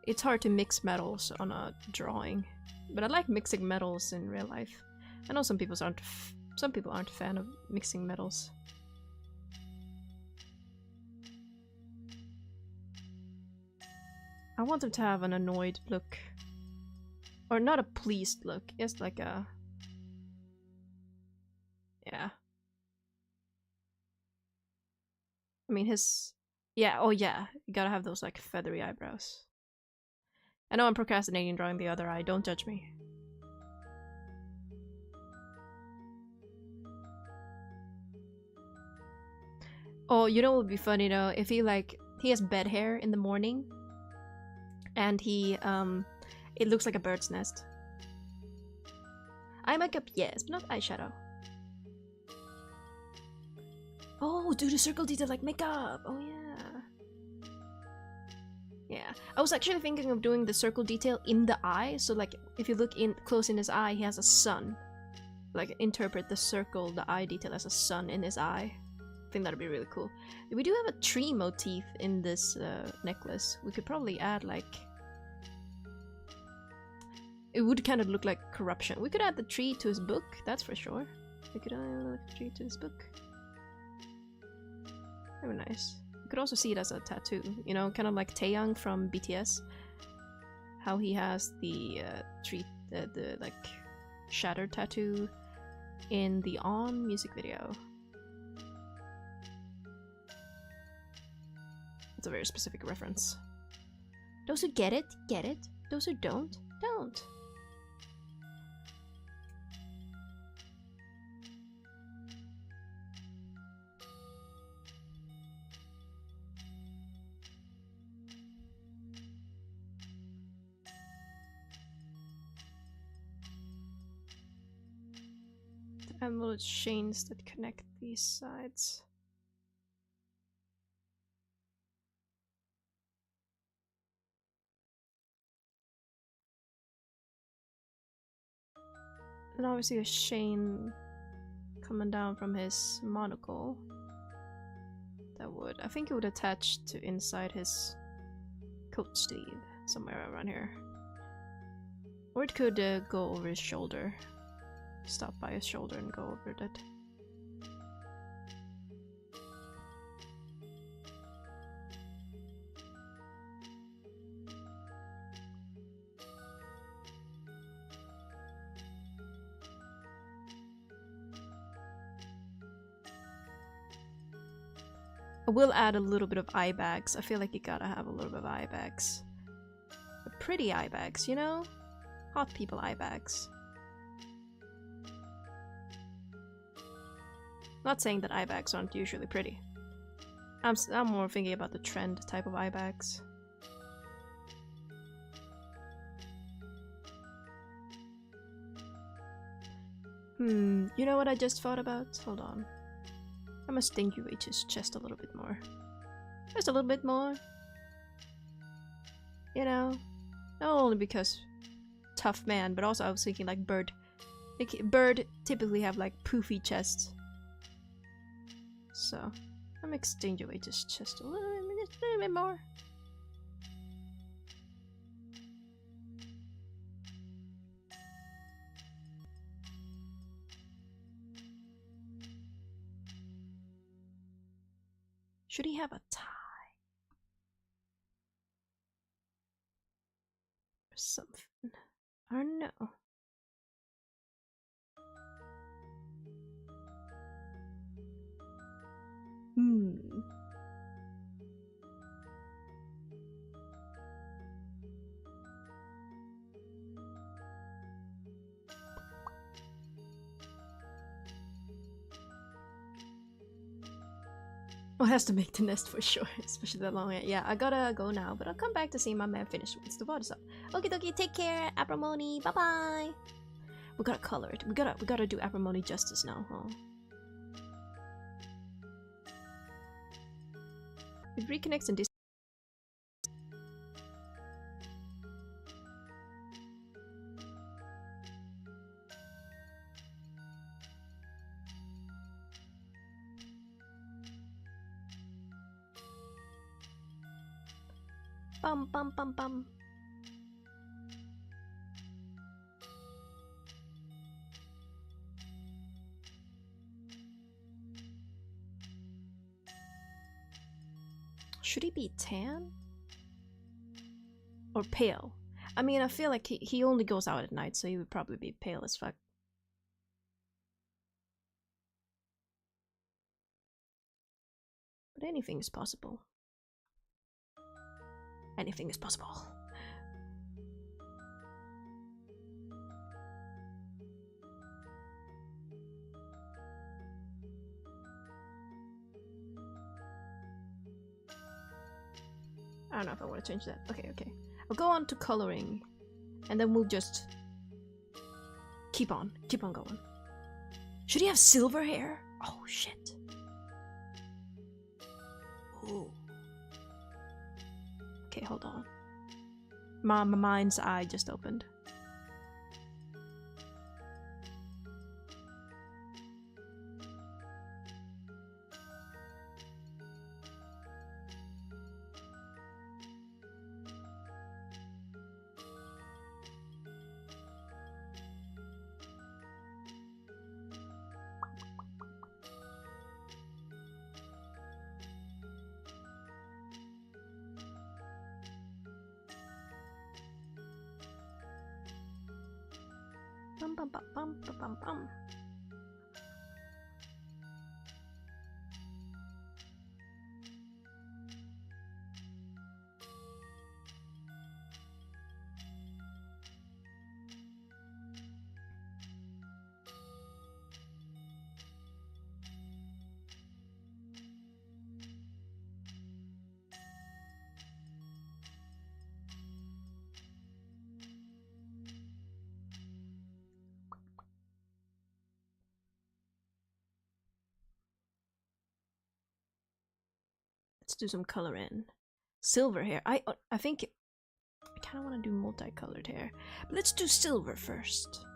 It's hard to mix metals on a drawing, but I like mixing metals in real life. I know some people aren't a fan of mixing metals. I want them to have an annoyed look. Or not a pleased look, just like a... Yeah. I mean, his... Yeah, oh yeah, you gotta have those like feathery eyebrows. I know I'm procrastinating drawing the other eye, don't judge me. Oh, you know what would be funny though? If he like, he has bed hair in the morning and he, it looks like a bird's nest. Eye makeup, yes, but not eyeshadow. Oh, do the circle detail like makeup! Oh yeah. Yeah, I was actually thinking of doing the circle detail in the eye, so like, if you look in close in his eye, he has a sun. Like, interpret the circle, the eye detail as a sun in his eye. I think that'd be really cool. We do have a tree motif in this necklace. We could probably add like... It would kind of look like corruption. We could add the tree to his book, that's for sure. We could add the tree to his book. Very nice. You could also see it as a tattoo, you know, kind of like Taeyang from BTS. How he has the tree, the like shattered tattoo in the On music video. It's a very specific reference. Those who get it, get it. Those who don't, don't. And little chains that connect these sides. And obviously a chain coming down from his monocle. That would, I think it would attach to inside his coat sleeve, somewhere around here. Or it could go over his shoulder. Stop by his shoulder and go over that. I will add a little bit of eye bags. I feel like you gotta have a little bit of eye bags. But pretty eye bags, you know? Hot people eye bags. Not saying that eye bags aren't usually pretty. I'm more thinking about the trend type of eye bags. You know what I just thought about? Hold on. I must extinguish his chest a little bit more. Just a little bit more. You know? Not only because tough man, but also I was thinking like bird. Like, bird typically have like poofy chests. So, I'm extinguish his chest a little bit more. Should he have a tie? Or something? I don't know. Well, has to make the nest for sure, especially that long. Yeah, I gotta go now, but I'll come back to see my man finish once the water's up. Okay, dokie, take care, Aprimony, bye bye. We gotta color it. We gotta do Aprimony justice now, huh? It reconnects in this. Bum bum bum bum. Should he be tan? Or pale? I mean, I feel like he only goes out at night, so he would probably be pale as fuck. But anything is possible. Anything is possible. I don't know if I want to change that. Okay, okay. I'll go on to coloring. And then we'll just keep on going. Should he have silver hair? Oh shit. Ooh. Okay, hold on. My mind's eye just opened. Bum bum bum bum bum bum bum. Let's do some color in. Silver hair. I think I kind of want to do multicolored hair. But let's do silver first.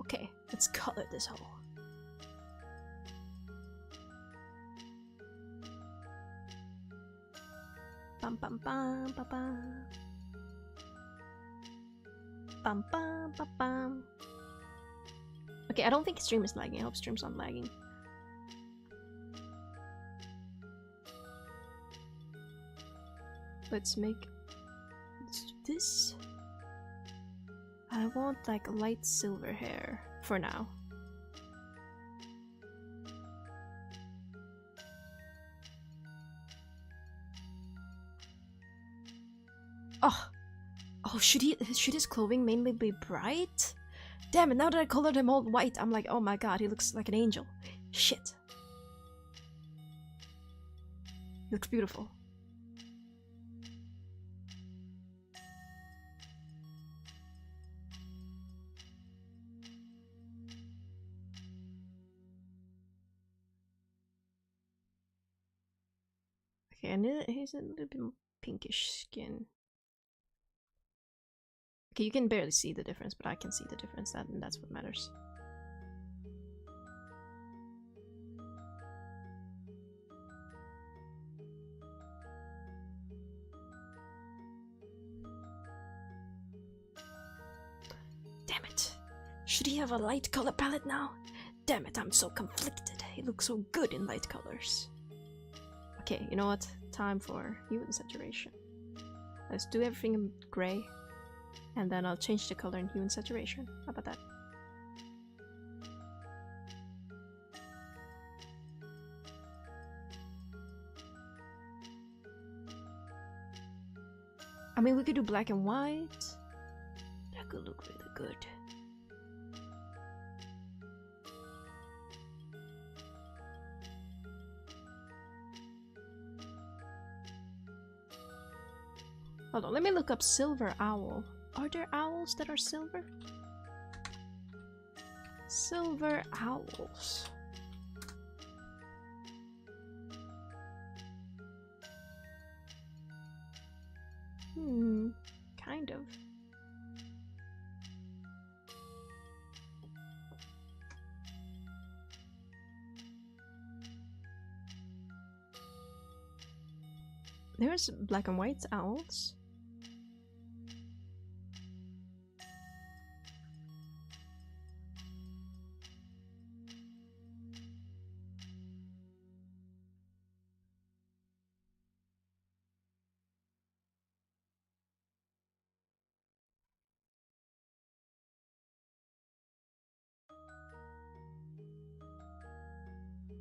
Okay, let's color this hole. Bum bum bum bum bum. Bum bum bum bum. Okay, I don't think stream is lagging. I hope stream's not lagging. Let's do this. I want like light silver hair for now. Oh, should his clothing mainly be bright? Damn it, now that I colored him all white, I'm like, oh my god, he looks like an angel. Shit. He looks beautiful. Okay, and he's a little bit pinkish skin. Okay, you can barely see the difference, but I can see the difference, and that's what matters. Damn it! Should he have a light color palette now? Damn it, I'm so conflicted. He looks so good in light colors. Okay, you know what? Time for hue and saturation. Let's do everything in gray. And then I'll change the color in hue and saturation. How about that? I mean, we could do black and white. That could look really good. Hold on, let me look up silver owl. Are there owls that are silver? Silver owls. Kind of. There's black and white owls.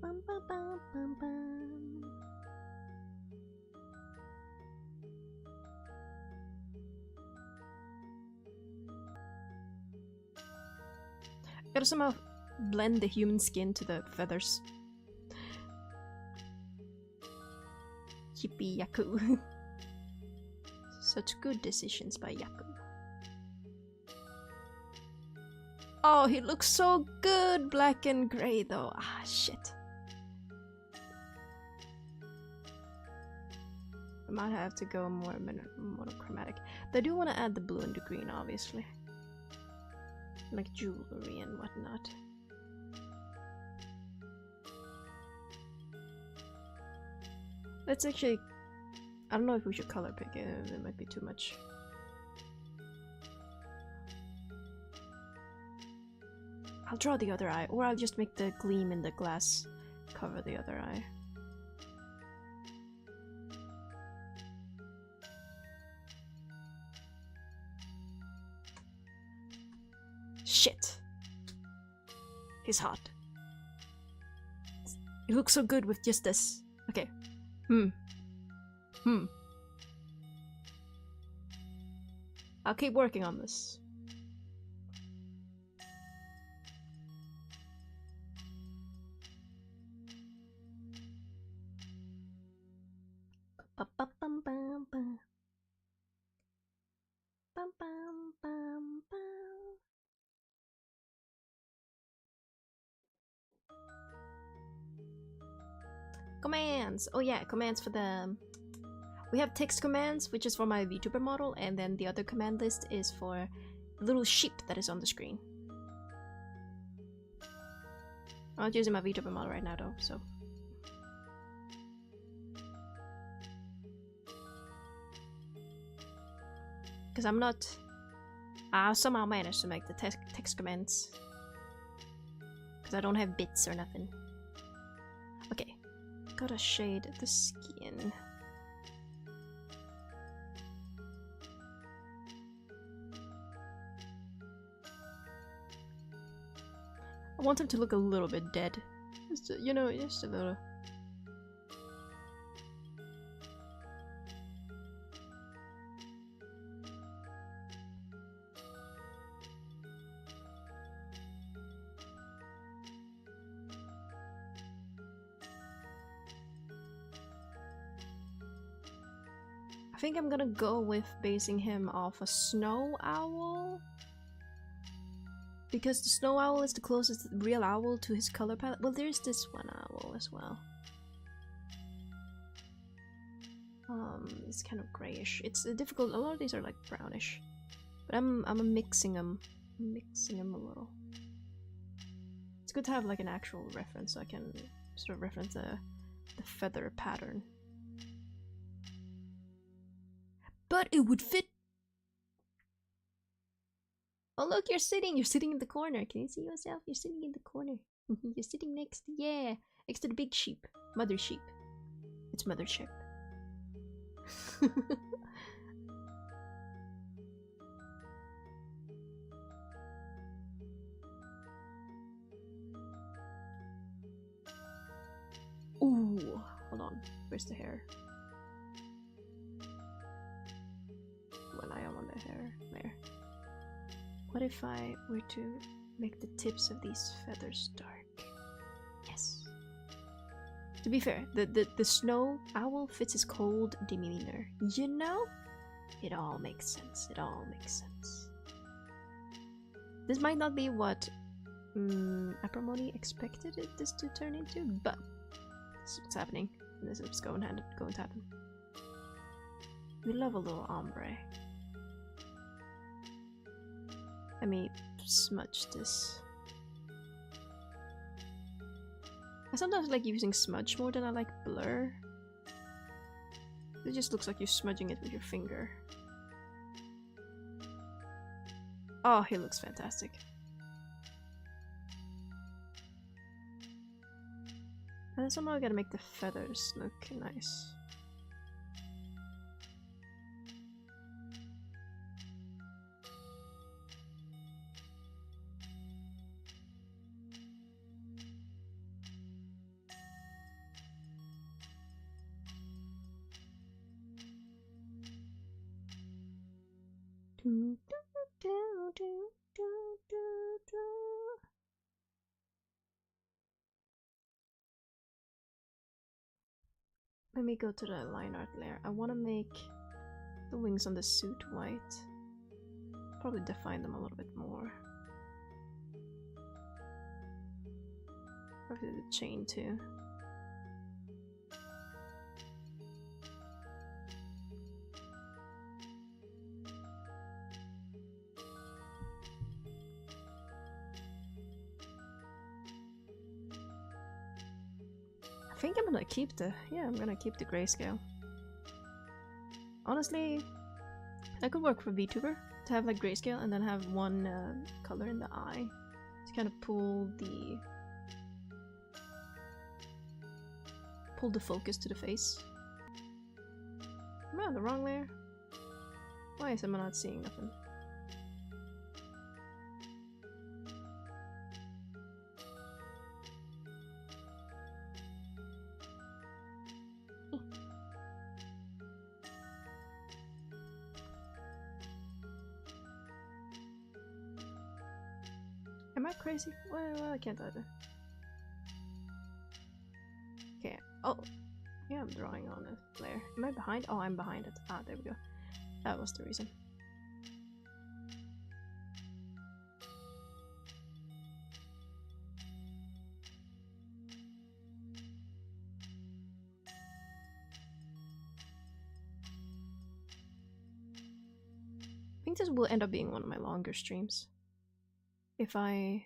Bum, bum, bum, bum, bum. Gotta somehow blend the human skin to the feathers. Yippee Yakku. Such good decisions by Yakku. Oh, he looks so good, black and gray though. Ah, shit. I might have to go more monochromatic. But I do want to add the blue and the green, obviously. Like jewelry and whatnot. Let's actually... I don't know if we should color pick it, it might be too much. I'll draw the other eye, or I'll just make the gleam in the glass cover the other eye. Shit. He's hot. He looks so good with just this. Okay. I'll keep working on this. Commands! Oh yeah, commands for the... We have text commands, which is for my VTuber model, and then the other command list is for the little sheep that is on the screen. I'm not using my VTuber model right now though, so. Because I'm not... I somehow managed to make the text commands. Because I don't have bits or nothing. Okay. Gotta shade the skin. I want him to look a little bit dead. Just, you know, just a little. I think I'm gonna go with basing him off a snow owl. Because the snow owl is the closest real owl to his color palette. Well, there's this one owl as well. It's kind of grayish. It's difficult. A lot of these are like brownish, but I'm mixing them. I'm mixing them a little. It's good to have like an actual reference, so I can sort of reference the feather pattern. But it would fit. Oh look, you're sitting in the corner. Can you see yourself? You're sitting in the corner. You're sitting next to the big sheep. Mother sheep. It's mother sheep. Ooh, hold on. Where's the hair? Well, I am on the hair. There. What if I were to make the tips of these feathers dark? Yes. To be fair, the snow owl fits his cold demeanor. You know? It all makes sense. It all makes sense. This might not be what Acrimony expected this to turn into, but this is what's happening. And this is what's going to happen. We love a little ombre. Let me smudge this. I sometimes like using smudge more than I like blur. It just looks like you're smudging it with your finger. Oh, he looks fantastic. And somehow I gotta make the feathers look nice. Let me go to the line art layer. I want to make the wings on the suit white. Probably define them a little bit more. Probably the chain too. I think I'm gonna keep the grayscale. Honestly, that could work for VTuber to have like grayscale and then have one color in the eye to kind of pull the focus to the face. Am I on the wrong layer? Why is I not seeing nothing? Am I crazy? Well, I can't either. Okay. Oh, yeah, I'm drawing on a layer. Am I behind? Oh, I'm behind it. Ah, there we go. That was the reason. think this will end up being one of my longer streams. If I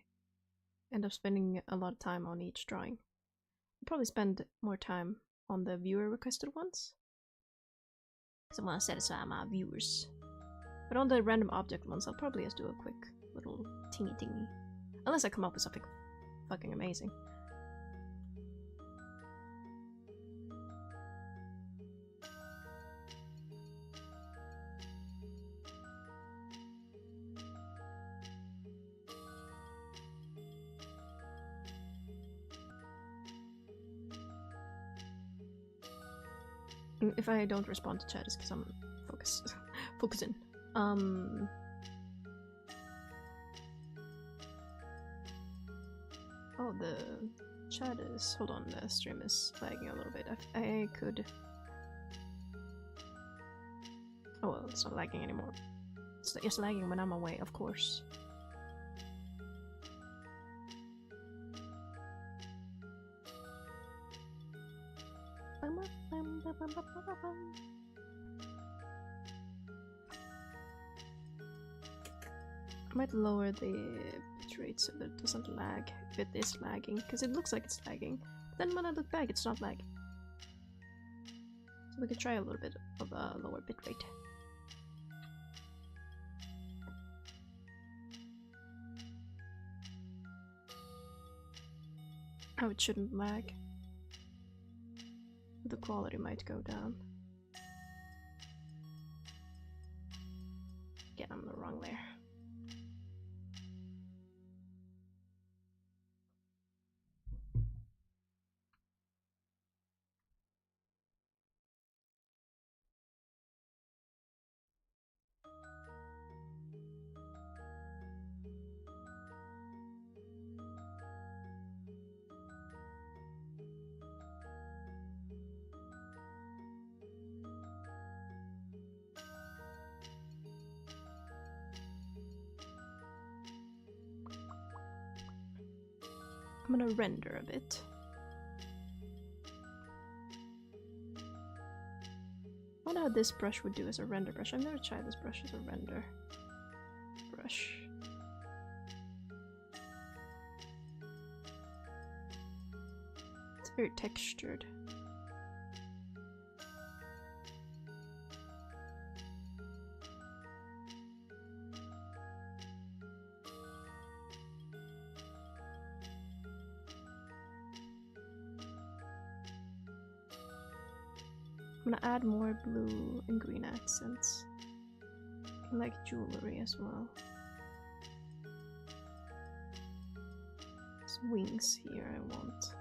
end up spending a lot of time on each drawing. I'll probably spend more time on the viewer requested ones. Because I want to satisfy my viewers. But on the random object ones, I'll probably just do a quick little tingy tingy. Unless I come up with something fucking amazing. If I don't respond to chat, it's because I'm focusing. Oh, the chat is. Hold on, the stream is lagging a little bit. I could. Oh well, it's not lagging anymore. It's just lagging when I'm away, of course. I might lower the bitrate so that it doesn't lag if it is lagging, because it looks like it's lagging. But then when I look back, it's not lagging. So we could try a little bit of a lower bitrate. Oh, it shouldn't lag. The quality might go down. Yeah, I'm the wrong layer. I'm gonna render a bit. I wonder how this brush would do as a render brush. I've never tried this brush as a render brush. It's very textured. I'm gonna add more blue and green accents. I like jewelry as well. There's wings here I want.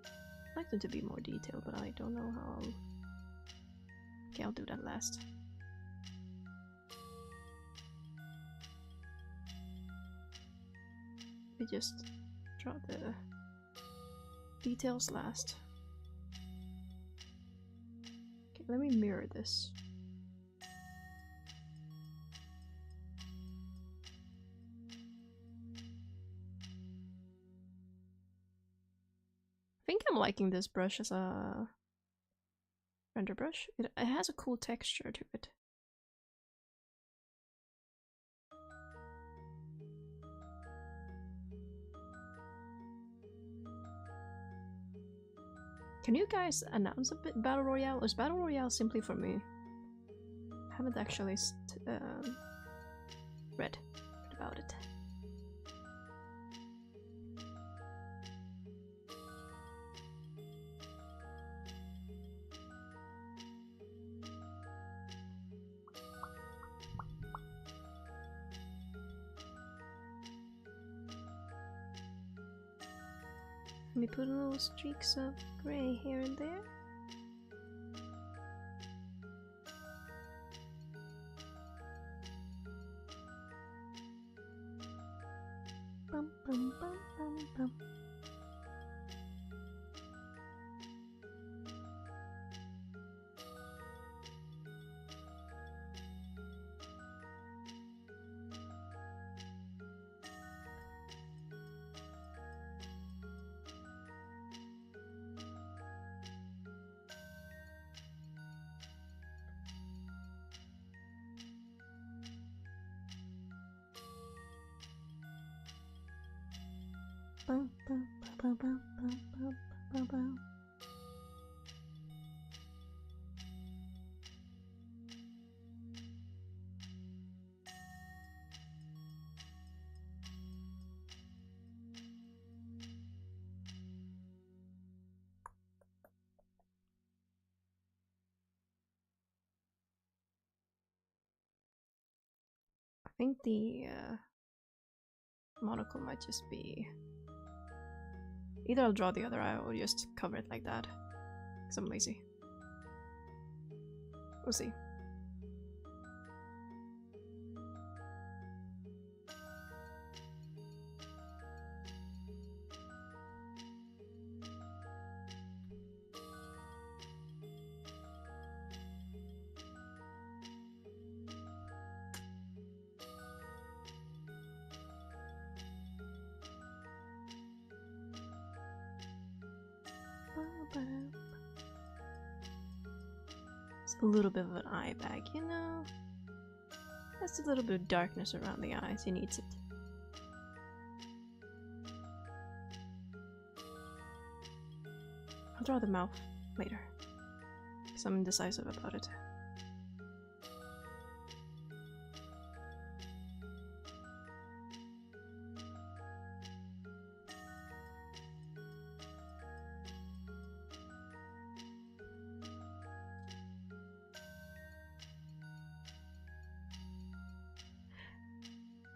I'd like them to be more detailed, but I don't know how I'll... Okay, I'll do that last. We just draw the details last. Let me mirror this. I think I'm liking this brush as a render brush. It has a cool texture to it. Can you guys announce a bit Battle Royale? Or is Battle Royale simply for me? I haven't actually read about it. Let me put little streaks of gray here and there. Bum, bum, bum, bum, bum. I think the monocle might just be... Either I'll draw the other eye or just cover it like that. Because I'm lazy. We'll see. It's a little bit of an eye bag, you know? There's a little bit of darkness around the eyes, he needs it. I'll draw the mouth later, because I'm indecisive about it.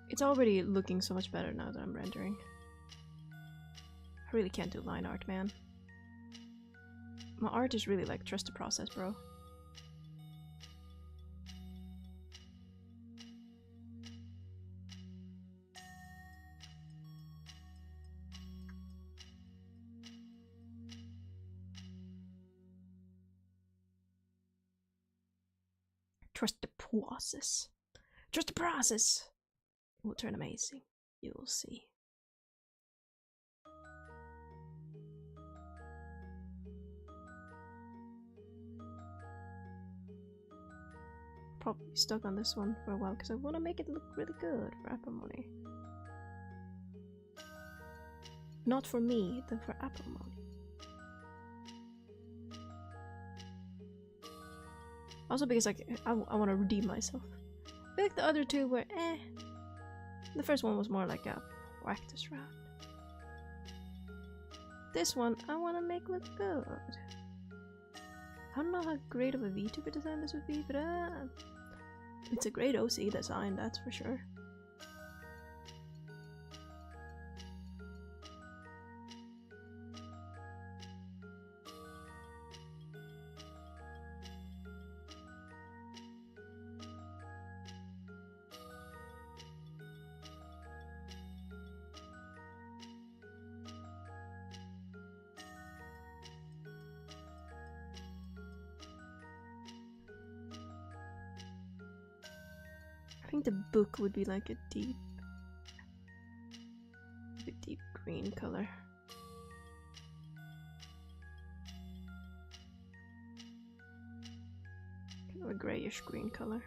It's already looking so much better now that I'm rendering. I really can't do line art, man. My art is really like, trust the process, bro. Trust the process. Trust the process! It will turn amazing. You will see. Probably stuck on this one for a while because I want to make it look really good for Apamoni. Not for me, then for Apamoni. Also because like I want to redeem myself. I feel like the other two were eh. The first one was more like a practice round. This one I want to make look good. I don't know how great of a VTuber design this would be, but it's a great OC design, that's for sure. I think the book would be like a deep green color. Kind of a grayish green color.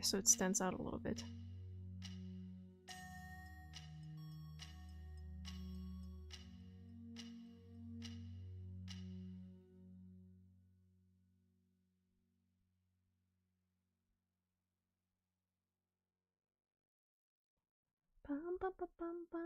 So it stands out a little bit. Bum, bum, bum, bum, bum.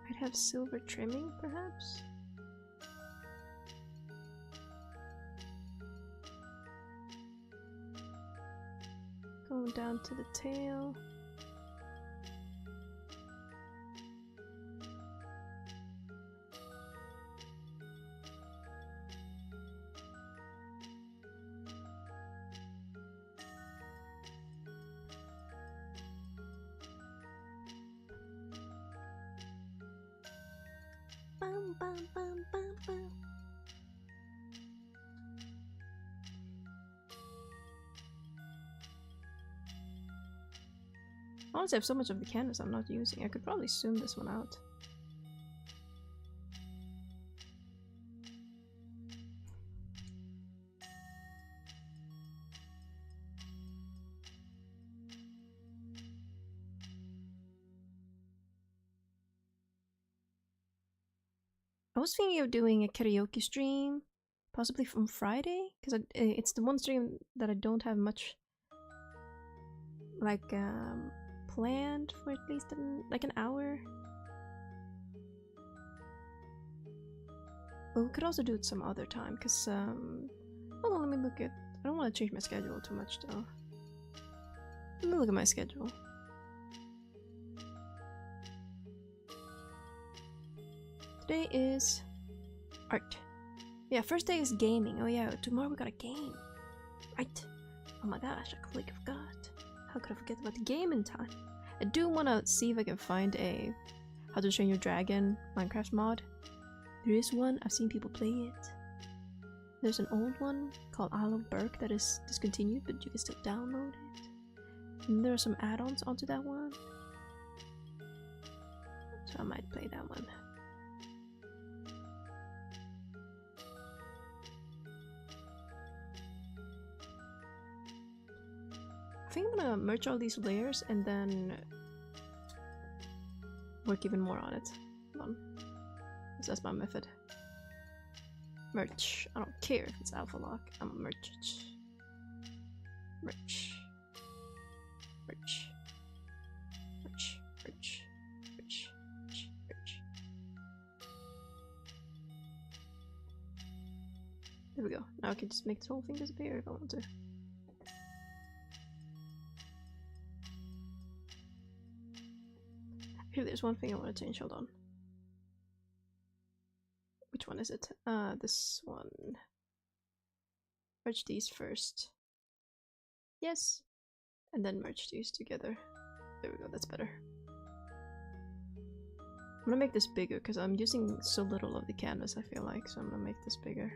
Might have silver trimming, perhaps? Going down to the tail. Honestly, I have so much of the canvas I'm not using. I could probably zoom this one out. I was thinking of doing a karaoke stream, possibly from Friday, because it's the one stream that I don't have much like planned for at least like an hour. But we could also do it some other time, because hold on, let me look at. I don't want to change my schedule too much though. Let me look at my schedule. Today is art. Yeah, first day is gaming. Oh yeah, tomorrow we got a game. Right. Oh my gosh, I completely forgot. How could I forget about the game in time? I do want to see if I can find a How to Train Your Dragon Minecraft mod. There is one, I've seen people play it. There's an old one called Isle of Berk that is discontinued, but you can still download it. And there are some add-ons onto that one. So I might play that one. I think I'm gonna merge all these layers and then work even more on it. Hold on. That's my method. Merge. I don't care if it's alpha lock. I'm gonna merge it. Merge. Merge. Merge. Merge. Merge. Merge. Merge. There we go. Now I can just make this whole thing disappear if I want to. Here, there's one thing I want to change. Hold on. Which one is it? This one. Merge these first. Yes. And then merge these together. There we go, that's better. I'm gonna make this bigger because I'm using so little of the canvas, I feel like, so I'm gonna make this bigger.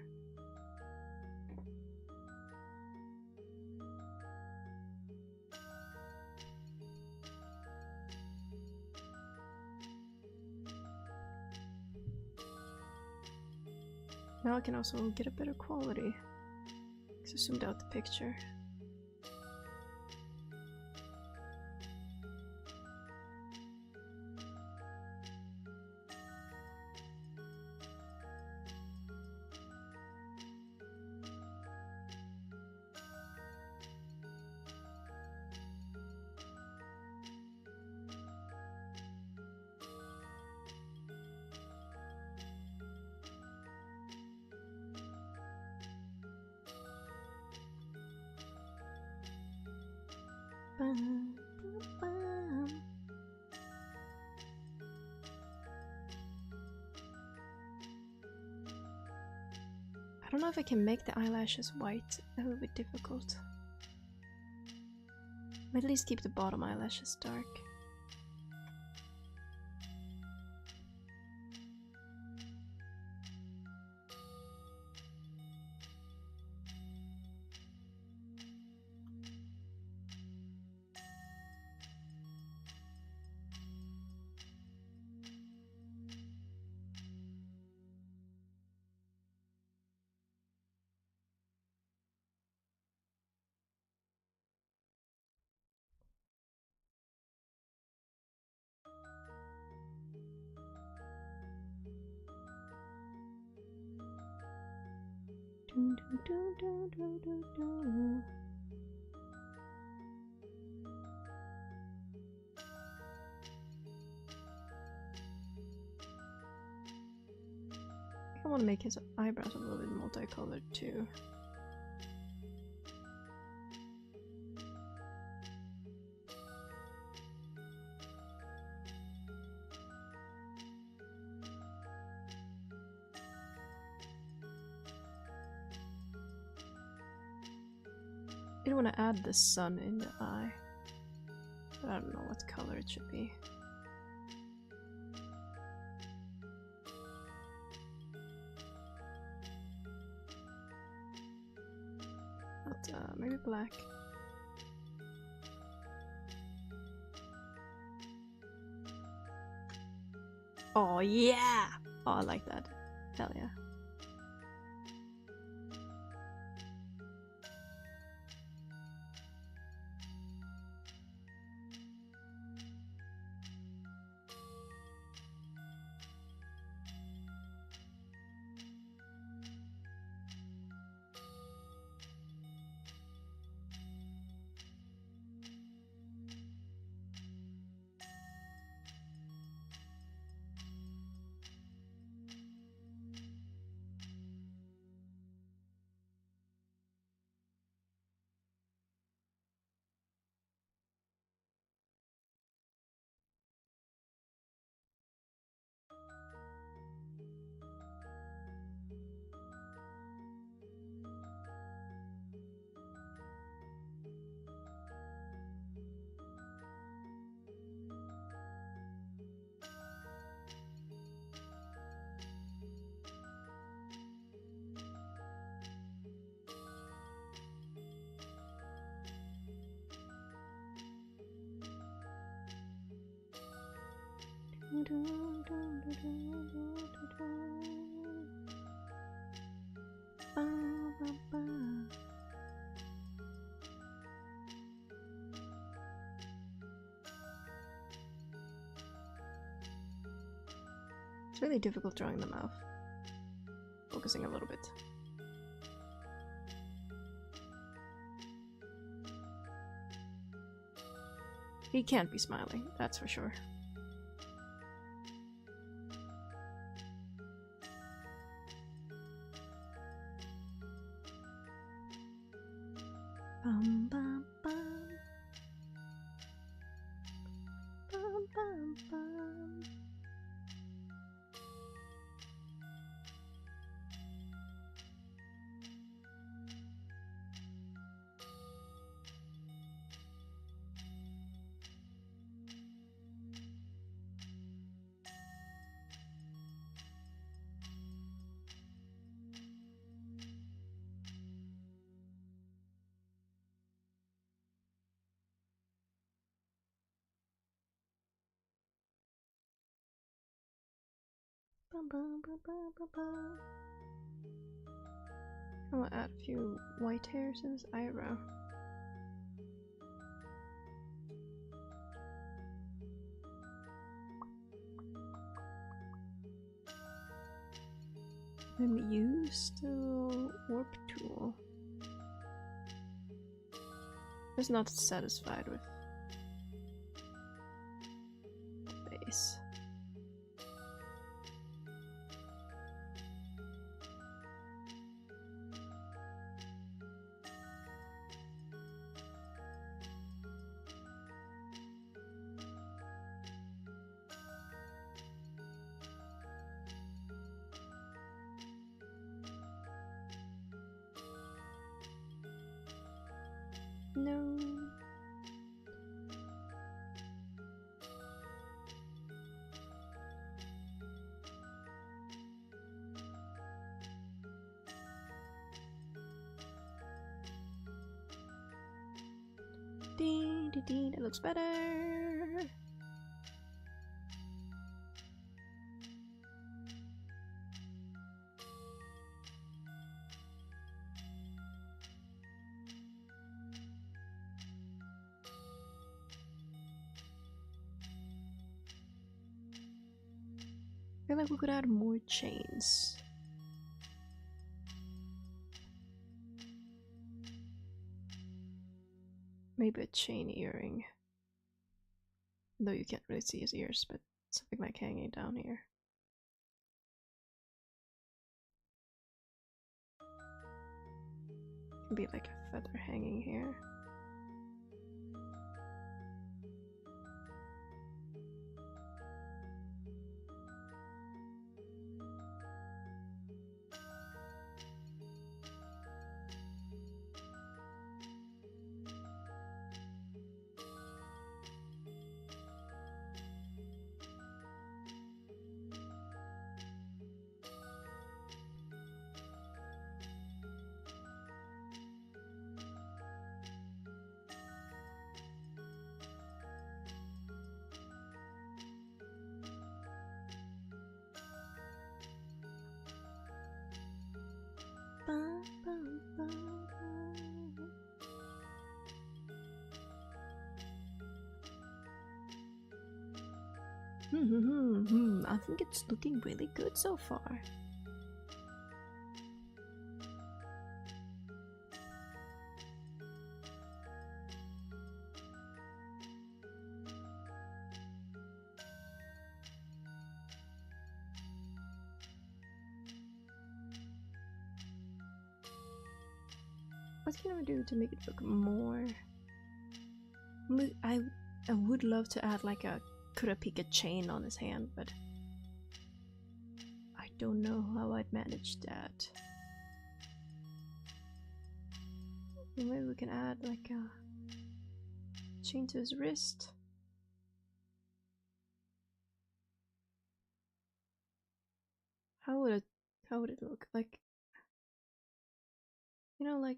Now I can also get a better quality because I zoomed out the picture. I don't know if I can make the eyelashes white. That would be difficult. But at least keep the bottom eyelashes dark. I want to make his eyebrows a little bit multicolored too. I don't want to add the sun in the eye, but I don't know what color it should be. Maybe black. Oh yeah! Oh, I like that. Hell yeah. It's really difficult drawing the mouth. Focusing a little bit. He can't be smiling, that's for sure. Bum, bum, bum. Bum, bum, bum. Bum, bum, bum, bum, bum, bum. I'm gonna add a few white hairs in his eyebrow. Then use the warp tool. Just not satisfied with the face. No. Dee, dee, dee, that looks better. I feel like we could add more chains. Maybe a chain earring. Though you can't really see his ears, but something like hanging down here. Could be like a feather hanging here. I think it's looking really good so far. What can I do to make it look more? I would love to add like a Kurapika chain on his hand, but I don't know how I'd manage that. Maybe we can add like a chain to his wrist. How would it look like? You know, like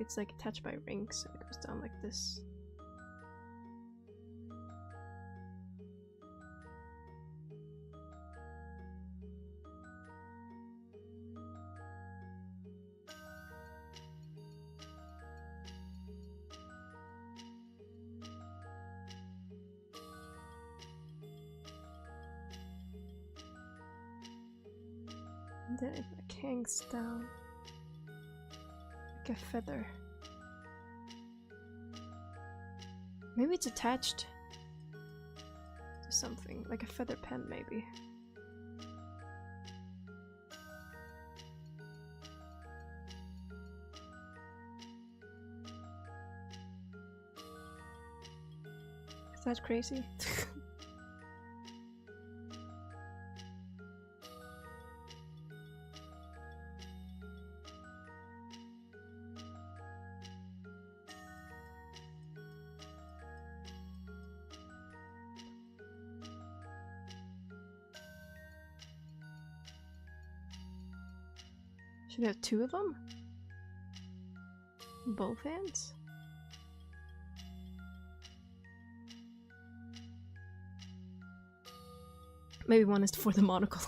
it's like attached by rings, so it goes down like this. And then it like hangs down like a feather. Maybe it's attached to something, like a feather pen maybe. Is that crazy? Should I have two of them? Both hands? Maybe one is for the monocle.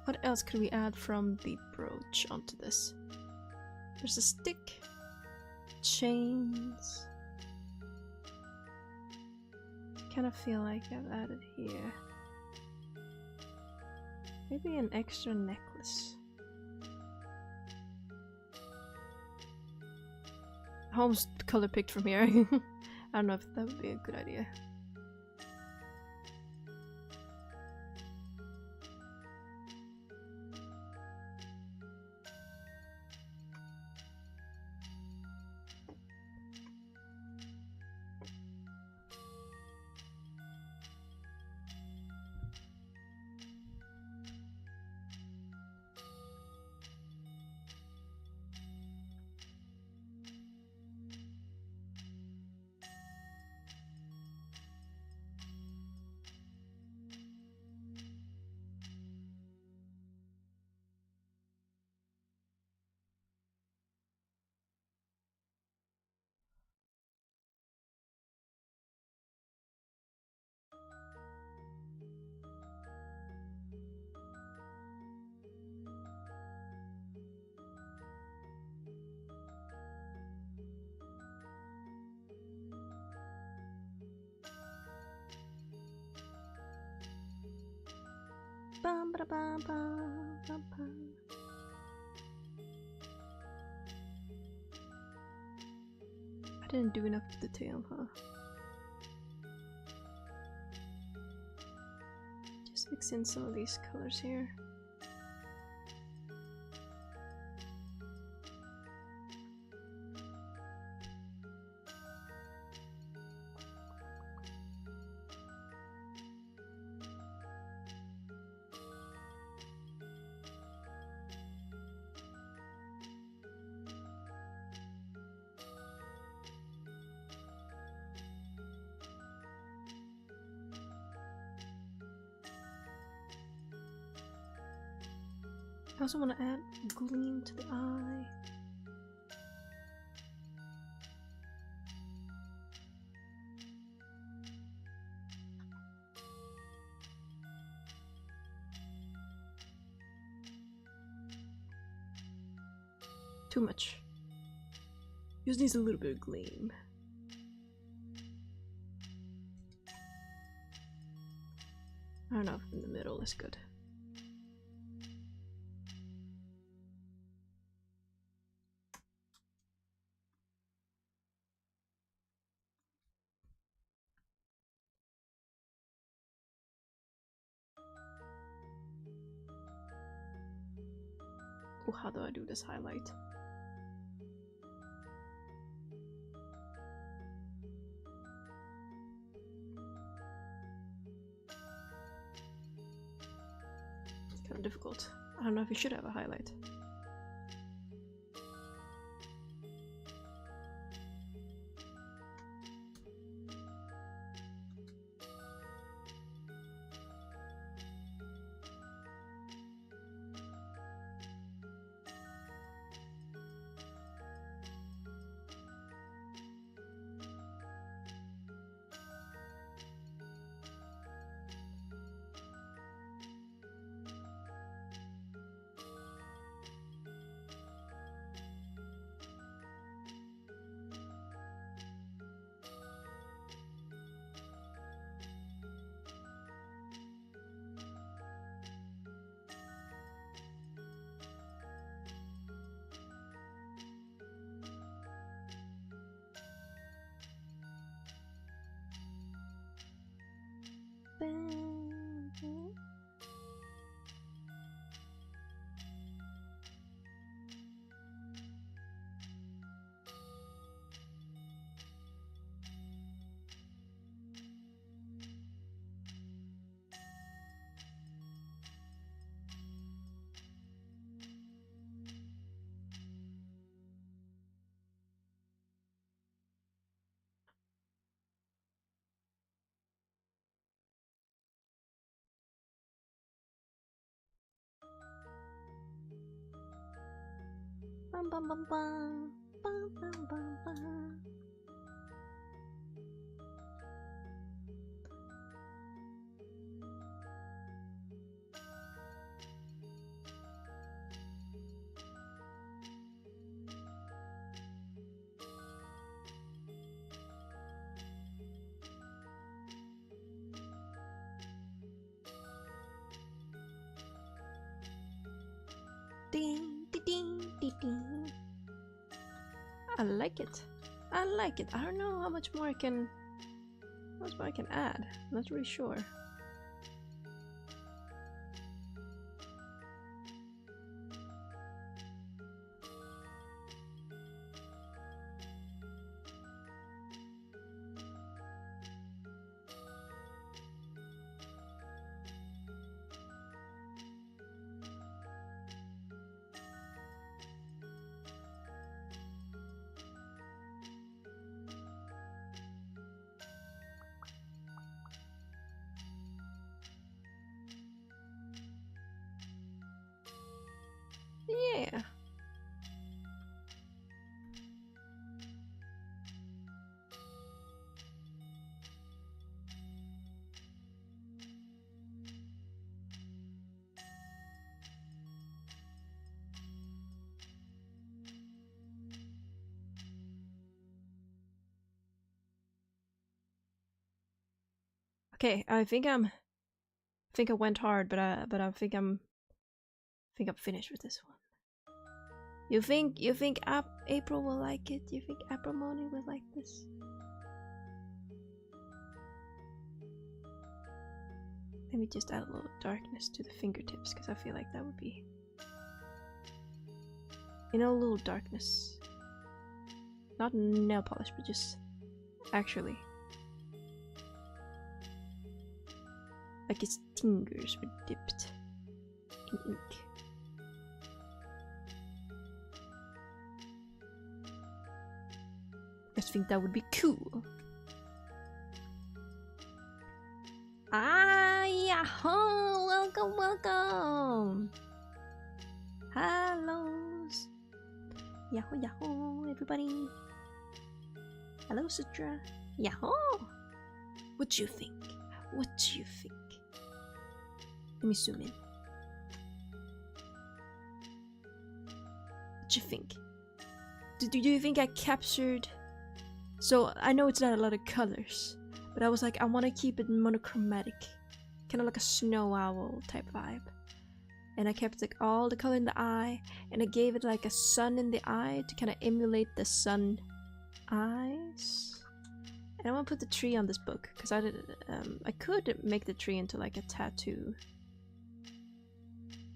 What else could we add from the brooch onto this? There's a stick, chains. I kind of feel like I've added here. Maybe an extra necklace. I almost color picked from here. I don't know if that would be a good idea. Bum, ba, bum, bum, bum, bum. Didn't do enough with the tail, huh? Just mix in some of these colors here. I also want to add gleam to the eye. Too much. Just needs a little bit of gleam. I don't know if in the middle is good. Oh, how do I do this highlight? It's kind of difficult. I don't know if you should have a highlight. Bum bum bum bum bum bum bum bum. Ding ding ding ding ding. I like it. I like it. I don't know how much more I can add. I'm not really sure. Yeah. Okay, I think I went hard, but I think I'm finished with this one. You think April will like it? You think Aprimony will like this? Let me just add a little darkness to the fingertips because I feel like that would be, you know, a little darkness. Not nail polish, but just actually like his fingers were dipped in ink. I just think that would be cool. Ah, yahoo! Welcome, welcome! Hellos! Yahoo, yahoo, everybody! Hello, Sutra! Yahoo! What do you think? What do you think? Let me zoom in. What do you think? Do you think I captured... So, I know it's not a lot of colors, but I was like, I want to keep it monochromatic. Kind of like a snow owl type vibe. And I kept like all the color in the eye, and I gave it like a sun in the eye to kind of emulate the sun eyes. And I want to put the tree on this book, because I could make the tree into like a tattoo.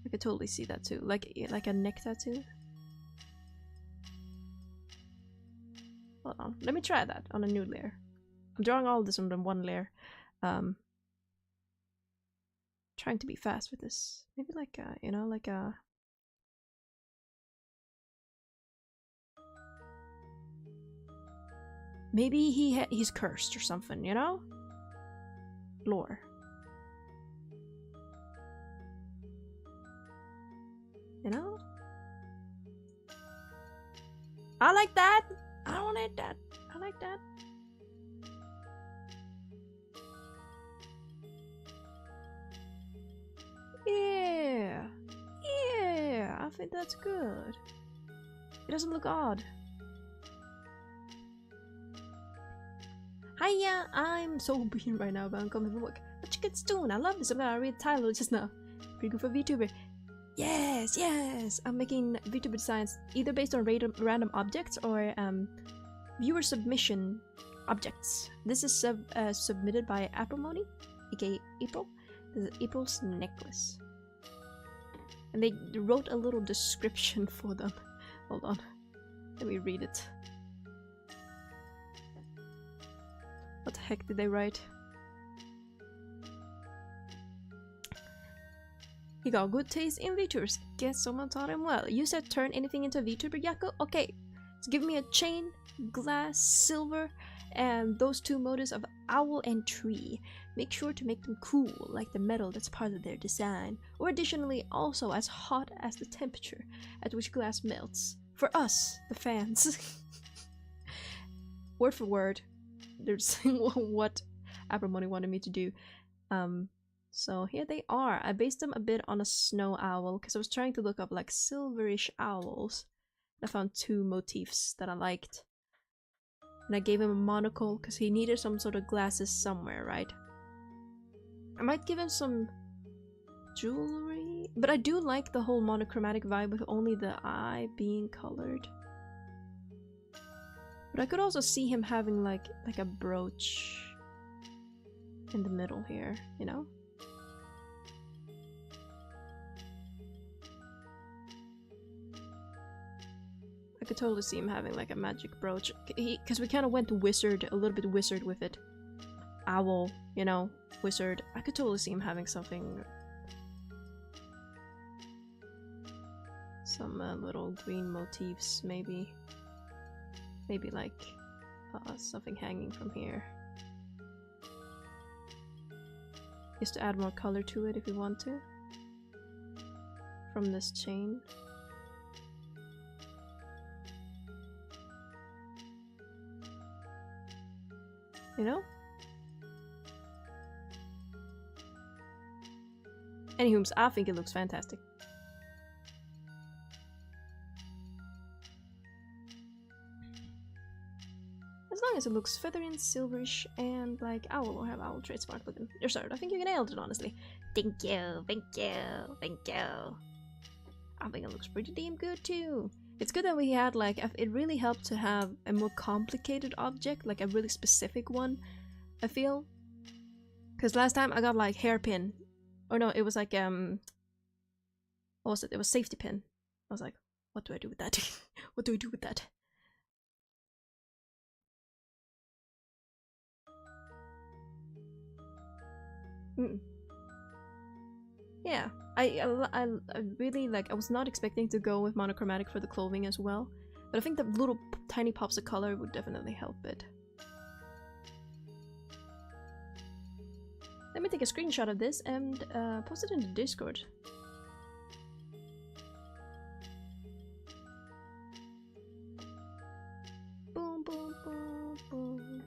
I could totally see that too, like a neck tattoo. Hold on, let me try that on a new layer. I'm drawing all of this on one layer. Trying to be fast with this. Maybe like a, you know, like a... Maybe he's cursed or something, you know? Lore. You know? I like that! I don't like that. I like that. Yeah. Yeah, I think that's good. It doesn't look odd. Hiya, I'm so beaten right now, but I'm coming from work. What you kids doing? I love this. I'm gonna read the title just now. Pretty good for VTuber. Yes, yes! I'm making VTuber designs either based on random objects or viewer submission objects. This is submitted by Aprimony, aka April. This is April's necklace. And they wrote a little description for them. Hold on. Let me read it. What the heck did they write? He got good taste in VTubers. Guess someone taught him well. You said turn anything into a VTuber, Yakku? Okay. So give me a chain, glass, silver, and those two motives of owl and tree. Make sure to make them cool, like the metal that's part of their design. Or additionally, also as hot as the temperature at which glass melts. For us, the fans. Word for word. There's what Aprimony wanted me to do. So here they are. I based them a bit on a snow owl because I was trying to look up like silverish owls. I found two motifs that I liked. And I gave him a monocle because he needed some sort of glasses somewhere, right? I might give him some jewelry, but I do like the whole monochromatic vibe with only the eye being colored. But I could also see him having like a brooch in the middle here, you know? I could totally see him having like a magic brooch, because we kind of went wizard, a little bit wizard with it. Owl, you know, wizard. I could totally see him having something, some little green motifs, maybe like something hanging from here, just to add more color to it if you want to, from this chain. You know? Anywho, I think it looks fantastic. As long as it looks feathery and silverish and like owl will have owl trademark looking. You're sorry, I think you nailed it, honestly. Thank you, thank you, thank you. I think it looks pretty damn good too. It's good that we had like, it really helped to have a more complicated object, like a really specific one, I feel. Because last time I got like hairpin. Or no, it was like, what was it? It was safety pin. I was like, what do I do with that? What do I do with that? Yeah, I really like. I was not expecting to go with monochromatic for the clothing as well, but I think the little tiny pops of color would definitely help it. Let me take a screenshot of this and post it in the Discord. Boom, boom, boom, boom.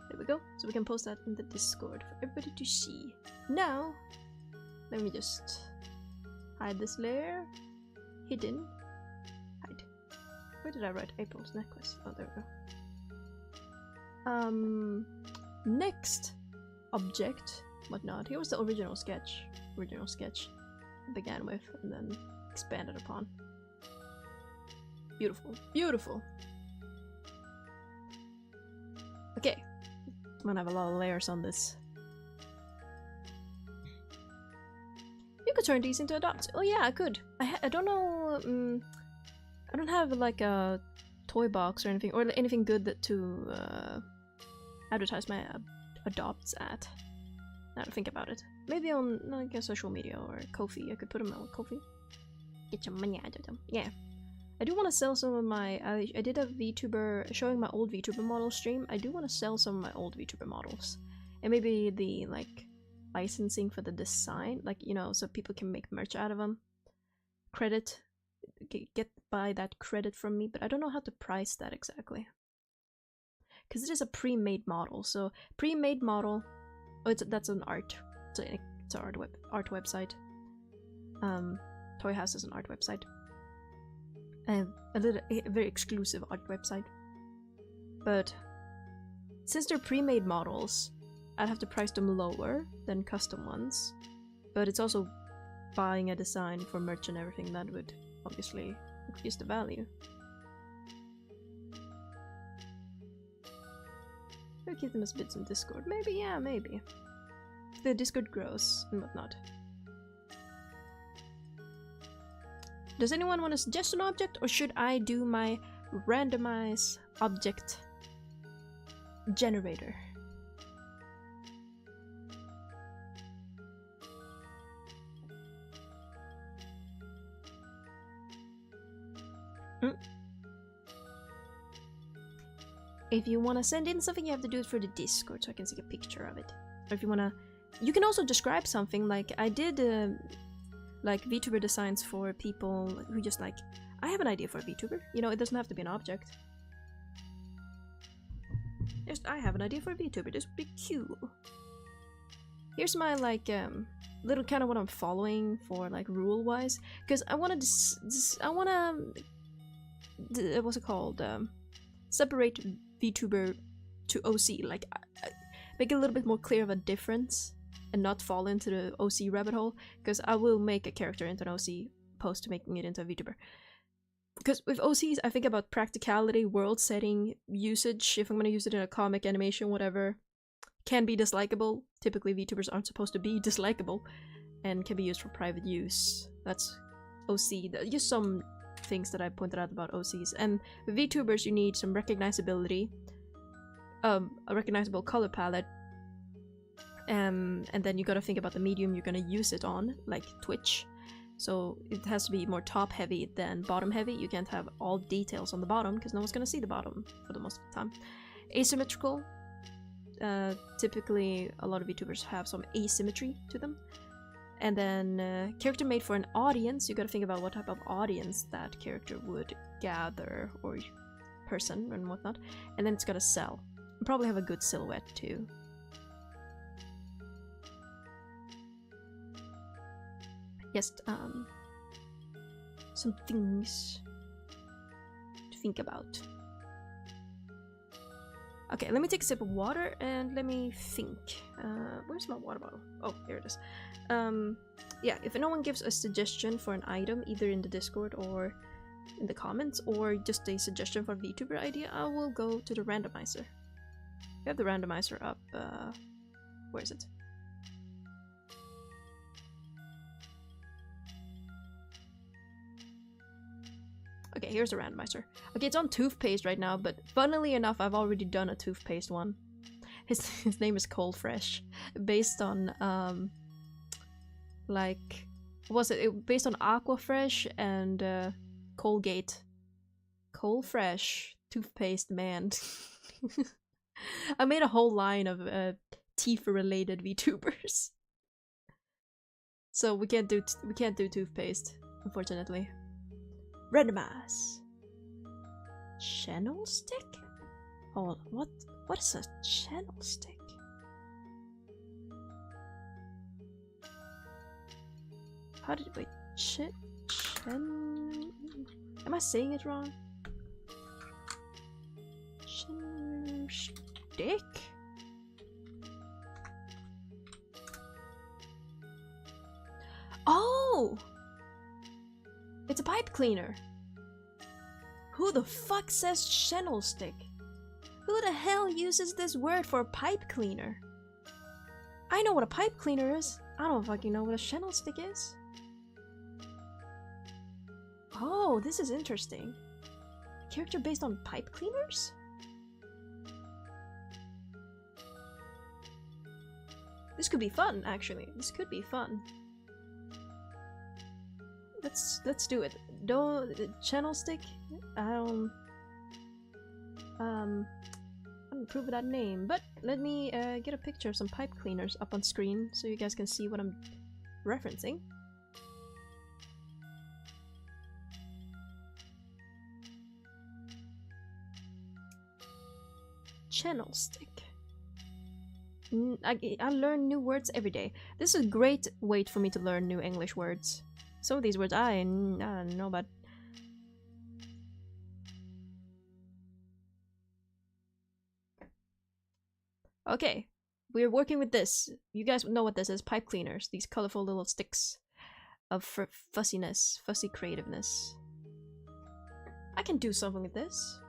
There we go. So we can post that in the Discord for everybody to see. Now, let me just hide this layer. Hidden. Hide. Where did I write April's necklace? Oh, there we go. Next object, whatnot. Here was the original sketch. Original sketch I began with and then expanded upon. Beautiful. Beautiful. Okay. I'm gonna have a lot of layers on this. You could turn these into dots. Oh yeah, I could. I don't know. I don't have like a toy box or anything good that to advertise my adopts at. Now to think about it. Maybe on like a social media or Ko-fi. I could put them on Ko-fi. Get your money out of them. Yeah. I do want to sell some of my... I did a VTuber... showing my old VTuber model stream. I do want to sell some of my old VTuber models. And maybe the, like, licensing for the design. Like, you know, so people can make merch out of them. Credit. Buy that credit from me. But I don't know how to price that exactly. Because it is a pre-made model. So, pre-made model... Oh, that's an art. It's an art website. Toy House is an art website. A very exclusive art website. But since they're pre-made models, I'd have to price them lower than custom ones. But it's also buying a design for merch and everything that would obviously increase the value. Maybe keep them as bits in Discord. Maybe, yeah, maybe. If the Discord grows and whatnot. Does anyone want to suggest an object, or should I do my randomize object generator? If you want to send in something, you have to do it for the Discord so I can see a picture of it. Or if you want to... You can also describe something, like I did... like VTuber designs for people who just like, I have an idea for a VTuber. You know, it doesn't have to be an object. Just, I have an idea for a VTuber. This would be cool. Here's my like little kind of what I'm following for like rule wise, because I want to what's it called? Separate VTuber to OC. Like make it a little bit more clear of a difference. And not fall into the OC rabbit hole, because I will make a character into an OC post to making it into a VTuber. Because with OCs, I think about practicality, world setting, usage, if I'm going to use it in a comic, animation, whatever, can be dislikable. Typically VTubers aren't supposed to be dislikable, and can be used for private use. That's OC, just some things that I pointed out about OCs. And with VTubers, you need some recognizability, a recognizable color palette, and then you gotta think about the medium you're gonna use it on, like Twitch. So it has to be more top heavy than bottom heavy. You can't have all details on the bottom because no one's gonna see the bottom for the most of the time. Asymmetrical. Typically a lot of VTubers have some asymmetry to them. And then character made for an audience. You gotta think about what type of audience that character would gather, or person and whatnot. And then it's gotta sell. And probably have a good silhouette too. Just some things to think about. Okay, let me take a sip of water and let me think. Where's my water bottle? Oh, here it is. Yeah, if no one gives a suggestion for an item, either in the Discord or in the comments, or just a suggestion for a VTuber idea, I will go to the randomizer. I have the randomizer up. Where is it? Okay, here's the randomizer. Okay, it's on toothpaste right now, but funnily enough, I've already done a toothpaste one. His name is Cold Fresh, based on like, was it based on Aquafresh and Colgate. Cold Fresh toothpaste man. I made a whole line of teeth-related VTubers. So we can't do toothpaste, unfortunately. Randomize. Channel stick? Hold on, what is a channel stick? How did wait? Am I saying it wrong? Stick? Oh! It's a pipe cleaner. Who the fuck says channel stick? Who the hell uses this word for a pipe cleaner? I know what a pipe cleaner is. I don't fucking know what a channel stick is. Oh, this is interesting. A character based on pipe cleaners? This could be fun, actually. This could be fun. Let's do it. Don't channel stick. I don't approve of that name, but let me get a picture of some pipe cleaners up on screen so you guys can see what I'm referencing. Channel stick. I learn new words every day. This is a great way for me to learn new English words. Some of these words I don't know about. Okay, we're working with this. You guys know what this is. Pipe cleaners. These colorful little sticks of fussiness, fussy creativeness. I can do something with this.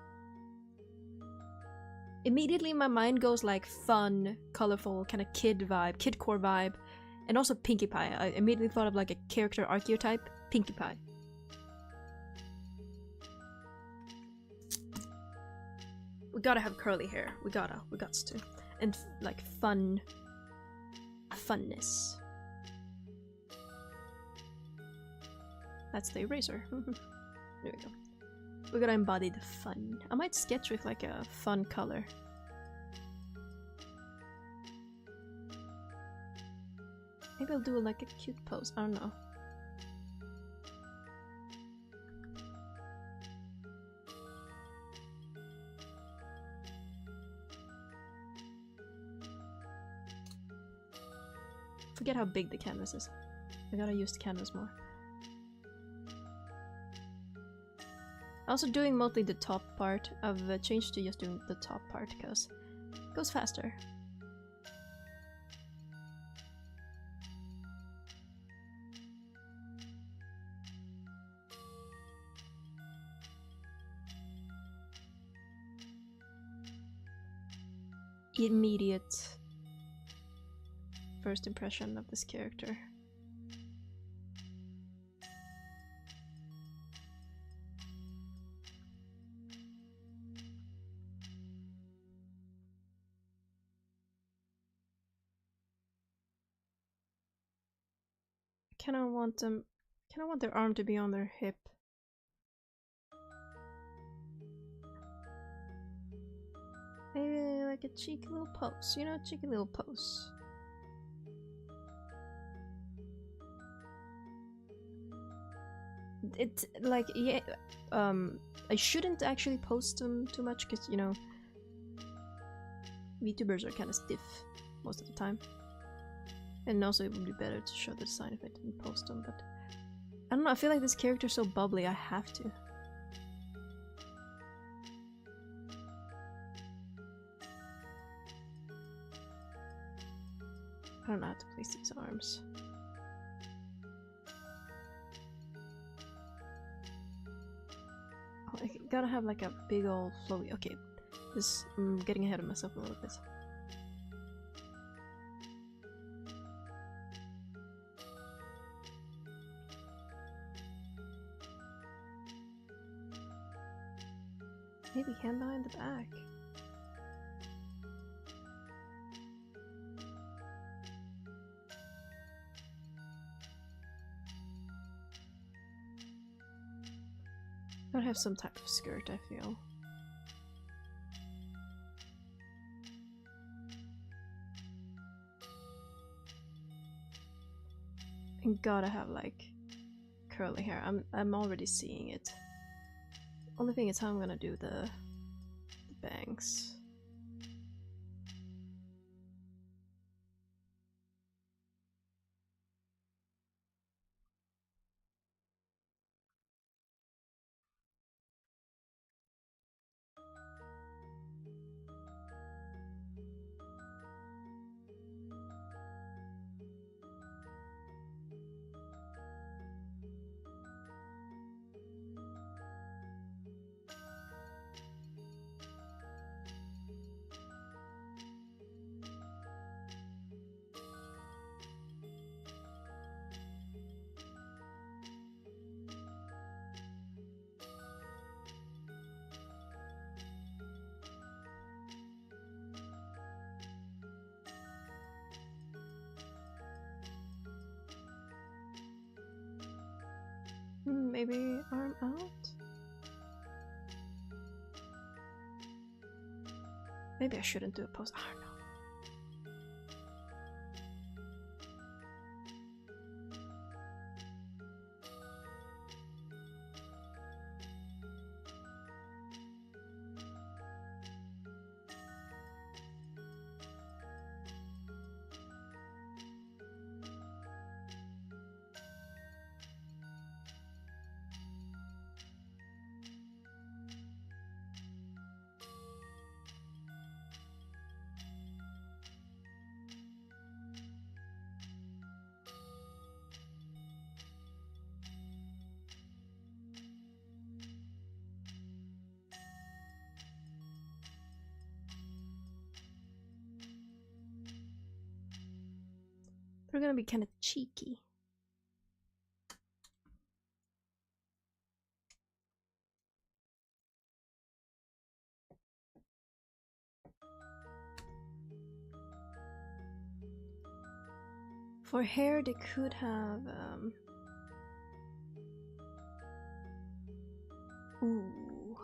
Immediately my mind goes like fun, colorful, kind of kid vibe, kidcore vibe. And also Pinkie Pie. I immediately thought of like a character archetype, Pinkie Pie. We gotta have curly hair. We got to. And like funness. That's the eraser. There we go. We gotta embody the fun. I might sketch with like a fun color. Maybe I'll do like a cute pose. I don't know. Forget how big the canvas is. I gotta use the canvas more. Also doing mostly the top part. I've changed to just doing the top part because it goes faster. Immediate first impression of this character. Can I want their arm to be on their hip? Maybe like a cheeky little pose, you know, cheeky little pose. It's like, yeah, I shouldn't actually post them too much because, you know, VTubers are kind of stiff most of the time. And also it would be better to show the design if I didn't post them, but I don't know, I feel like this character's so bubbly, I have to. I don't know how to place these arms. Oh, I gotta have like a big old flowy. Okay, this I'm getting ahead of myself a little bit. Maybe hand behind the back. Gotta have some type of skirt, I feel. And gotta have like curly hair. I'm already seeing it. Only thing is how I'm gonna do the bangs. Maybe arm out? Maybe I shouldn't do a pose. I don't know. They're gonna be kind of cheeky. For hair, they could have ooh.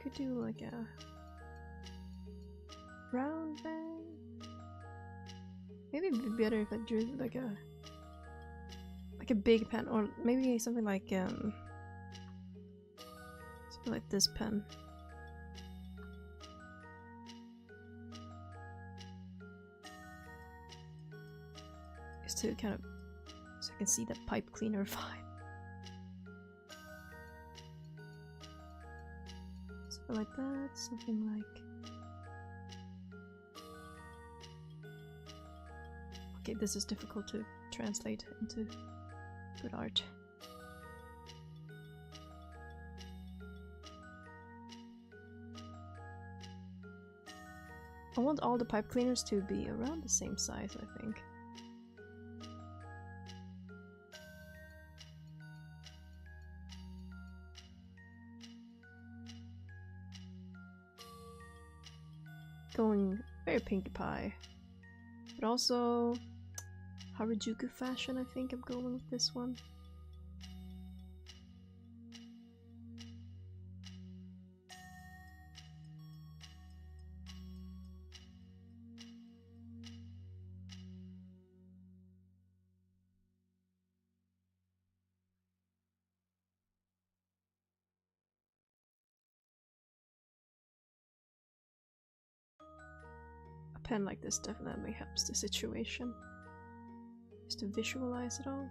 Could do like a round bang. Maybe it'd be better if I drew like a big pen, or maybe something like this pen. Just to kind of so I can see the pipe cleaner vibe. Something like that, something like okay, this is difficult to translate into good art. I want all the pipe cleaners to be around the same size, I think. Going very Pinkie Pie, but also Harajuku fashion. I think I'm going with this one. A pen like this definitely helps the situation. Just to visualize it all.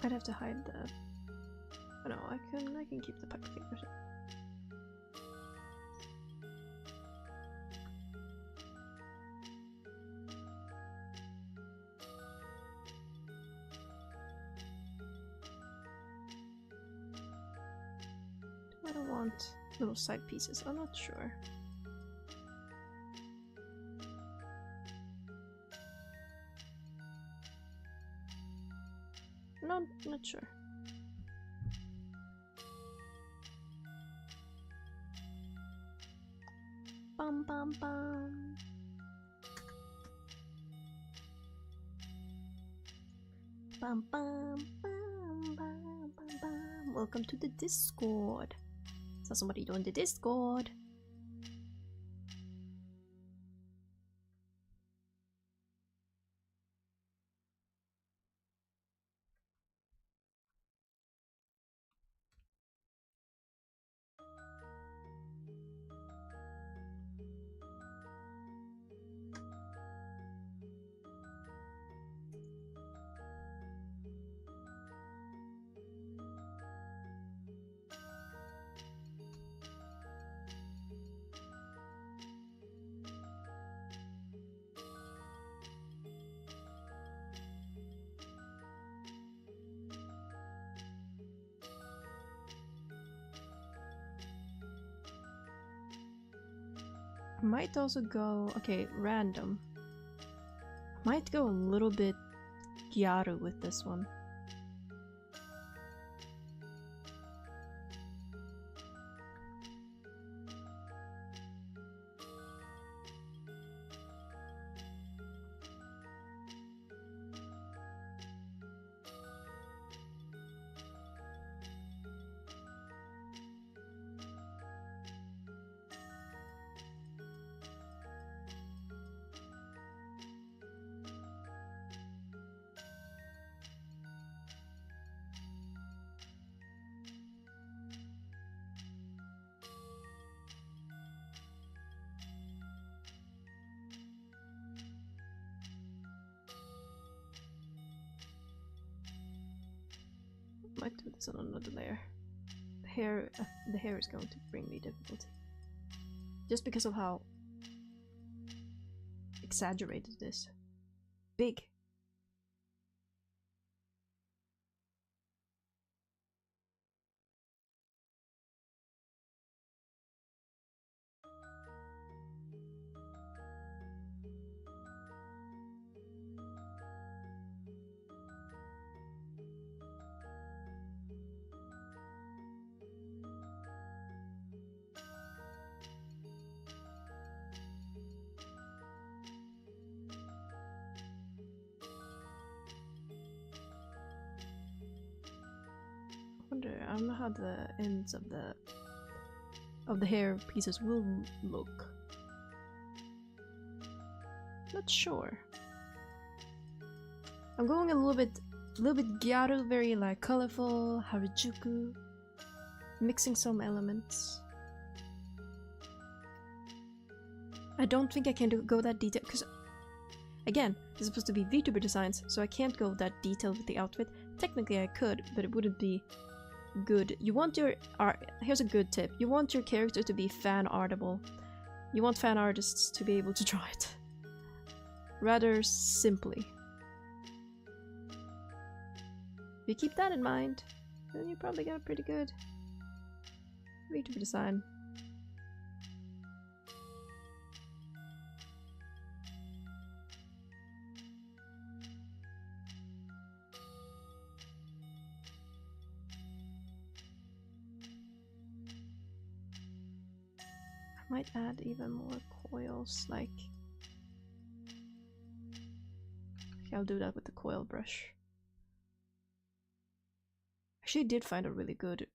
I'd have to hide the... Oh, no, I can keep the puppy fingers. I don't want little side pieces. I'm not sure. No, not sure. Bum bum bum. Bum bum bum bum bum bum. Welcome to the Discord. Saw somebody doing the Discord. Might also go, okay, random. Might go a little bit Gyaru with this one. Might do this on another layer. The hair is going to bring me difficulty. Just because of how exaggerated it is. Big. I don't know how the ends of the hair pieces will look. Not sure. I'm going a little bit Gyaru, very like colorful, Harajuku, mixing some elements. I don't think I can go that detailed because, again, this is supposed to be VTuber designs, so I can't go that detailed with the outfit. Technically, I could, but it wouldn't be good. You want your art. Here's a good tip. You want your character to be fan artable. You want fan artists to be able to draw it. Rather simply. If you keep that in mind, then you probably got a pretty good VTuber design. Might add even more coils, like... Okay, I'll do that with the coil brush. Actually did find a really good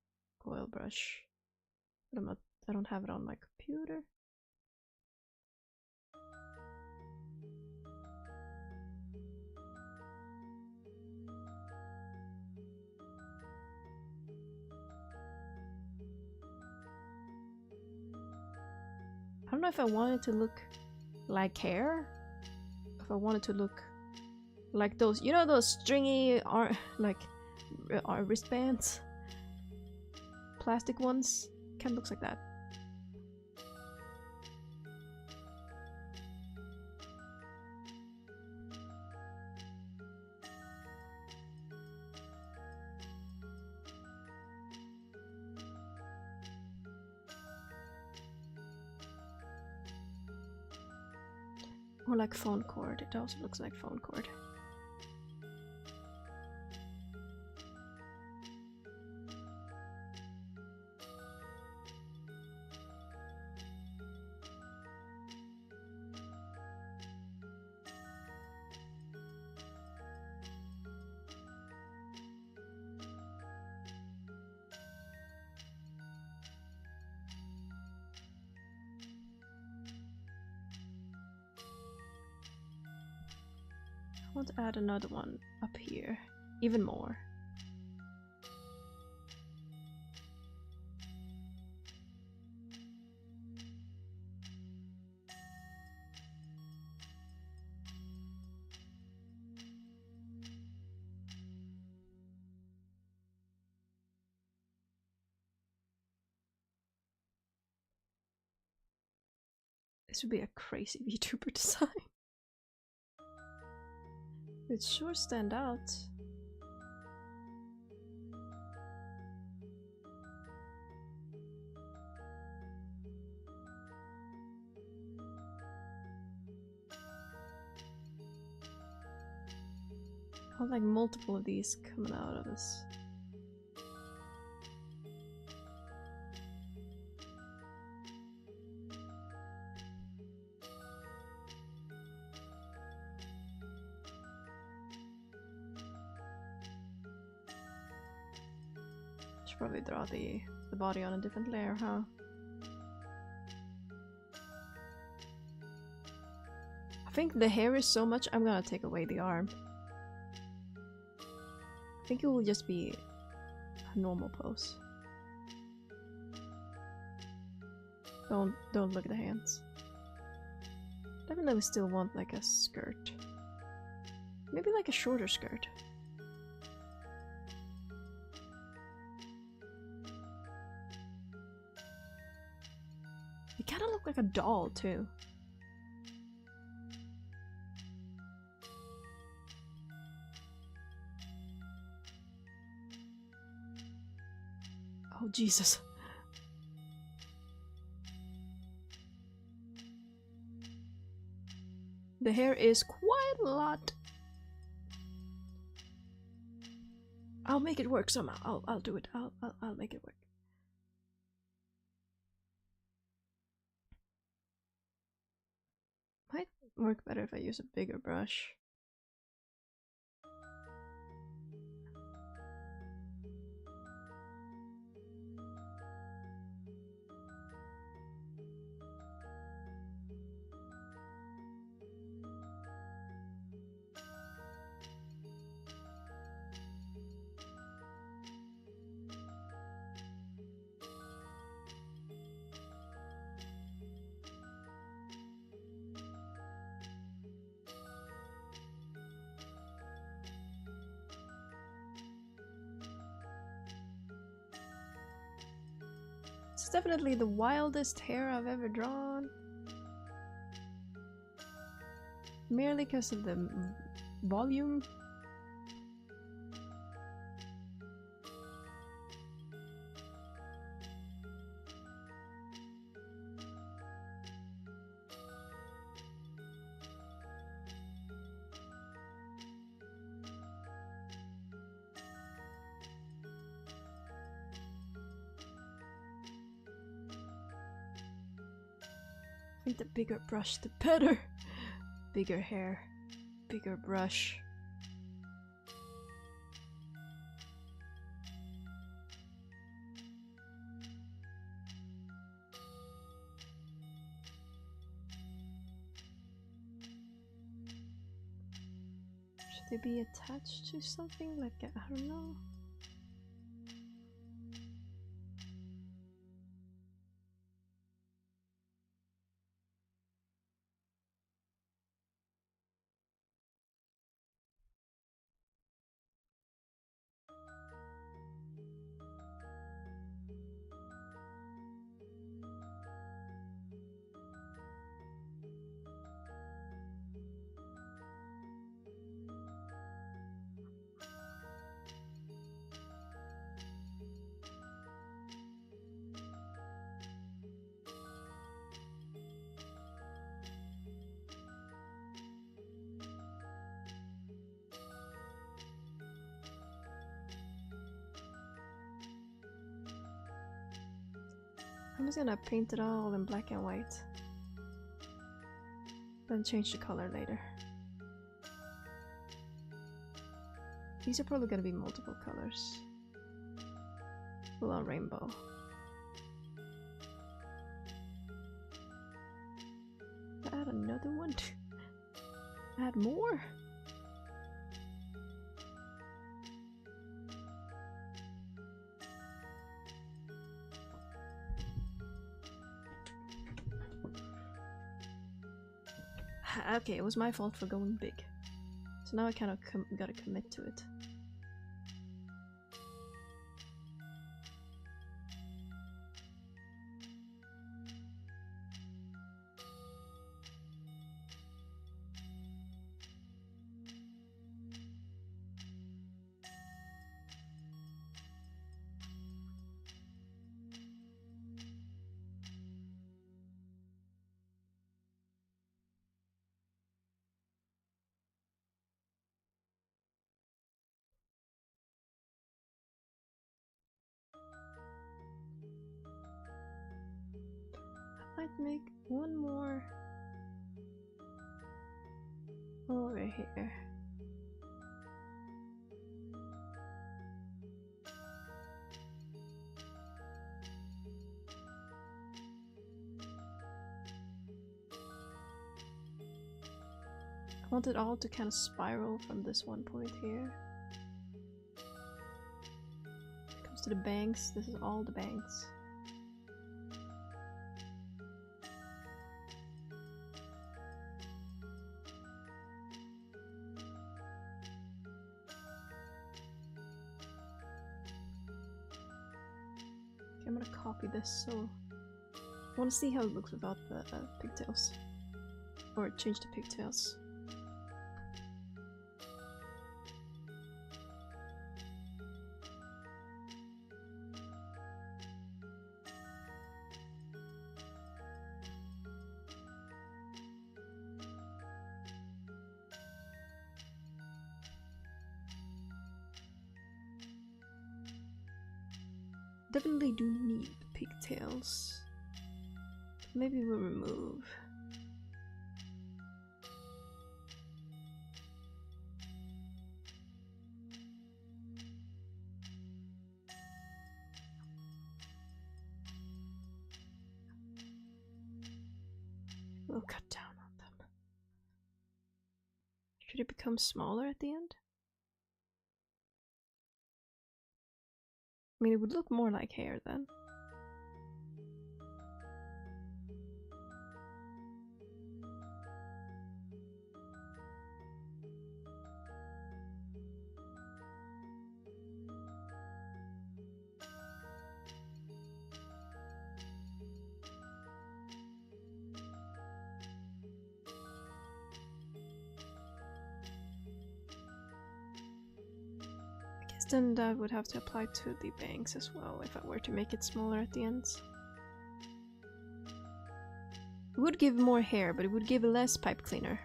coil brush, but I don't have it on my computer. I don't know if I want it to look like hair, if I want it to look like those, you know, those stringy like Our wristbands. Plastic ones. Kind of looks like that. Or like phone cord. It also looks like phone cord. I want to add another one up here. Even more. This would be a crazy VTuber design. It sure stand out. I want like multiple of these coming out of this. Should probably draw the body on a different layer, huh? I think the hair is so much, I'm gonna take away the arm. I think it will just be a normal pose. Don't look at the hands. Definitely still want like a skirt. Maybe like a shorter skirt. You kind of look like a doll too. Oh Jesus. The hair is quite a lot. I'll make it work somehow. I'll do it. I'll make it work. Might work better if I use a bigger brush. It's definitely the wildest hair I've ever drawn. Merely because of the volume. I think the bigger brush, the better. Bigger hair, bigger brush. Should they be attached to something? Like, I don't know. I'm just gonna paint it all in black and white. Then change the color later. These are probably gonna be multiple colors. Full on rainbow. Add another one. Add more. Okay, it was my fault for going big. So now I kind of gotta commit to it. I'd make one more over here. I want it all to kind of spiral from this one point here. When it comes to the banks, this is all the banks. I'm gonna copy this, so I want to see how it looks without the pigtails, or change the pigtails. Definitely do need pigtails. Maybe we'll remove. We'll cut down on them. Should it become smaller at the end? I mean, it would look more like hair then. Then that would have to apply to the bangs as well if I were to make it smaller at the ends. It would give more hair, but it would give less pipe cleaner.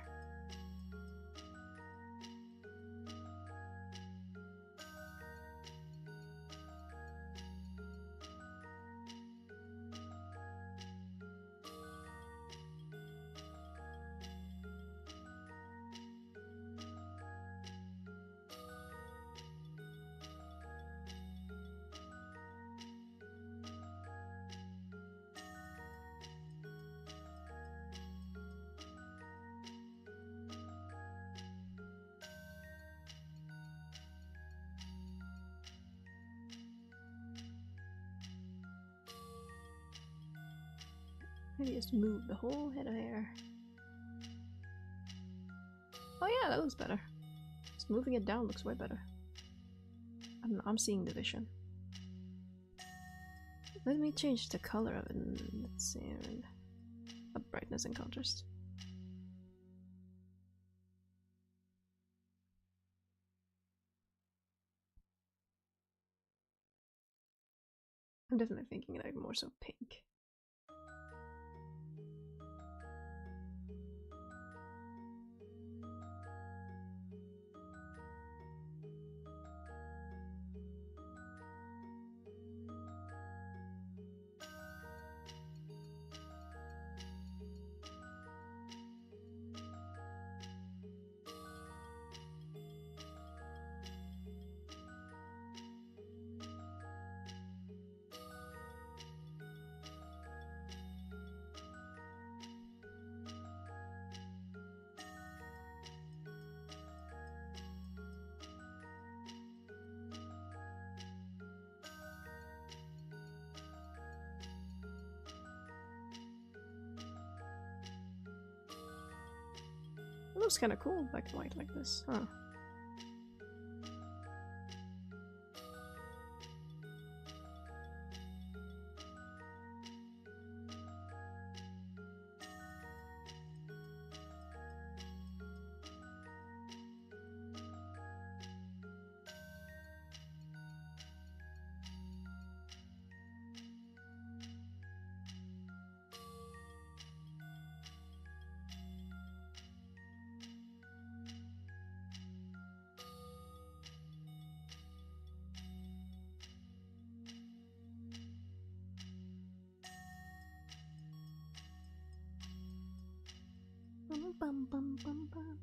Maybe just move the whole head of hair. Oh yeah, that looks better. Just moving it down looks way better. I don't know, I'm seeing the vision. Let me change the color of it and let's see, brightness and contrast. I'm definitely thinking like more so pink. It looks kind of cool, black and white like this, huh?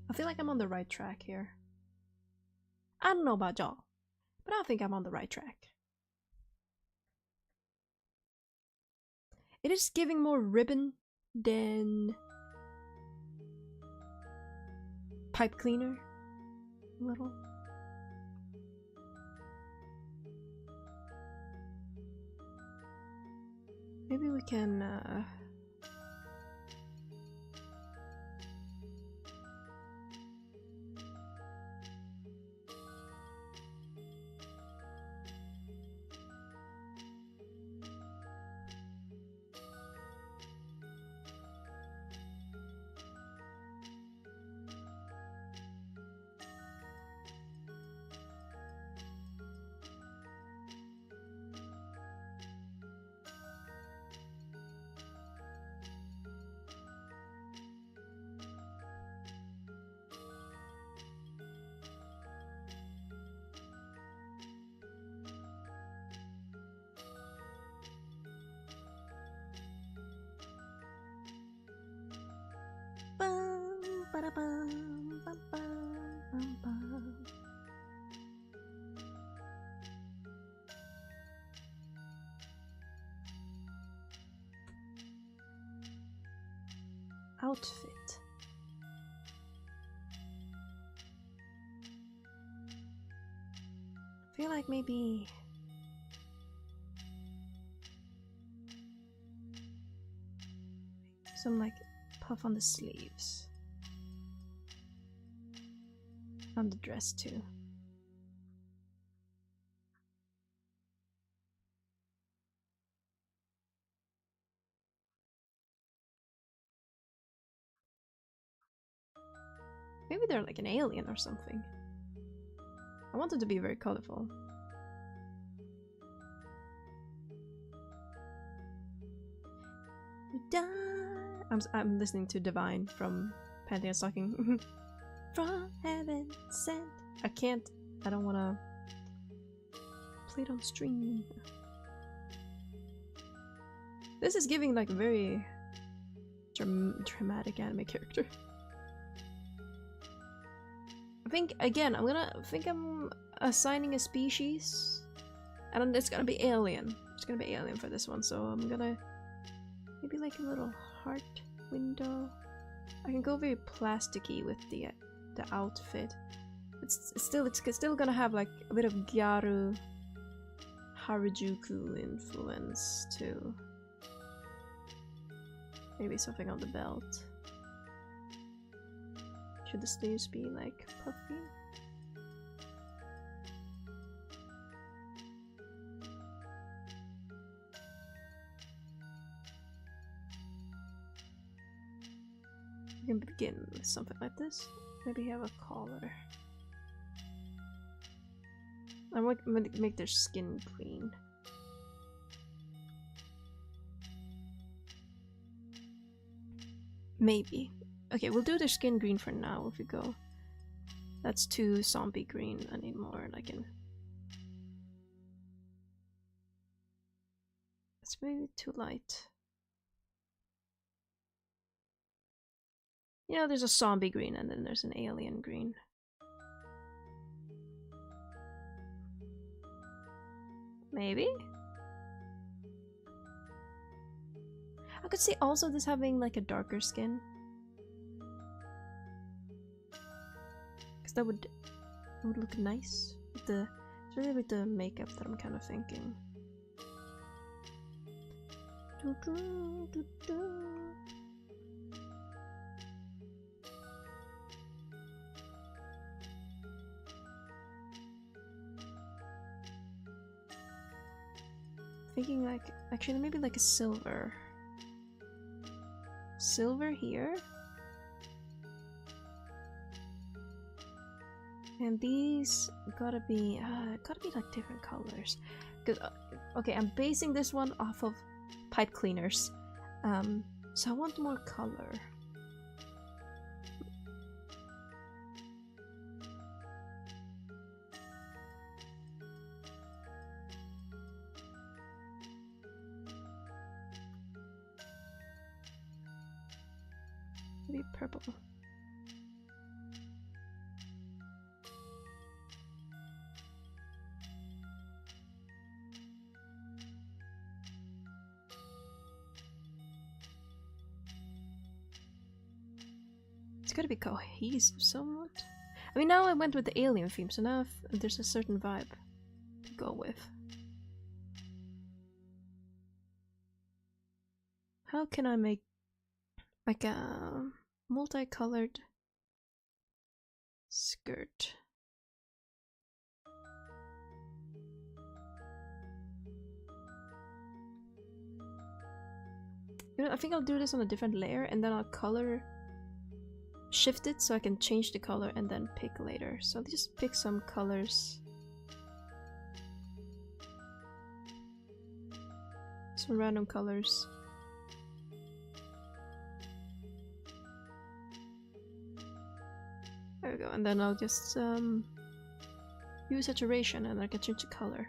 I feel like I'm on the right track here. I don't know about y'all, but I think I'm on the right track. It is giving more ribbon than pipe cleaner. A little. Maybe we can outfit. I feel like maybe some like puff on the sleeves. On the dress too. Maybe they're like an alien or something. I want it to be very colorful. I'm listening to Divine from Pantheon Stocking. From heaven sent. I don't wanna play it on stream. This is giving like a very dramatic anime character. I think, again, I'm assigning a species, and it's gonna be alien. It's gonna be alien for this one, so I'm gonna maybe like a little heart window. I can go very plasticky with the outfit. It's still gonna have like a bit of Gyaru Harajuku influence too. Maybe something on the belt. Should the sleeves be like puffy? We can begin with something like this. Maybe have a collar. I want to make their skin green. Maybe. Okay, we'll do their skin green for now if we go. That's too zombie green. I need more like an... It's maybe too light. You know, there's a zombie green and then there's an alien green. Maybe? I could see also this having like a darker skin. Because that would look nice. Especially with the makeup that I'm kind of thinking. thinking like, actually maybe like a silver. Silver here. And these gotta be like different colors. Cause okay, I'm basing this one off of pipe cleaners. So I want more color. Maybe purple. It's gotta be cohesive somewhat. I mean, now I went with the alien theme, so now there's a certain vibe to go with. How can I make like a multicolored skirt? You know, I think I'll do this on a different layer and then I'll color shift it so I can change the color and then pick later. So I'll just pick some colors. Some random colors. There we go, and then I'll just use saturation and I can change the color.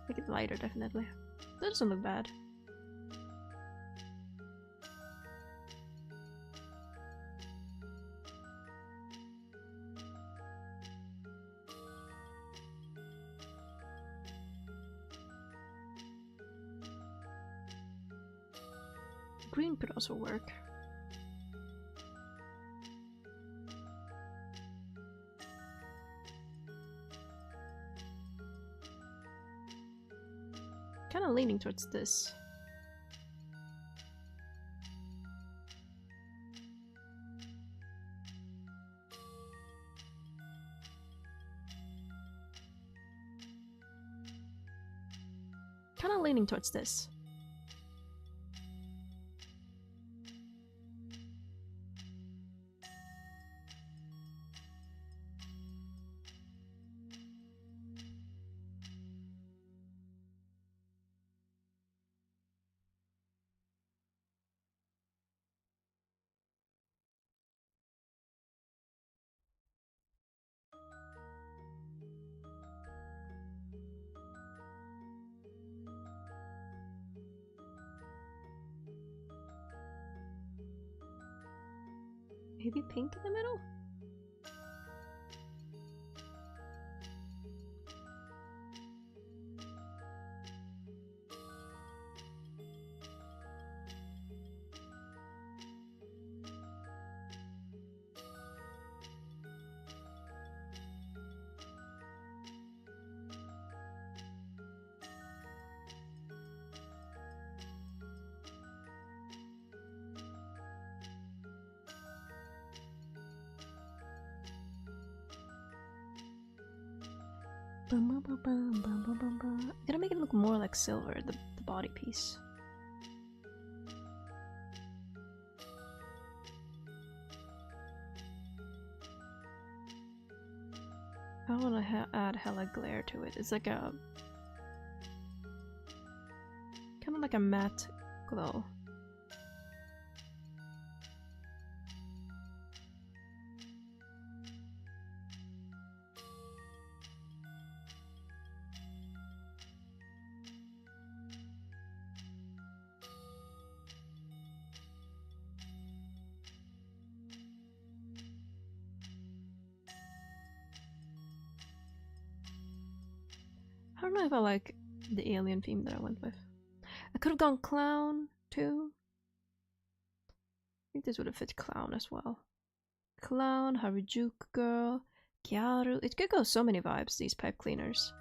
Make it lighter, definitely. That doesn't look bad. Green could also work. Kind of leaning towards this. Kind of leaning towards this. Maybe pink in the middle? Gotta make it look more like silver, the body piece. I don't want to add hella glare to it. It's like a kind of like a matte glow. I don't know if I like the alien theme that I went with. I could have gone clown too. I think this would have fit clown as well. Clown, Harajuku girl, Kyaru. It could go so many vibes, these pipe cleaners.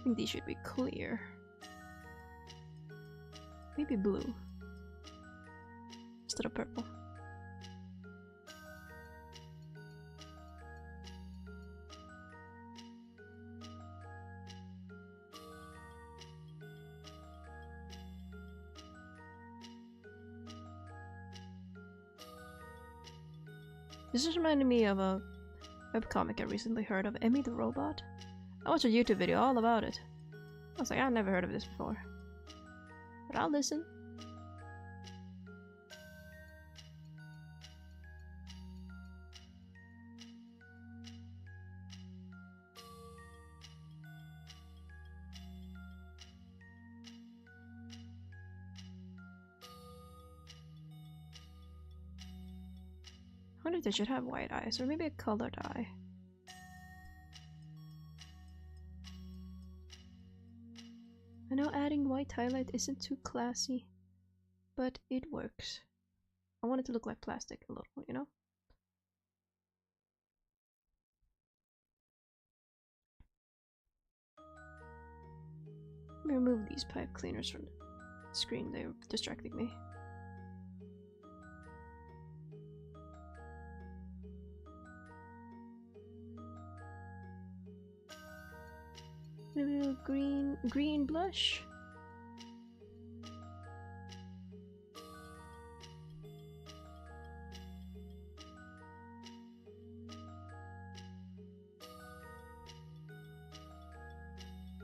think these should be clear. Maybe blue instead of purple. This just reminded me of a webcomic I recently heard of, Emmy the Robot. I watched a YouTube video all about it. I was like, I've never heard of this before. But I'll listen. I wonder if they should have white eyes, or maybe a colored eye. I know adding white highlight isn't too classy, but it works. I want it to look like plastic a little, you know? Let me remove these pipe cleaners from the screen, they're distracting me. A little green blush.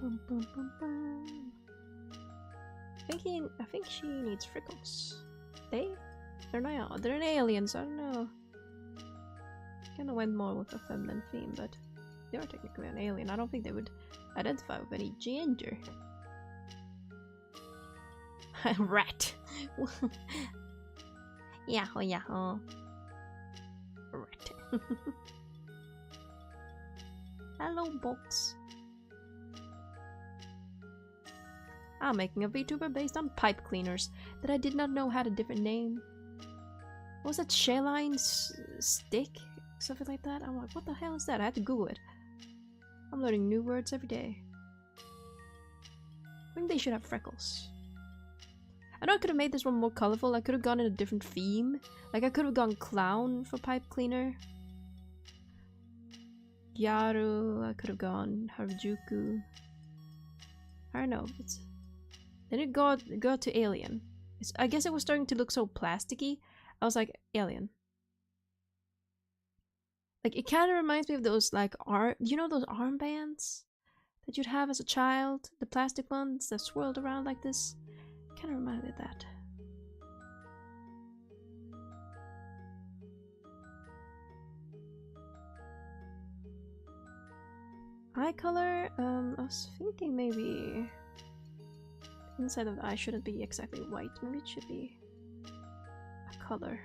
Bum, bum, bum, bum. I think she needs freckles. They're not. They're an alien, so I don't know. Kinda went more with a feminine theme, but they are technically an alien. I don't think they would identify with any gender. Rat. Yahoo yahoo. Rat. Hello, box. I'm making a VTuber based on pipe cleaners that I did not know had a different name. What was that? Shaline stick? Something like that? I'm like, what the hell is that? I had to Google it. I'm learning new words every day. I think they should have freckles. I know I could have made this one more colorful. I could have gone in a different theme. Like I could have gone clown for pipe cleaner. Gyaru, I could have gone Harajuku. I don't know. Then it got to alien. I guess it was starting to look so plasticky. I was like, alien. Like, it kind of reminds me of those, like, you know those armbands that you'd have as a child? The plastic ones that swirled around like this? Kind of reminds me of that. Eye color? I was thinking maybe inside of the eye shouldn't be exactly white. Maybe it should be a color.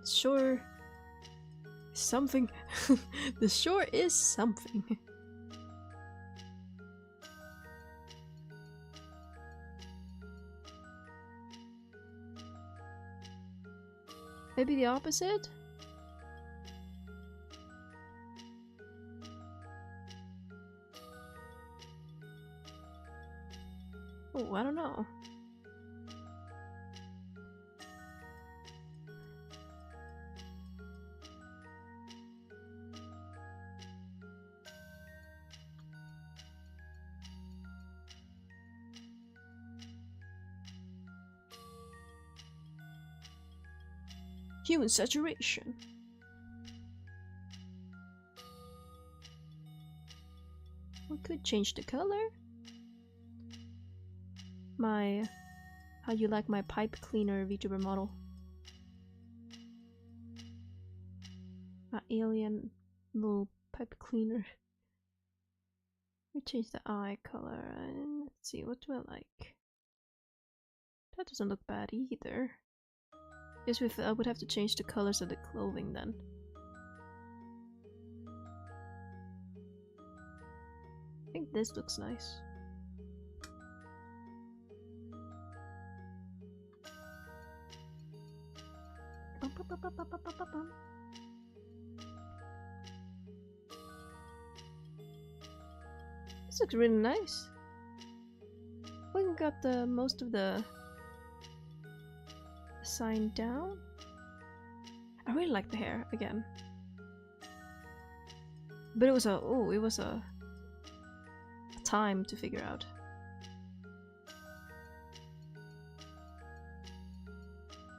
Sure, something. The sure is something. Maybe the opposite? Oh, I don't know. Human saturation. We could change the color. How you like my pipe cleaner VTuber model? My alien little pipe cleaner. We change the eye color and let's see, what do I like? That doesn't look bad either. Guess I would have to change the colors of the clothing then. I think this looks nice. This looks really nice. We got the most of the sign down. I really like the hair again. But it was a time to figure out.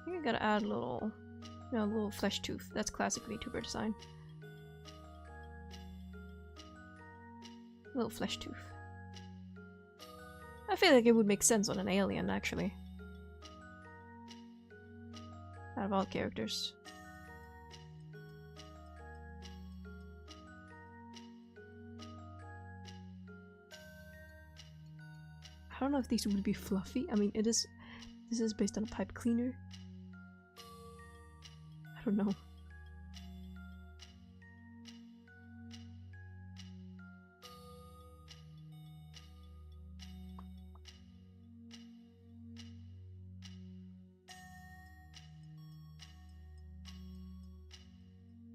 I think I gotta add a little, you know, a little flesh tooth. That's classic VTuber design. A little flesh tooth. I feel like it would make sense on an alien, actually. Out of all characters. I don't know if these would be fluffy. I mean, this is based on a pipe cleaner. I don't know.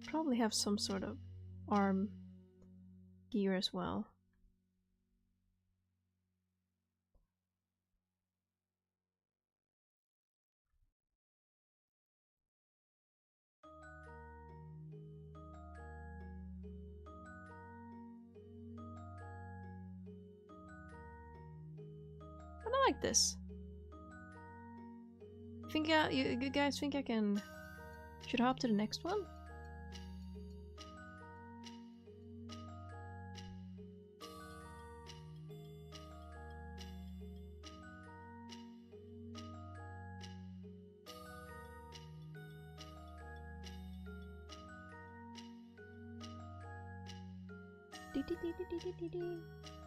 Probably have some sort of arm gear as well. I like this. Think you guys think I should hop to the next one?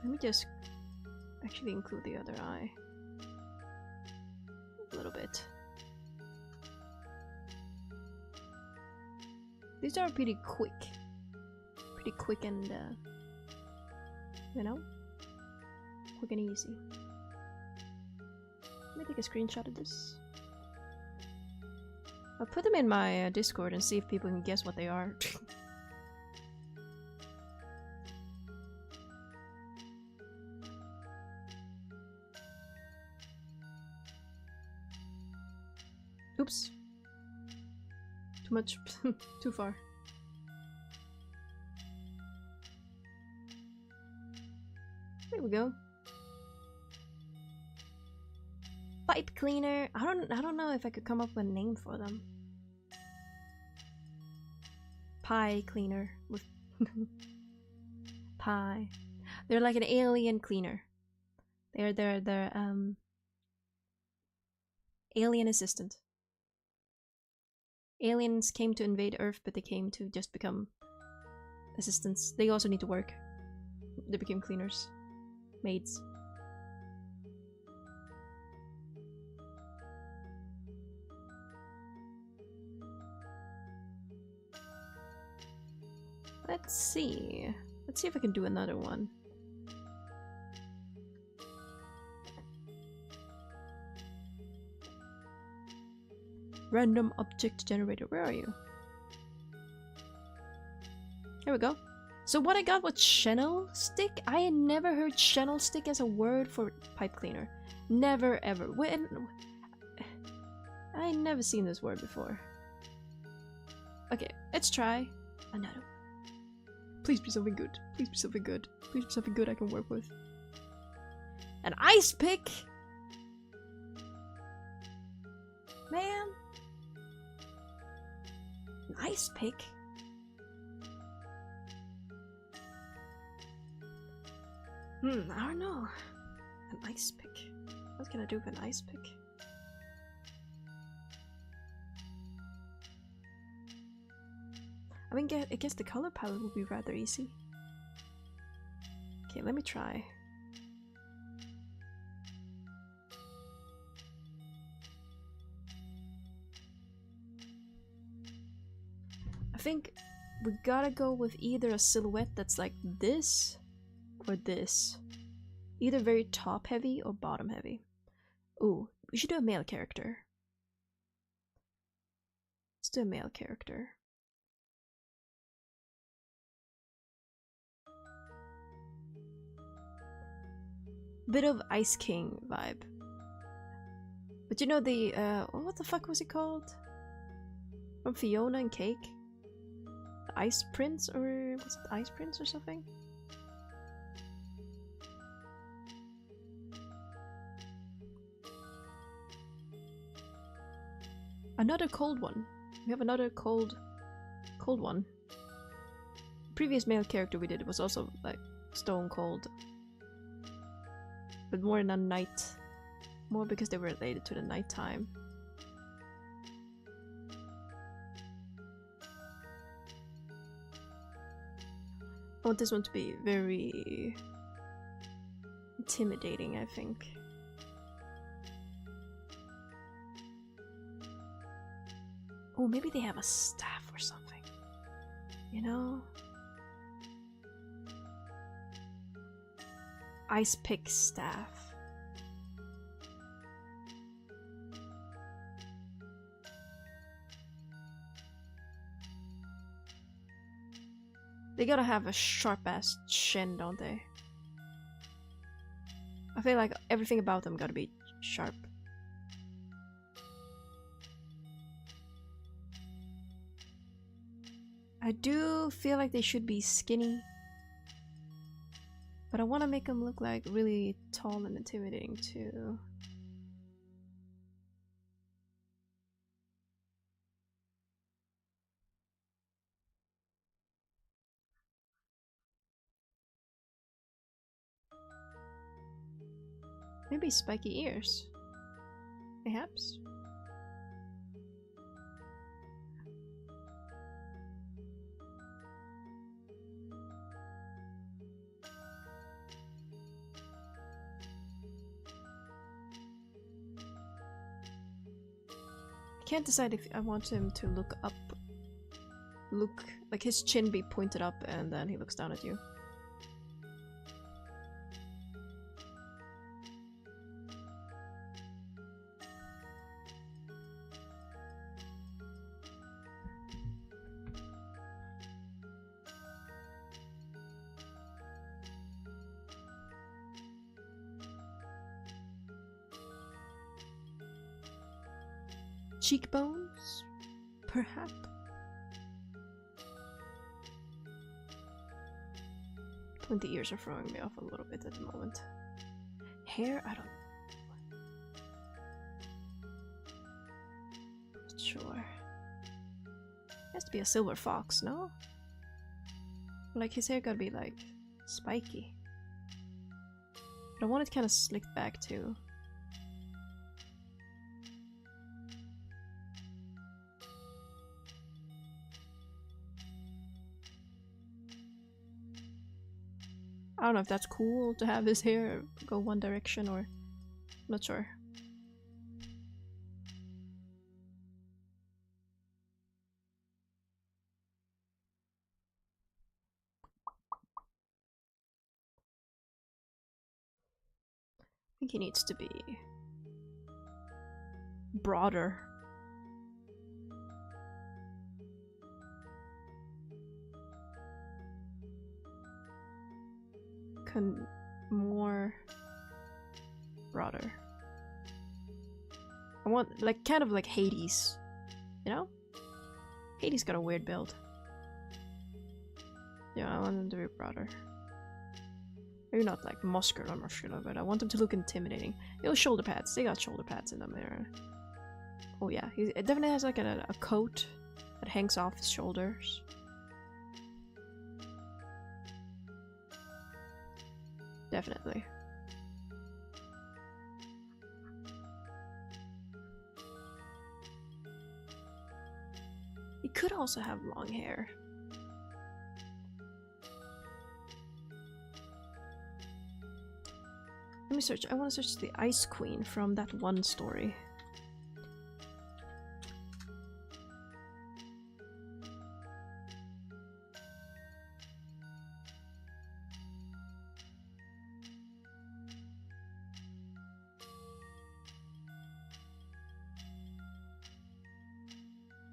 Let me just actually include the other eye a little bit. These are pretty quick and you know, quick and easy. Let me take a screenshot of this. I'll put them in my Discord and see if people can guess what they are. Oops. Too much. Too far. There we go. Pipe cleaner. I don't know if I could come up with a name for them. Pie cleaner with pie. They're like an alien cleaner. They're alien assistant. Aliens came to invade Earth, but they came to just become assistants. They also need to work. They became cleaners. Maids. Let's see. Let's see if I can do another one. Random object generator. Where are you? Here we go. So what I got was channel stick. I had never heard channel stick as a word for pipe cleaner. Never ever. When I ain't never seen this word before. Okay, let's try another one. Please be something good. Please be something good. Please be something good I can work with. An ice pick? Man. An ice pick? I don't know. An ice pick. What can I do with an ice pick? I mean, I guess the color palette would be rather easy. Okay, let me try. I think we gotta go with either a silhouette that's like this or this. Either very top heavy or bottom heavy. Ooh, we should do a male character. Let's the male character? Bit of Ice King vibe. But you know the, what the fuck was he called? From Fiona and Cake? The Ice Prince, or was it Ice Prince or something? Another cold one. We have another cold one. The previous male character we did was also like stone cold. But more in a night. More because they were related to the nighttime. I want this one to be very intimidating, I think. Oh, maybe they have a staff or something. You know? Ice pick staff. They gotta have a sharp-ass chin, don't they? I feel like everything about them gotta be sharp. I do feel like they should be skinny. But I want to make them look like really tall and intimidating too. Maybe spiky ears. Perhaps. I can't decide if I want him to look up. Look, like his chin be pointed up and then he looks down at you. Cheekbones? Perhaps? Pointy ears are throwing me off a little bit at the moment. Hair? I don't... Not sure. It has to be a silver fox, no? Like his hair gotta be like spiky. But I want it kind of slicked back too. I don't know if that's cool to have his hair go one direction or... not sure. I think he needs to be... broader. More broader. I want like kind of like Hades, you know? Hades got a weird build. Yeah, I want him to be broader. Maybe not like muscular, but I want him to look intimidating. You know, shoulder pads. They got shoulder pads in them there. Oh yeah, it definitely has like a coat that hangs off his shoulders. Definitely. He could also have long hair. Let me search. I want to search the Ice Queen from that one story.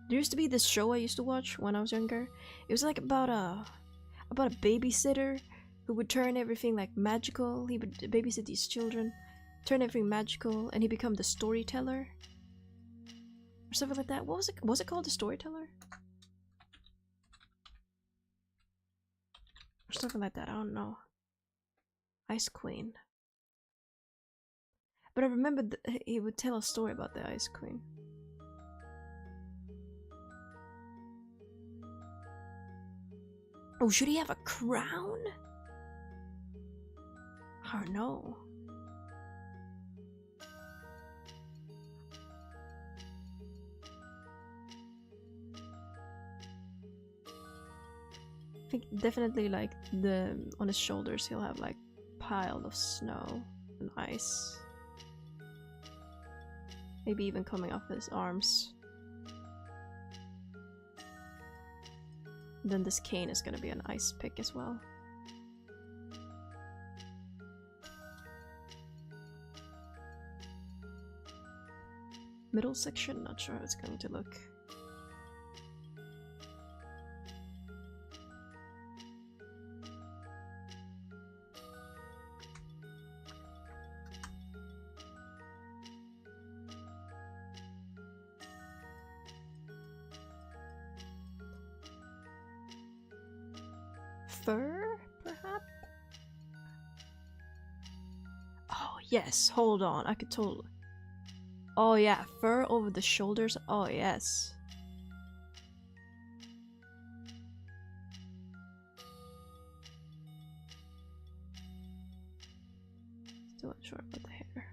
There used to be this show I used to watch when I was younger. It was like about a babysitter who would turn everything like magical. He would babysit these children, turn everything magical, and he become the storyteller or something like that. What was it? Was it called the storyteller or something like that? I don't know. Ice Queen. But I remember he would tell a story about the Ice Queen. Oh, should he have a crown? I don't know. I think definitely like on his shoulders he'll have like pile of snow and ice. Maybe even coming off his arms. Then this cane is gonna be an ice pick as well. Middle section, not sure how it's going to look. Fur, perhaps? Oh, yes, hold on, I could totally... Oh yeah, fur over the shoulders, oh yes. Still not sure about the hair.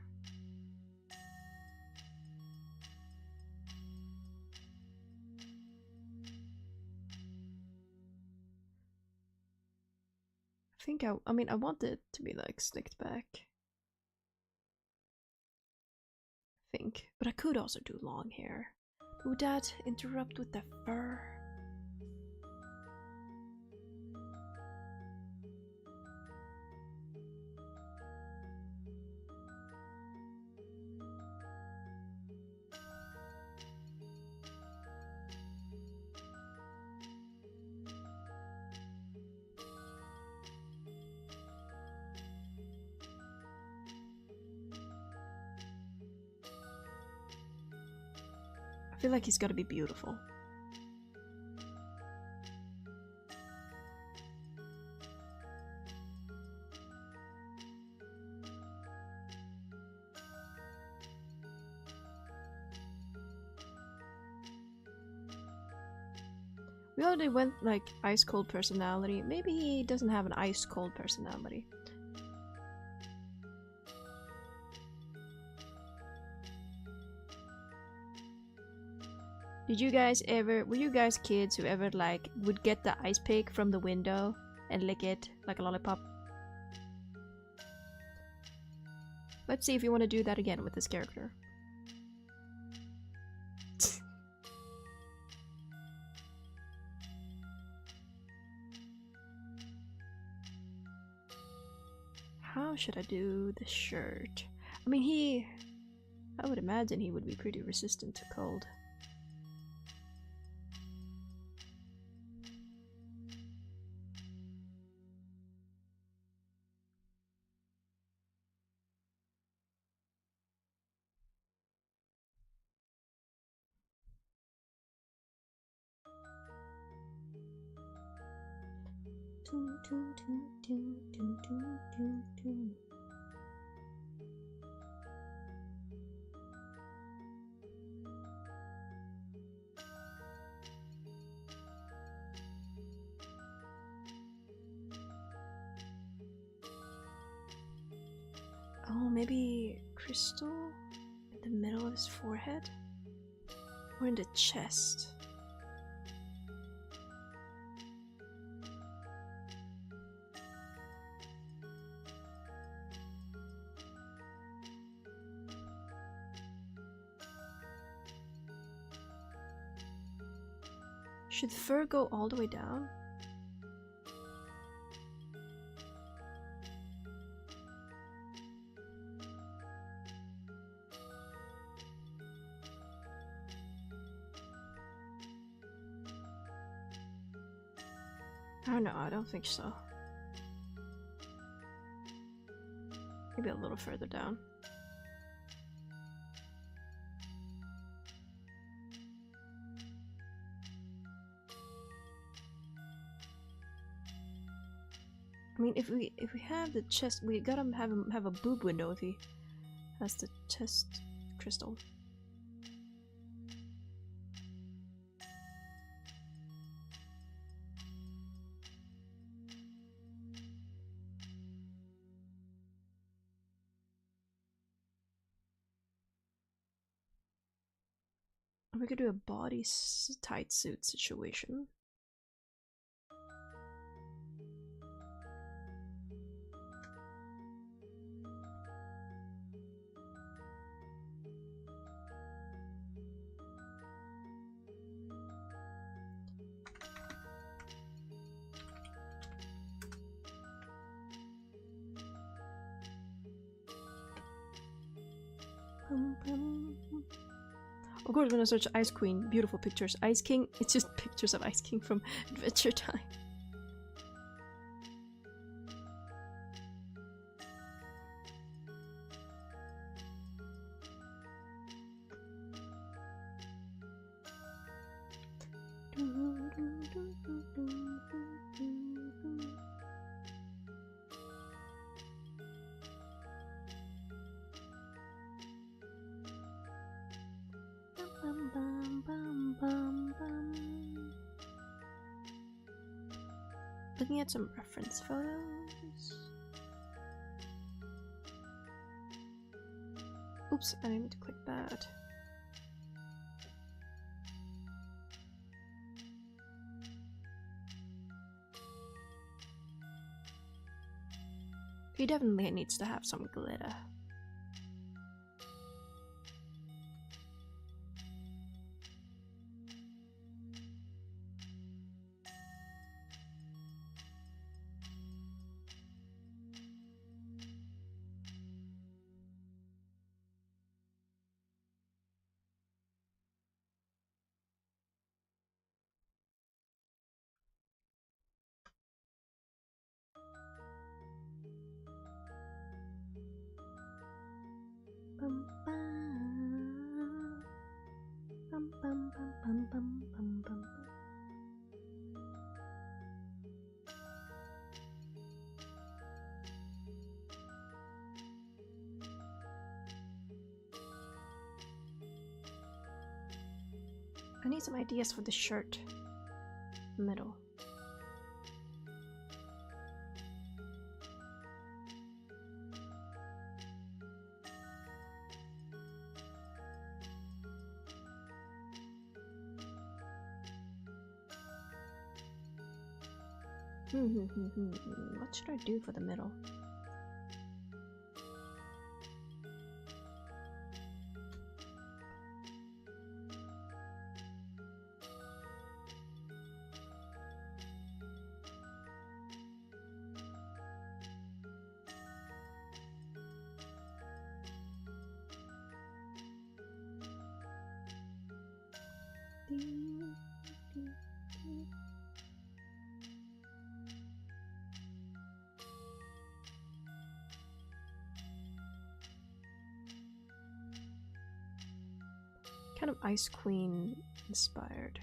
I mean, I want it to be like slicked back. But I could also do long hair. Would that interrupt with the fur? I feel like he's gotta be beautiful. We already went like ice cold personality. Maybe he doesn't have an ice cold personality. Did you guys ever, were you guys kids who ever like would get the ice pick from the window and lick it like a lollipop? Let's see if you want to do that again with this character. How should I do the shirt? I mean, I would imagine he would be pretty resistant to cold. Oh, maybe crystal in the middle of his forehead? Or in the chest? Should fur go all the way down? Oh no, I don't think so. Maybe a little further down. I mean, if we have the chest, we gotta have him have a boob window if he has the chest crystal. We could do a body tight suit situation. Of course, when I search Ice Queen, beautiful pictures. Ice King, it's just pictures of Ice King from Adventure Time. Looking at some reference photos. Oops, I didn't mean to click that. He definitely needs to have some glitter. Bum, bum. Bum, bum, bum, bum, bum, bum, bum. I need some ideas for the shirt middle. What should I do for the middle? Kind of Ice Queen inspired.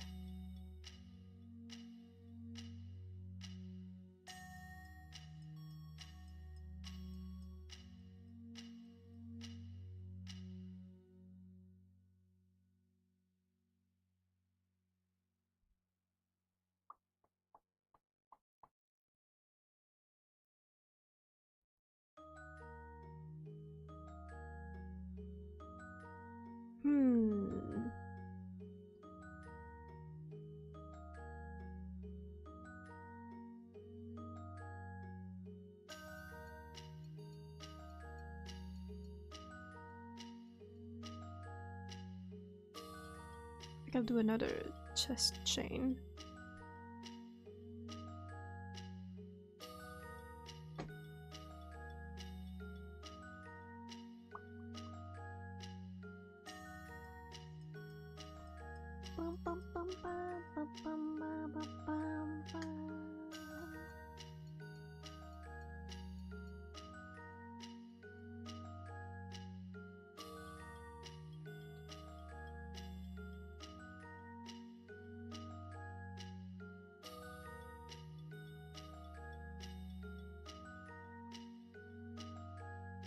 I'll do another chest chain.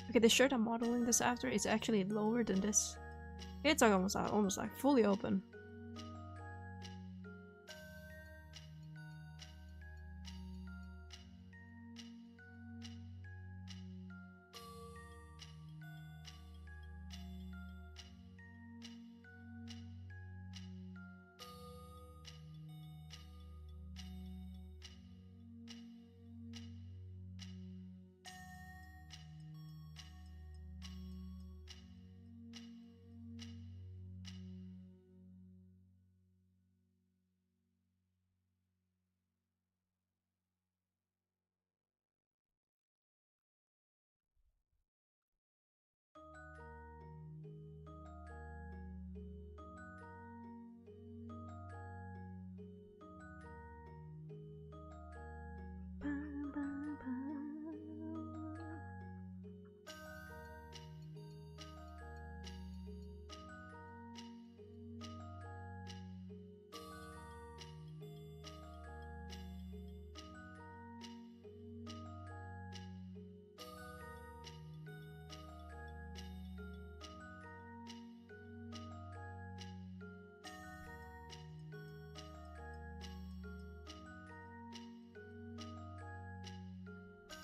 Okay, the shirt I'm modeling this after is actually lower than this. It's like almost like fully open.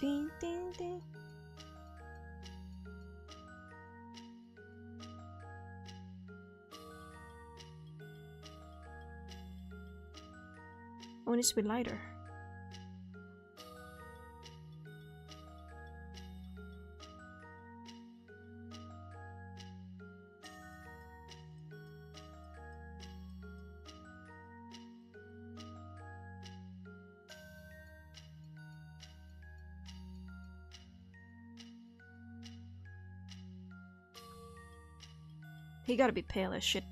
Ding, ding, ding. Oh, it needs to be lighter. He gotta be pale as shit.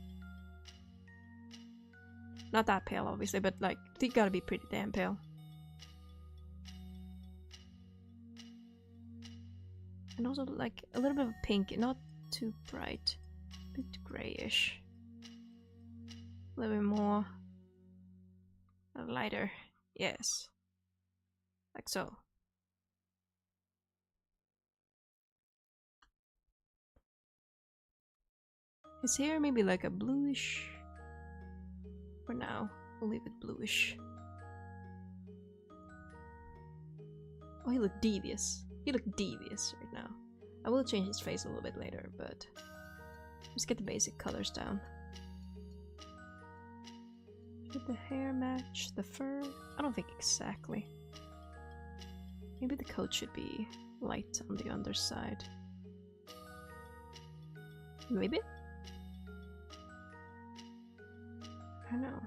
Not that pale, obviously, but like, he gotta be pretty damn pale. And also, like, a little bit of pink, not too bright. A bit grayish. A little bit more lighter. Yes. Like so. His hair maybe like a bluish. For now, we'll leave it bluish. Oh, he looked devious. He looked devious right now. I will change his face a little bit later, but let's get the basic colors down. Should the hair match the fur? I don't think exactly. Maybe the coat should be light on the underside. Maybe? I don't know.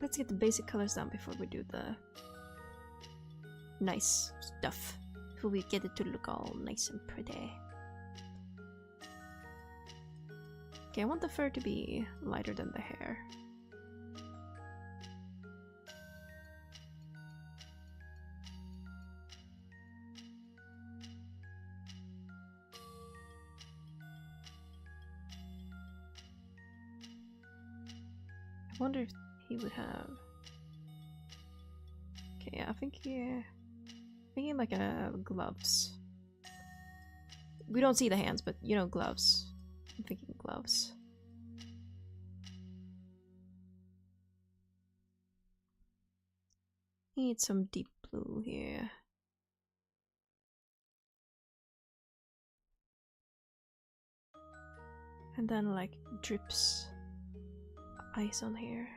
Let's get the basic colors down before we do the nice stuff. Before we get it to look all nice and pretty. Okay, I want the fur to be lighter than the hair. I wonder if he would have... Okay, I think thinking like gloves. We don't see the hands, but you know, gloves. I'm thinking gloves. Need some deep blue here. And then like drips ice on here.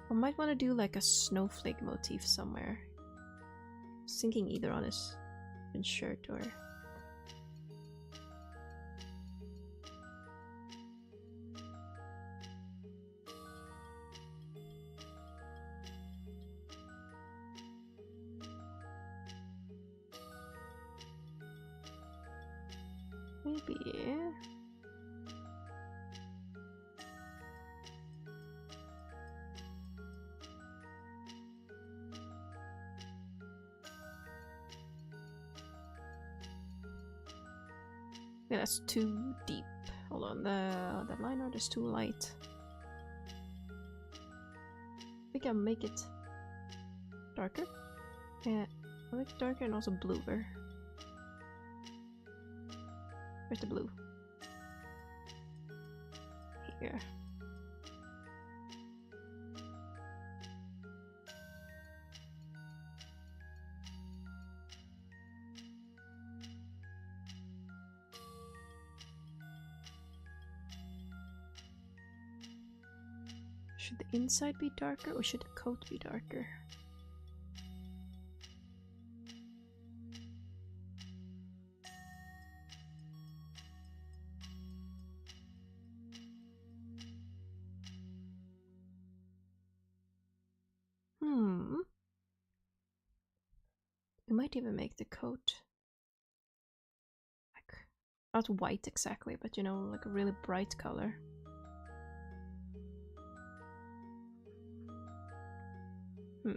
I might want to do like a snowflake motif somewhere. I was thinking either on his shirt or... Maybe... Yeah, that's too deep. Hold on, the line art is too light. I think I'll make it darker. Yeah, I like darker and also bluer. Where's the blue? Here. Should the inside be darker or should the coat be darker? We might even make the coat like not white exactly, but you know, like a really bright color. I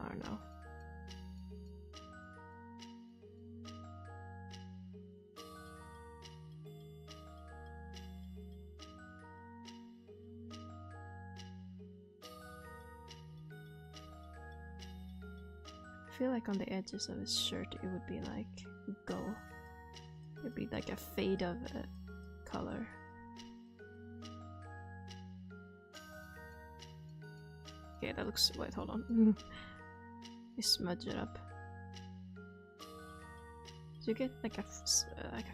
don't know. I feel like on the edges of his shirt it would be like gold. It'd be like a fade of a color. Okay, that looks. Wait, hold on. You smudge it up. So you get like a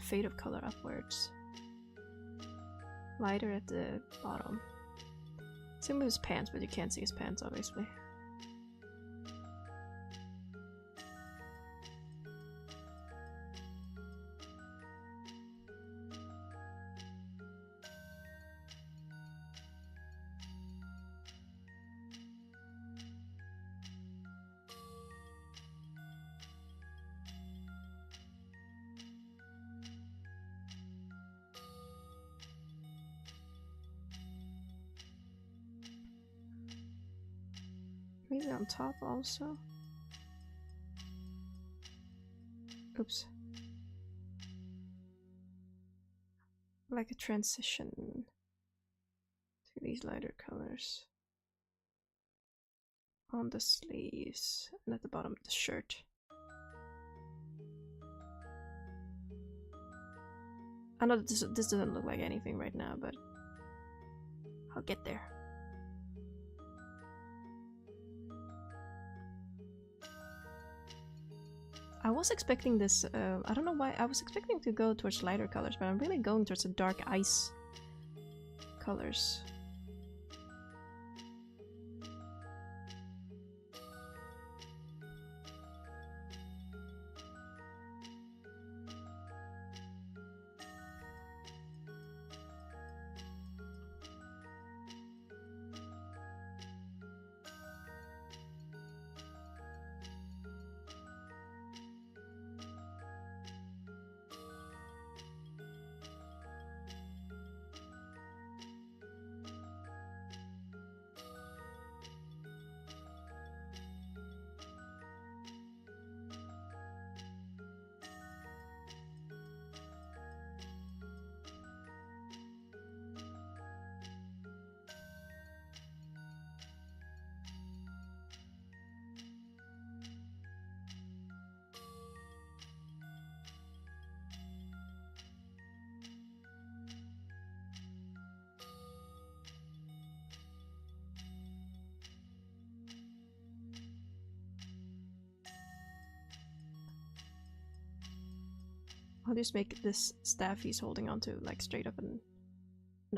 fade of color upwards. Lighter at the bottom. Same with his pants, but you can't see his pants obviously. Maybe on top also. Oops. Like a transition to these lighter colors. On the sleeves and at the bottom of the shirt. I know this doesn't look like anything right now, but I'll get there. I was expecting this, I don't know why, I was expecting to go towards lighter colors, but I'm really going towards the dark ice colors. I'll just make this staff he's holding onto like straight up an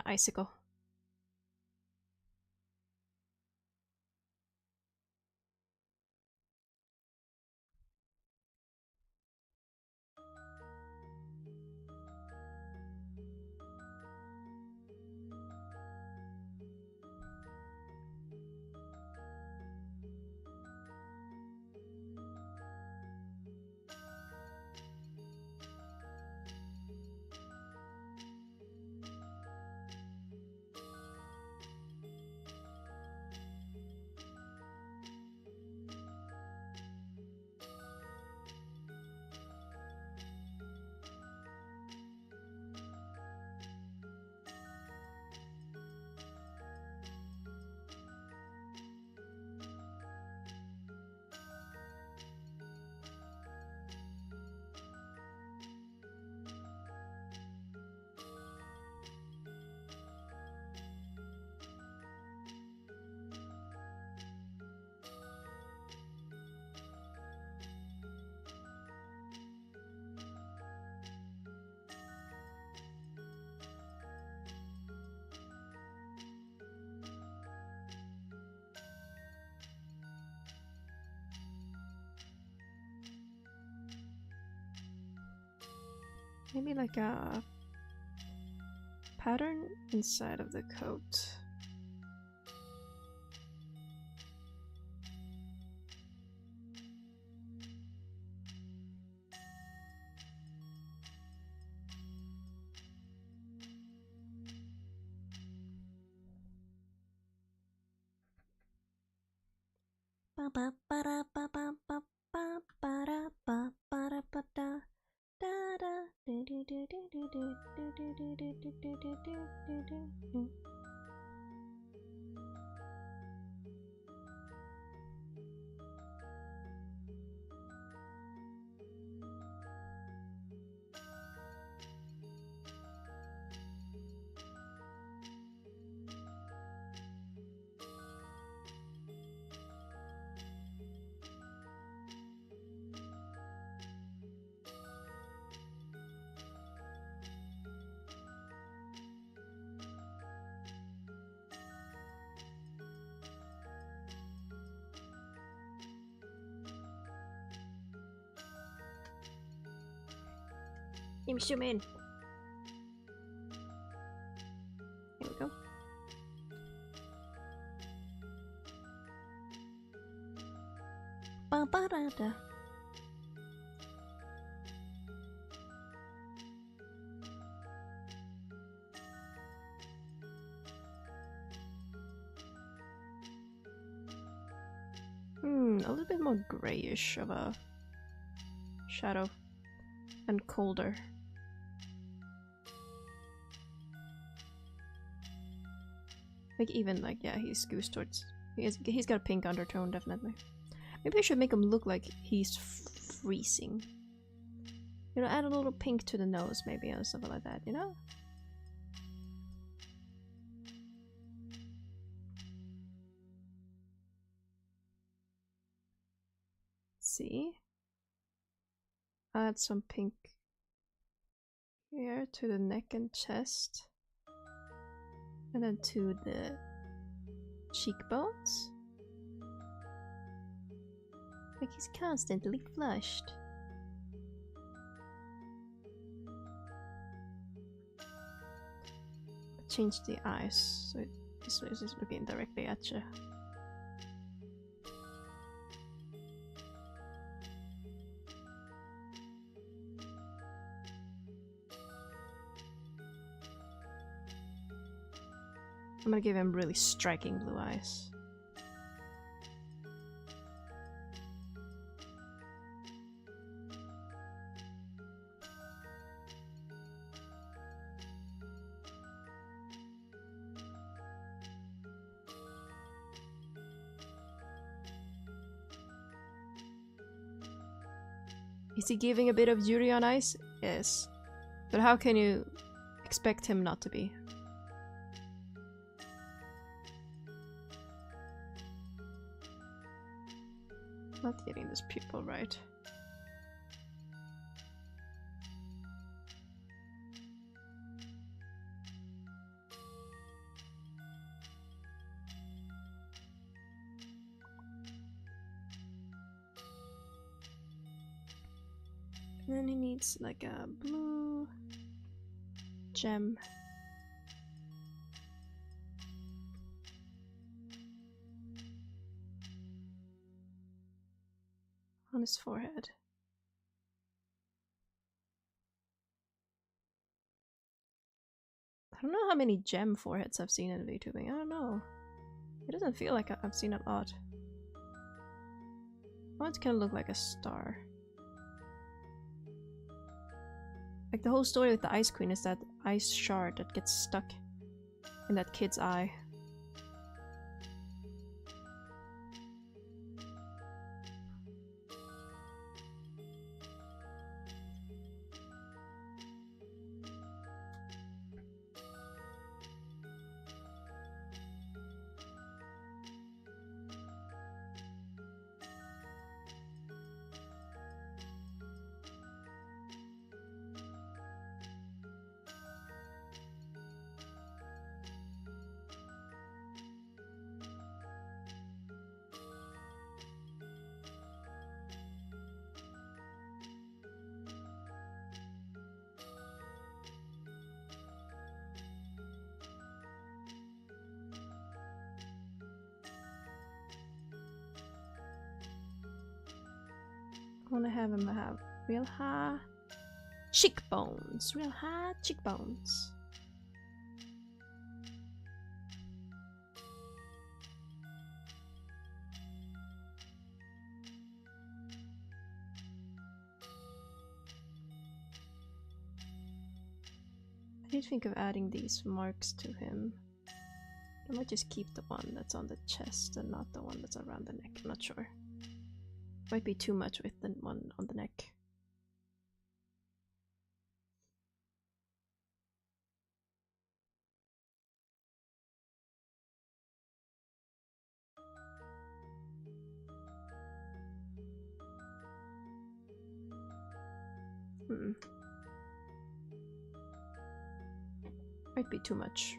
icicle. Maybe like a pattern inside of the coat. Let me zoom in. Here we go. Ba-ba-da-da. A little bit more grayish of a shadow and colder. Like even like, yeah, he skews towards, he's got a pink undertone definitely. Maybe I should make him look like he's freezing. You know, add a little pink to the nose maybe or something like that, you know? See? Add some pink here to the neck and chest. And then to the cheekbones. Like he's constantly flushed. Change the eyes so it's looking directly at you. I'm gonna give him really striking blue eyes. Is he giving a bit of Yuri on Ice? Yes. But how can you expect him not to be? Not getting this pupil right. And then he needs like a blue gem. On his forehead. I don't know how many gem foreheads I've seen in VTubing. I don't know. It doesn't feel like I've seen a lot. I want it to kind of look like a star. Like the whole story with the Ice Queen is that ice shard that gets stuck in that kid's eye. want to have him have real high cheekbones. Real high cheekbones. I did think of adding these marks to him. I might just keep the one that's on the chest and not the one that's around the neck. I'm not sure. Might be too much with the one on the neck. Might be too much.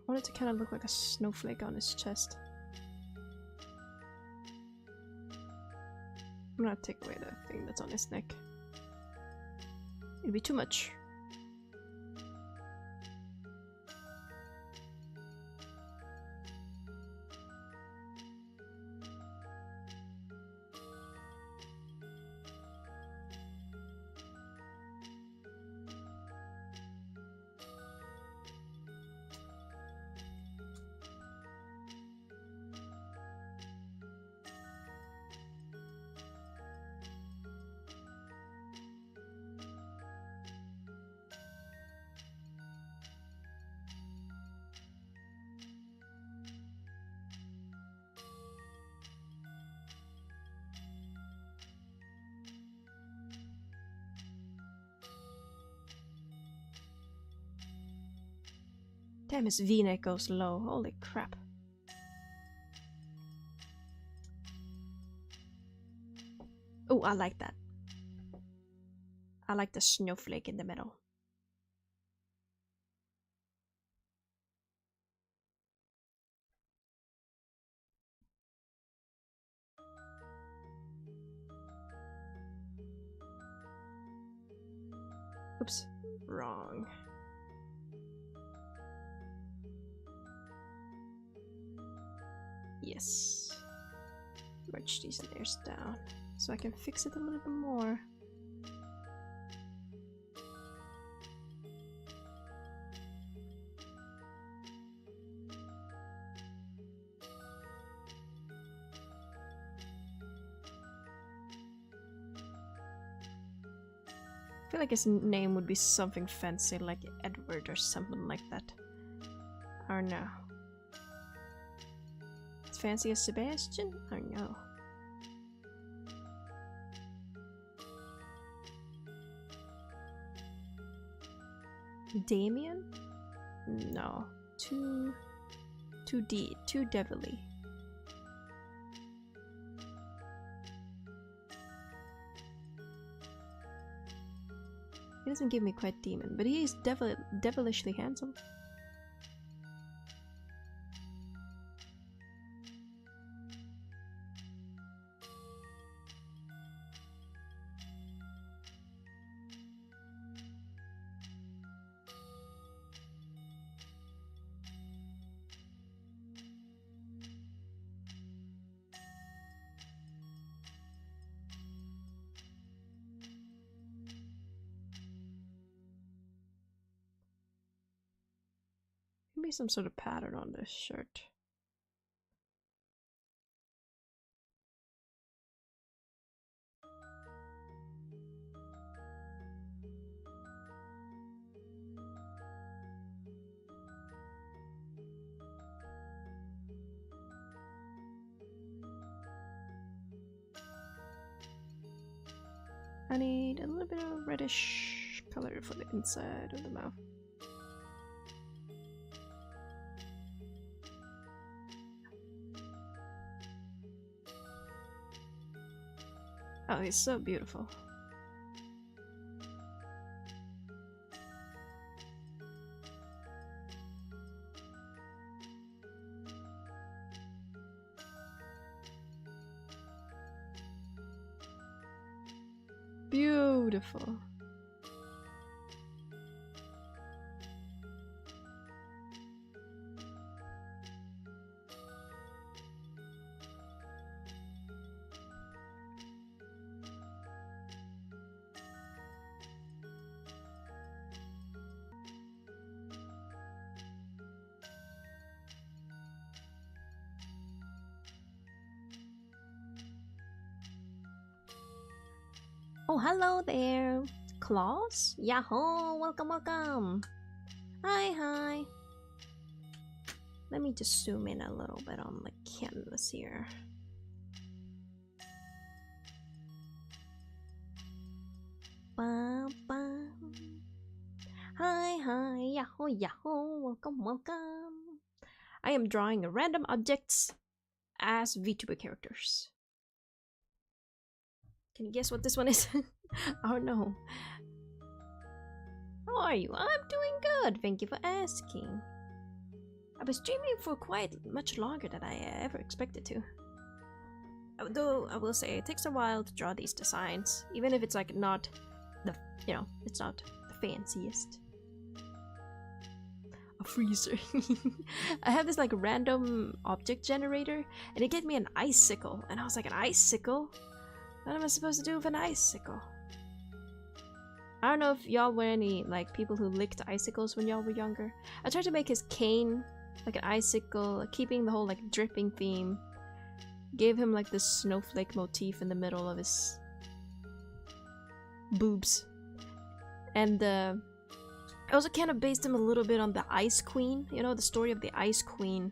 I want it to kind of look like a snowflake on his chest. I'm gonna take away the thing that's on his neck. It'd be too much. Damn, his V-neck goes low. Holy crap. Oh, I like that. I like the snowflake in the middle. Oops, wrong. Yes. Merge these layers down so I can fix it a little bit more. I feel like his name would be something fancy like Edward or something like that. Or no. As fancy as Sebastian? Or no. Damien? No. Too devilly. He doesn't give me quite demon, but he is devilishly handsome. Maybe some sort of pattern on this shirt. I need a little bit of reddish color for the inside of the mouth. Oh, he's so beautiful. beautiful. Oh, hello there, Claus. Yahoo! Welcome, welcome. Hi, hi. Let me just zoom in a little bit on the canvas here. Bum, bum. Hi, hi. Yahoo, yahoo. Welcome, welcome. I am drawing random objects as VTuber characters. Can you guess what this one is? Oh no. How are you? I'm doing good. Thank you for asking. I've been streaming for quite much longer than I ever expected to. Though I will say it takes a while to draw these designs, even if it's like not the, you know, it's not the fanciest. A freezer. I have this like random object generator and it gave me an icicle and I was like, an icicle? What am I supposed to do with an icicle? I don't know if y'all were any like people who licked icicles when y'all were younger. I tried to make his cane like an icicle, keeping the whole like dripping theme. Gave him like this snowflake motif in the middle of his boobs. And I also kind of based him a little bit on the Ice Queen. You know, the story of the Ice Queen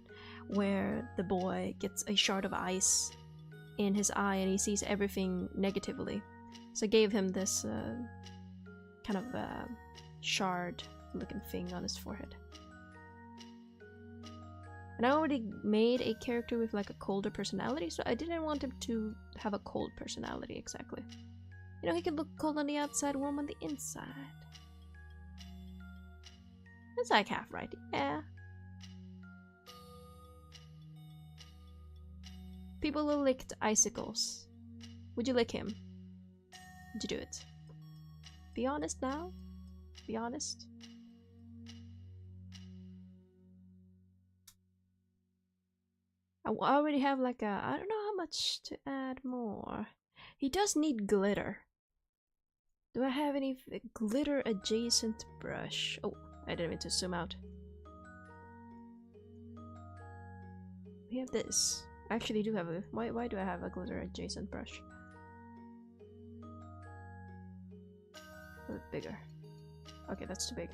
where the boy gets a shard of ice in his eye and he sees everything negatively. So I gave him this kind of shard looking thing on his forehead. And I already made a character with like a colder personality, so I didn't want him to have a cold personality exactly. You know, he could look cold on the outside, warm on the inside. That's like half right, yeah. People who licked icicles. Would you lick him? Would you do it? Be honest now. Be honest. I already have like a... I don't know how much to add more. He does need glitter. Do I have any glitter adjacent brush? Oh, I didn't mean to zoom out. We have this. I actually do have a... Why do I have a glitter adjacent brush? A bit bigger. Okay, that's too big.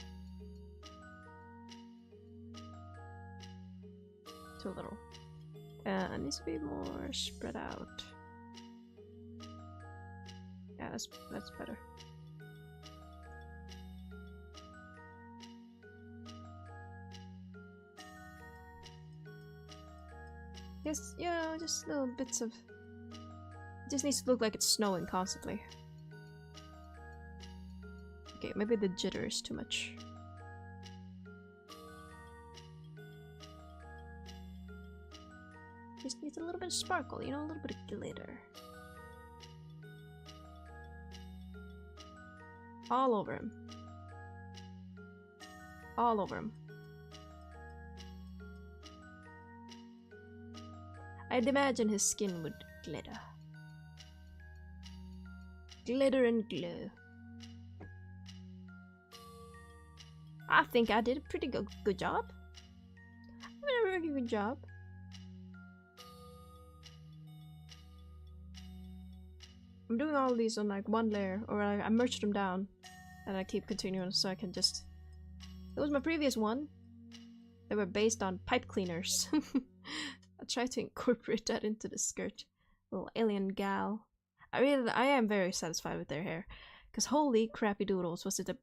Too little. It needs to be more spread out. Yeah, that's better. Yes, yeah, just little bits of... It just needs to look like it's snowing constantly. Okay, maybe the jitter is too much. Just needs a little bit of sparkle, you know, a little bit of glitter. All over him. All over him. I'd imagine his skin would glitter. Glitter and glow. I think I did a pretty good job. I did a really good job. I'm doing all these on like one layer, or I merged them down, and I keep continuing so I can just... That was my previous one. They were based on pipe cleaners. I tried to incorporate that into the skirt. Little alien gal. I am very satisfied with their hair. Because holy crappy doodles, was it a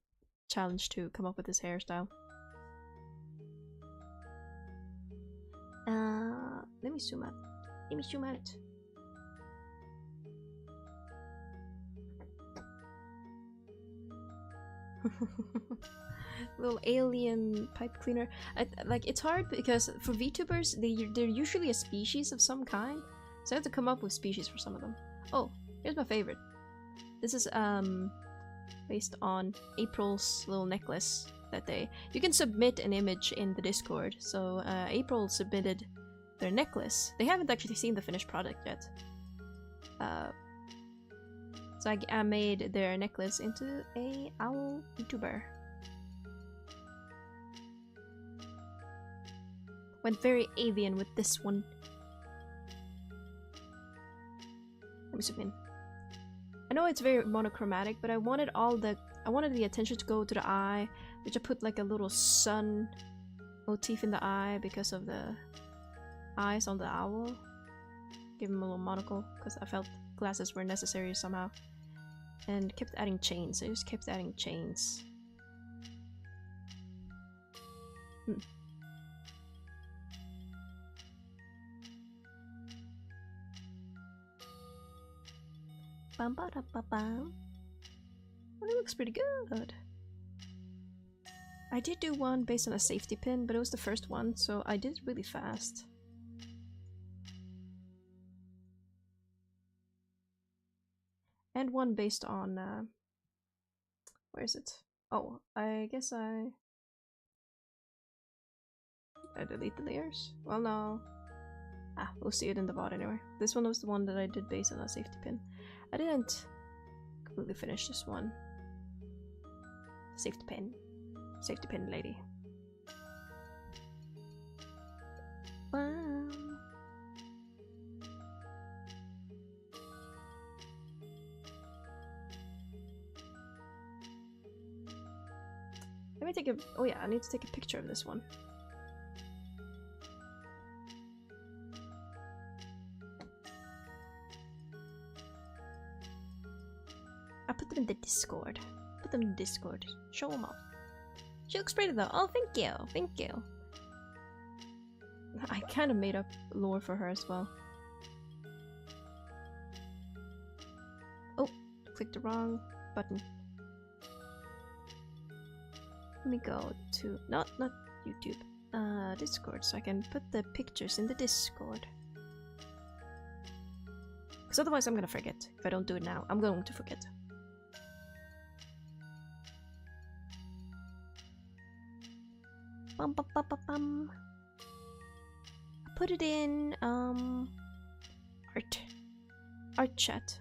challenge to come up with this hairstyle. Let me zoom out. Let me zoom out. Little alien pipe cleaner. Like, it's hard because for VTubers, they're usually a species of some kind, so I have to come up with species for some of them. Oh, here's my favorite. This is based on April's little necklace that you can submit an image in the Discord. So April submitted their necklace. They haven't actually seen the finished product yet. So I made their necklace into a owl VTuber. Went very avian with this one. Let me zoom in. I know it's very monochromatic, but I wanted the attention to go to the eye, which I put like a little sun motif in the eye because of the eyes on the owl. Give him a little monocle because I felt glasses were necessary somehow. And kept adding chains. I just kept adding chains. Bum ba da ba bum. Well, it looks pretty good. I did do one based on a safety pin, but it was the first one, so I did it really fast. And one based on where is it? Oh, I guess I delete the layers. Well, no. We'll see it in the VOD anyway. This one was the one that I did based on a safety pin. I didn't completely finish this one. Safety pin lady. Wow. Let me take a. Oh yeah, I need to take a picture of this one. I put them in the Discord. Put them in the Discord. Show them off. She looks pretty though. Oh, thank you. Thank you. I kind of made up lore for her as well. Oh, clicked the wrong button. Let me go to not YouTube. Discord, so I can put the pictures in the Discord. Because otherwise I'm gonna forget. If I don't do it now, I'm going to forget. Bum, bum, bum, bum, bum. I put it in art chat.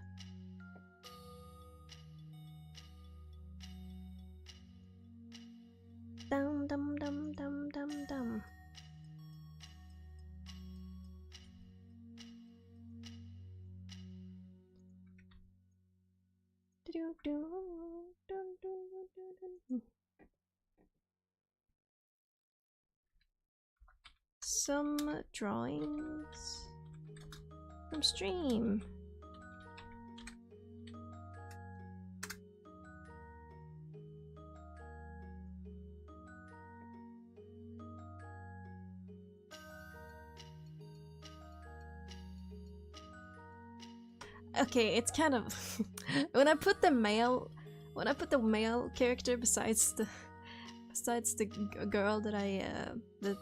Dum dum dum dum dum dum. Some drawings from stream. Okay, it's kind of when I put the male character besides the girl that the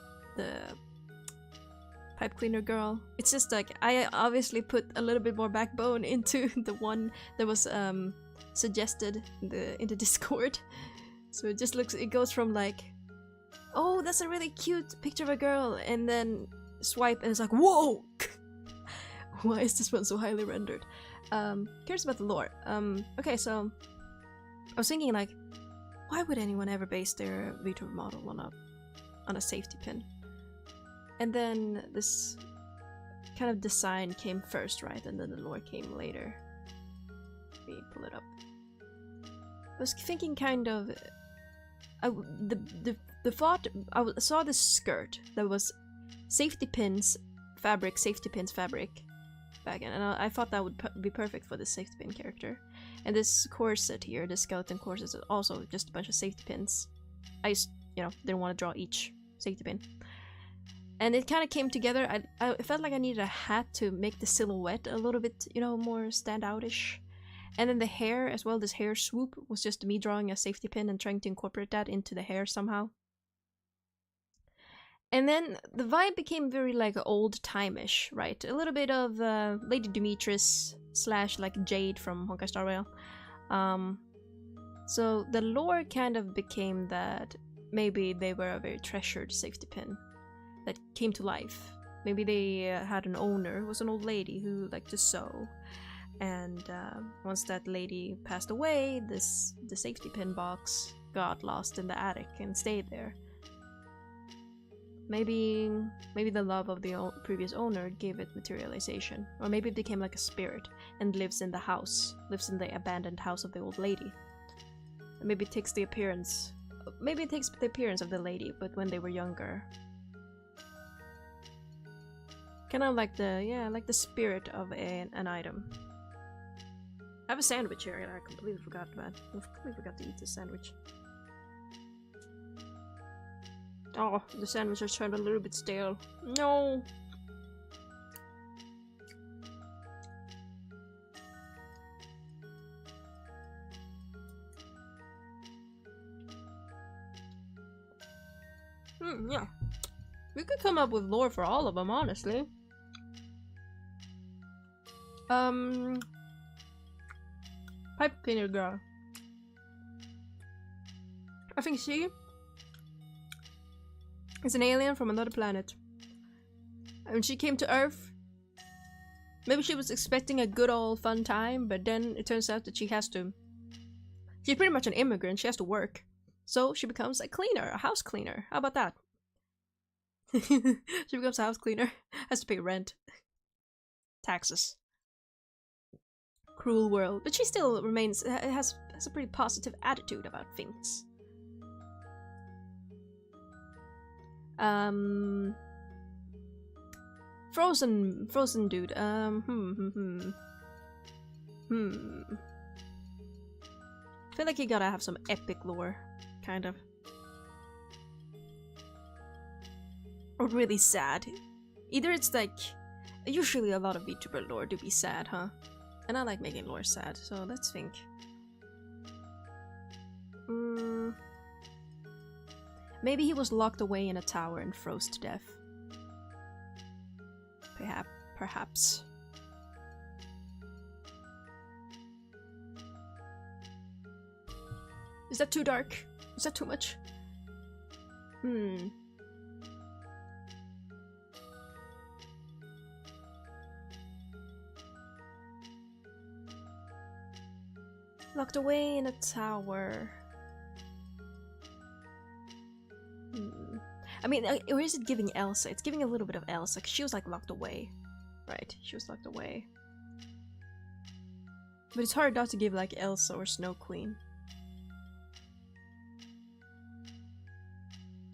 pipe cleaner girl, it's just like I obviously put a little bit more backbone into the one that was suggested in the Discord. So it goes from like, oh, that's a really cute picture of a girl, and then swipe and it's like, whoa. Why is this one so highly rendered? Curious about the lore. Okay, so I was thinking like, why would anyone ever base their VTuber model on a safety pin? And then this kind of design came first, right? And then the lore came later. Let me pull it up. I was thinking kind of the thought. I saw this skirt that was safety pins fabric back in, and I thought that would be perfect for this safety pin character. And this corset here, this skeleton corset, is also just a bunch of safety pins. I just, didn't want to draw each safety pin. And it kind of came together. I felt like I needed a hat to make the silhouette a little bit, more standoutish. And then the hair as well, this hair swoop was just me drawing a safety pin and trying to incorporate that into the hair somehow. And then the vibe became very like old-time-ish, right? A little bit of Lady Demetrius / like Jade from Honkai Star Rail. So the lore kind of became that maybe they were a very treasured safety pin that came to life. Maybe they had an owner who was an old lady who liked to sew. And once that lady passed away, the safety pin box got lost in the attic and stayed there. Maybe the love of the previous owner gave it materialization, or maybe it became like a spirit and lives in the house, lives in the abandoned house of the old lady. And maybe it takes the appearance of the lady, but when they were younger. Kind of like the spirit of an item. I have a sandwich here and I completely forgot about. I completely forgot to eat this sandwich. Oh, the sandwich has turned a little bit stale. No! Yeah. We could come up with lore for all of them, honestly. Pipe cleaner girl. I think she is an alien from another planet. And she came to Earth. Maybe she was expecting a good old fun time, but then it turns out that she has to. She's pretty much an immigrant, she has to work. So she becomes a cleaner, a house cleaner. How about that? She becomes a house cleaner, has to pay rent, taxes. Cruel world, but she still has a pretty positive attitude about things. Frozen dude. I feel like you gotta have some epic lore, kind of. Or really sad. Either it's like, usually a lot of VTuber lore do be sad, huh? And I like making lore sad, so let's think. Maybe he was locked away in a tower and froze to death. Perhaps. Is that too dark? Is that too much? Locked away in a tower. I mean, or is it giving Elsa? It's giving a little bit of Elsa, because she was like locked away. Right, she was locked away. But it's hard not to give like Elsa or Snow Queen.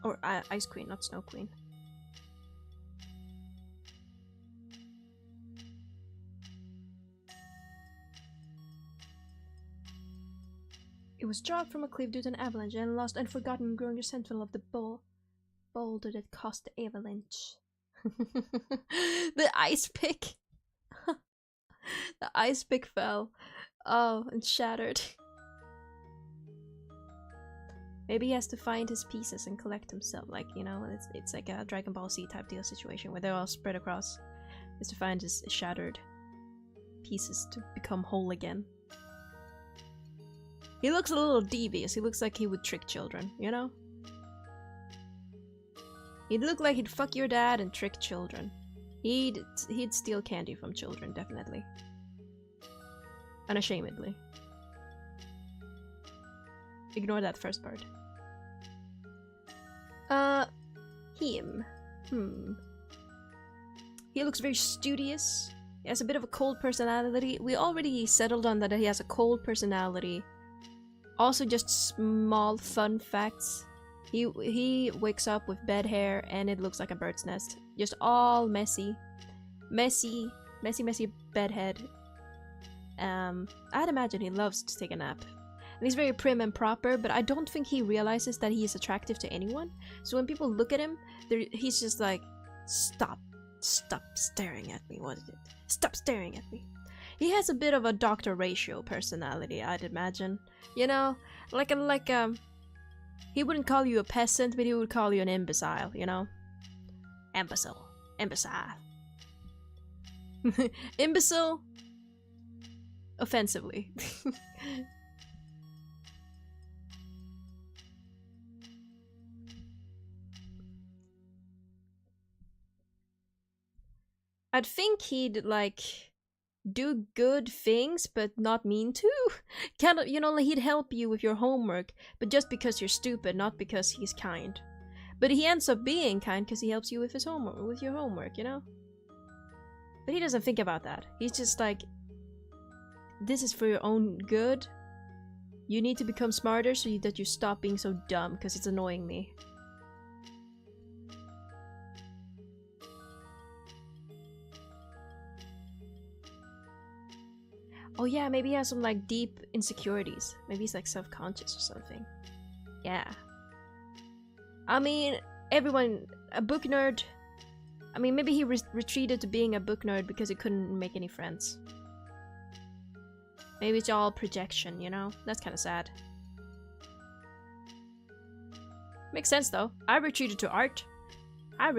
Or Ice Queen, not Snow Queen. It was dropped from a cliff due to an avalanche and lost and forgotten growing a sentinel of the boulder that caused the avalanche. The ice pick! The ice pick fell. Oh, and shattered. Maybe he has to find his pieces and collect himself, like, you know, it's like a Dragon Ball Z type deal situation where they're all spread across. He has to find his shattered pieces to become whole again. He looks a little devious. He looks like he would trick children, you know? He'd look like he'd fuck your dad and trick children. He'd steal candy from children, definitely. Unashamedly. Ignore that first part. Him. He looks very studious. He has a bit of a cold personality. We already settled on that he has a cold personality. Also, just small fun facts. He wakes up with bed hair and it looks like a bird's nest. Just all messy. Messy bedhead. I'd imagine he loves to take a nap. And he's very prim and proper, but I don't think he realizes that he is attractive to anyone. So when people look at him, he's just like, stop staring at me, what is it? Stop staring at me. He has a bit of a Dr. Ratio personality, I'd imagine. You know, he wouldn't call you a peasant, but he would call you an imbecile, you know? Imbecile. Imbecile. Offensively. I'd think he'd like do good things but not mean to. Kind of, you know, like he'd help you with your homework, but just because you're stupid, not because he's kind. But he ends up being kind because he helps you with his homework, with your homework, you know? But he doesn't think about that. He's just like, this is for your own good. You need to become smarter so that you stop being so dumb because it's annoying me. Oh yeah, maybe he has some like deep insecurities. Maybe he's like self-conscious or something. Yeah. I mean, everyone, a book nerd. I mean, maybe he retreated to being a book nerd because he couldn't make any friends. Maybe it's all projection, you know? That's kind of sad. Makes sense though. I retreated to art. I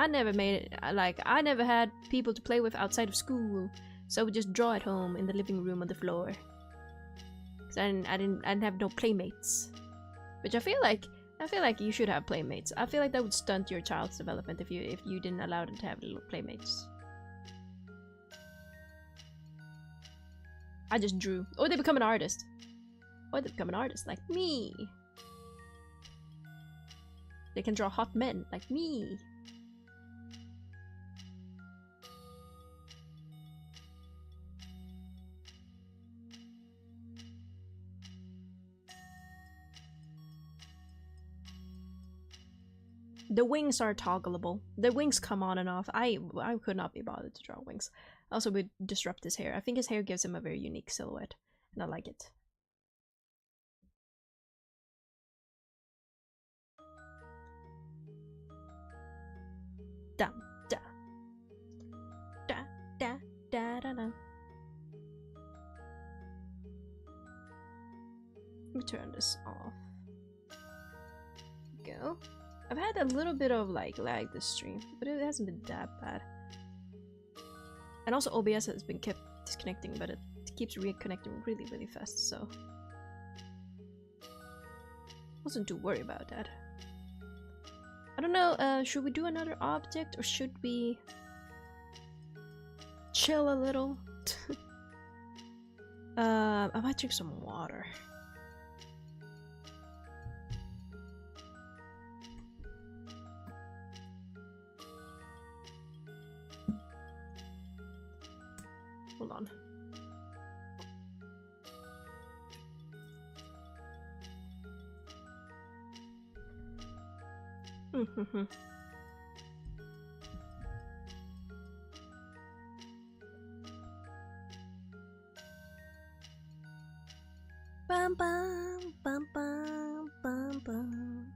never made it, like, I never had people to play with outside of school. So I would just draw at home in the living room on the floor. Cause I didn't have no playmates. Which I feel like you should have playmates. I feel like that would stunt your child's development if you didn't allow them to have little playmates. I just drew. Or they become an artist. Or they become an artist like me. They can draw hot men like me. The wings are toggleable. The wings come on and off. I could not be bothered to draw wings. Also would disrupt his hair. I think his hair gives him a very unique silhouette. And I like it. Da da. Da da da da da. Let me turn this off. Go. I've had a little bit of like lag this stream, but it hasn't been that bad. And also OBS has been kept disconnecting, but it keeps reconnecting really, really fast, so wasn't too worried about that. I don't know, should we do another object or should we chill a little? I might drink some water. Hold on. Bum bum bum bum bum bum.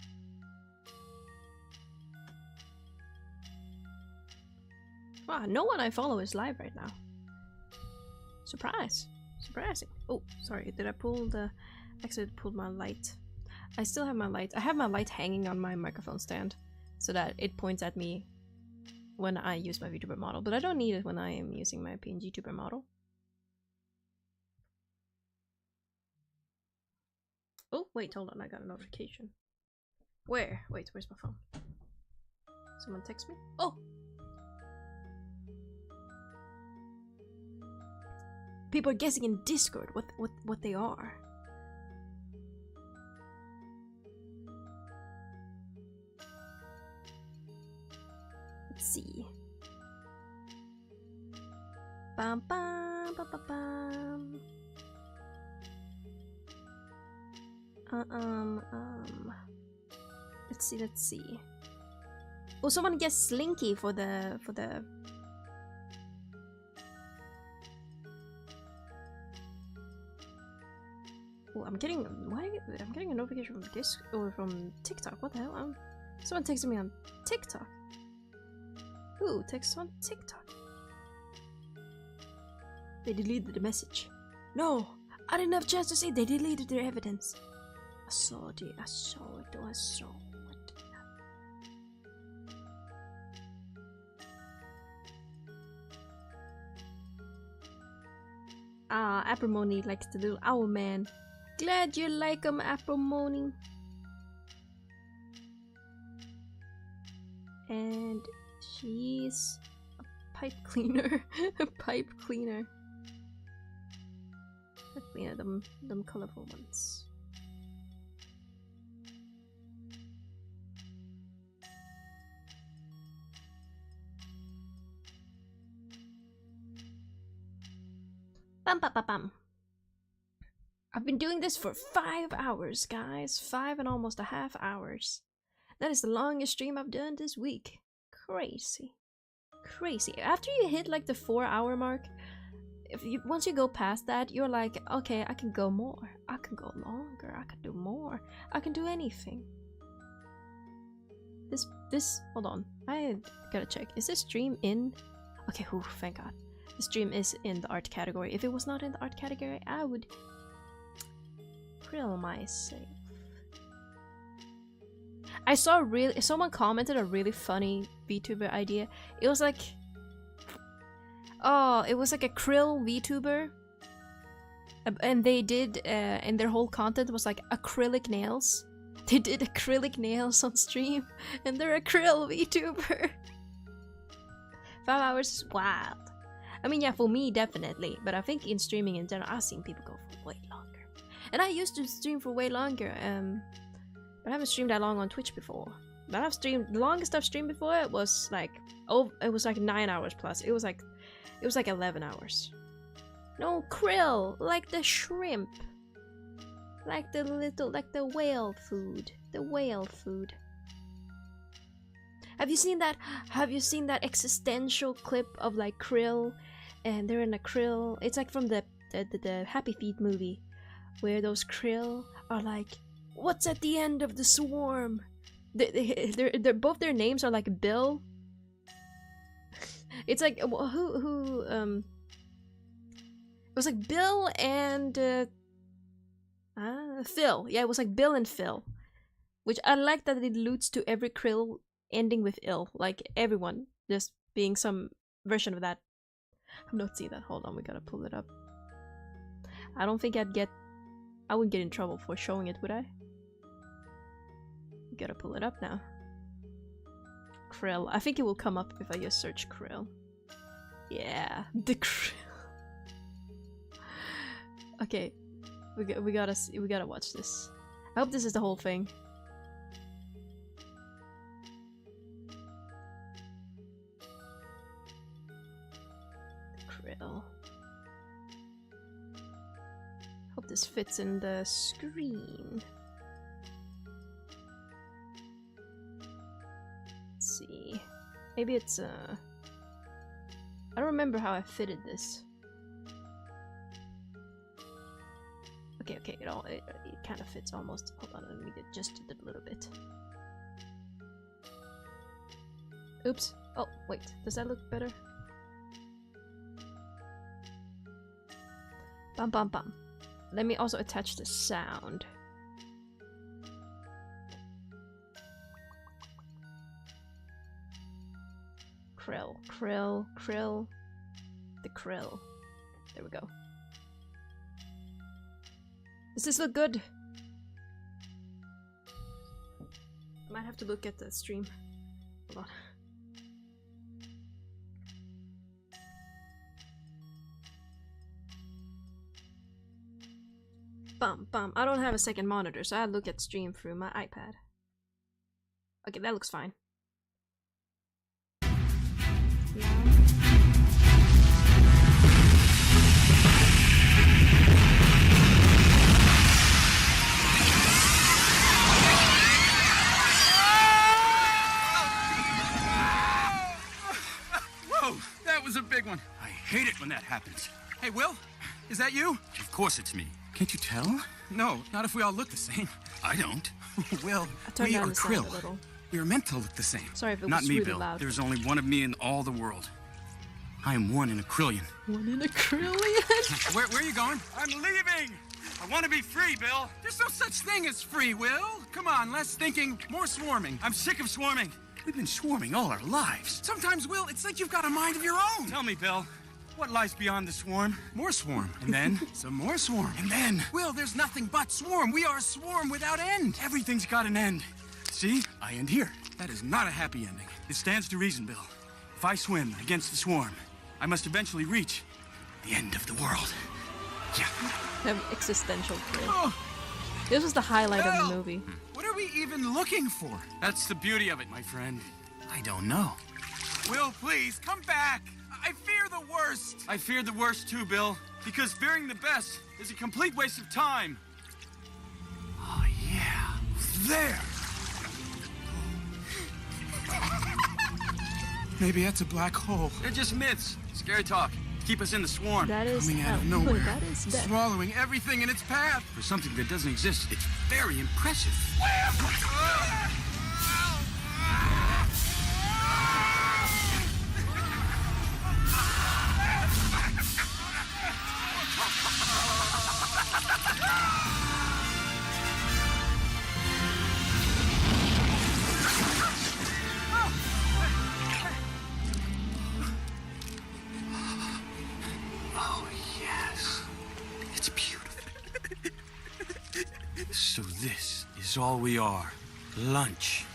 Wow, no one I follow is live right now. Surprise! Surprising. Oh, sorry, did I pull the... Actually, pulled my light. I still have my light. I have my light hanging on my microphone stand so that it points at me when I use my VTuber model, but I don't need it when I am using my PNG tuber model. Oh, wait, hold on, I got a notification. Where? Wait, where's my phone? Someone text me? Oh! People are guessing in Discord what they are. Let's see. Bum bum bum bum bum. Let's see. Oh, someone guessed Slinky for the Oh, I'm getting a notification from Disc or from TikTok. What the hell? Someone texted me on TikTok. Who texts on TikTok? They deleted the message. No, I didn't have a chance to see. They deleted their evidence. I saw it. Ah, Acrimony likes the little owl man. Glad you like him, Acrimony. And she's a pipe cleaner. Pipe cleaner. Let's clean them colorful ones. Bum bum bum bum. I've been doing this for 5 hours, guys. 5 and almost a half hours. That is the longest stream I've done this week. Crazy. Crazy. After you hit like the 4-hour mark, once you go past that, you're like, okay, I can go more. I can go longer. I can do more. I can do anything. This, hold on. I gotta check. Is this stream in? Okay, whew, thank God. The stream is in the art category. If it was not in the art category, I would krill myself. I saw someone commented a really funny VTuber idea. It was like, oh, it was like a krill VTuber, and they did, and their whole content was like acrylic nails. They did acrylic nails on stream, and they're a krill VTuber. 5 hours is wild. I mean, yeah, for me definitely, but I think in streaming in general, I've seen people go for way longer. And I used to stream for way longer, but I haven't streamed that long on Twitch before. But I've streamed, the longest I've streamed before it was like, oh, it was like 9 hours plus. It was like 11 hours. No, krill, like the shrimp. Like the whale food. The whale food. Have you seen that? Have you seen that existential clip of like krill, and they're in a krill? It's like from the Happy Feet movie, where those krill are like, what's at the end of the swarm? They're both their names are like Bill. It's like it was like Bill and Phil. Yeah, it was like Bill and Phil, which I like that it alludes to every krill ending with ill, like everyone just being some version of that. I've not seen that. Hold on, we gotta pull it up. I don't think I wouldn't get in trouble for showing it, would I? We gotta pull it up now. Krill. I think it will come up if I just search krill. Yeah, the krill. Okay, we gotta watch this. I hope this is the whole thing. Krill. Hope this fits in the screen. Let's see. Maybe it's I don't remember how I fitted this. Okay, it kind of fits almost. Hold on, let me adjust it a little bit. Oops. Oh, wait. Does that look better? Bum bum bum. Let me also attach the sound. Krill, krill, krill. The krill. There we go. Does this look good? I might have to look at the stream. Hold on. Bum bum. I don't have a second monitor, so I look at stream through my iPad. Okay, that looks fine. Was a big one. I hate it when that happens. Hey, Will? Is that you? Of course it's me. Can't you tell? No, not if we all look the same. I don't. Will, we are krill. We are meant to look the same. Sorry if it was not me, really Bill. loud. There's only one of me in all the world. I am one in a krillion. One in a krillion? Where are you going? I'm leaving! I want to be free, Bill. There's no such thing as free, Will. Come on, less thinking, more swarming. I'm sick of swarming. We've been swarming all our lives. Sometimes, Will, it's like you've got a mind of your own. Tell me, Bill, what lies beyond the swarm? More swarm. And then, some more swarm. And then, Will, there's nothing but swarm. We are a swarm without end. Everything's got an end. See? I end here. That is not a happy ending. It stands to reason, Bill. If I swim against the swarm, I must eventually reach the end of the world. Yeah. Have existential thrill. Oh, This was the highlight of Bill! the movie. What are we even looking for? That's the beauty of it, my friend. I don't know. Will, please, come back. I fear the worst. I fear the worst too, Bill. Because fearing the best is a complete waste of time. Oh, yeah. There. Maybe that's a black hole. They're just myths. Scary talk. Keep us in the swarm. That is coming out of hell. nowhere. That is death. Swallowing everything in its path. For something that doesn't exist, it's very impressive. Oh, yes. It's beautiful. So this is all we are. Lunch.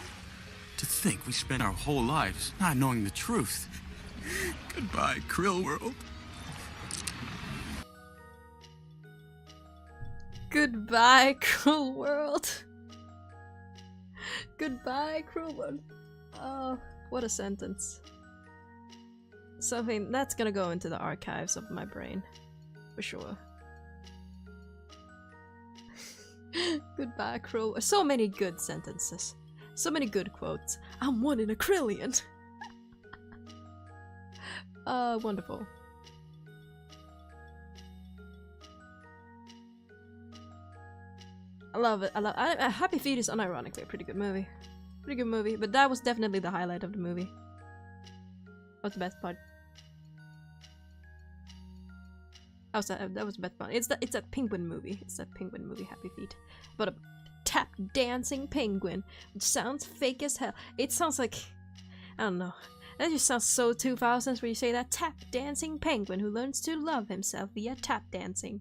To think we spent our whole lives not knowing the truth. Goodbye, Krill World. Goodbye, cruel world. Goodbye, cruel world. Oh, what a sentence. Something that's gonna go into the archives of my brain. For sure. Goodbye, cruel. So many good sentences. So many good quotes. I'm one in a trillion. Wonderful. I love it. Happy Feet is unironically a pretty good movie. Pretty good movie, but that was definitely the highlight of the movie. What's the best part? Oh, so, that was the best part. It's that penguin movie. It's that penguin movie, Happy Feet. But a tap dancing penguin, which sounds fake as hell. It sounds like, I don't know. That just sounds so 2000s where you say that tap dancing penguin who learns to love himself via tap dancing.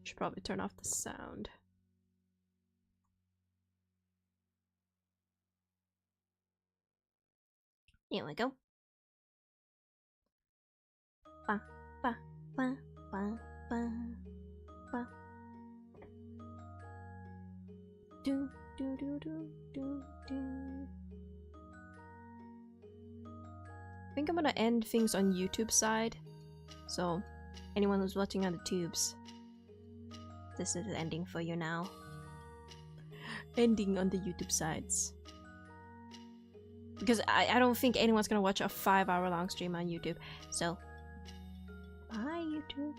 Should probably turn off the sound. Here we go. Ba, ba, ba, ba, ba, ba. Do, do, do, do, do, do. I think I'm gonna end things on YouTube side. So, anyone who's watching on the tubes, this is the ending for you now. Ending on the YouTube sides. Because I don't think anyone's gonna watch a 5-hour long stream on YouTube. So, bye YouTube.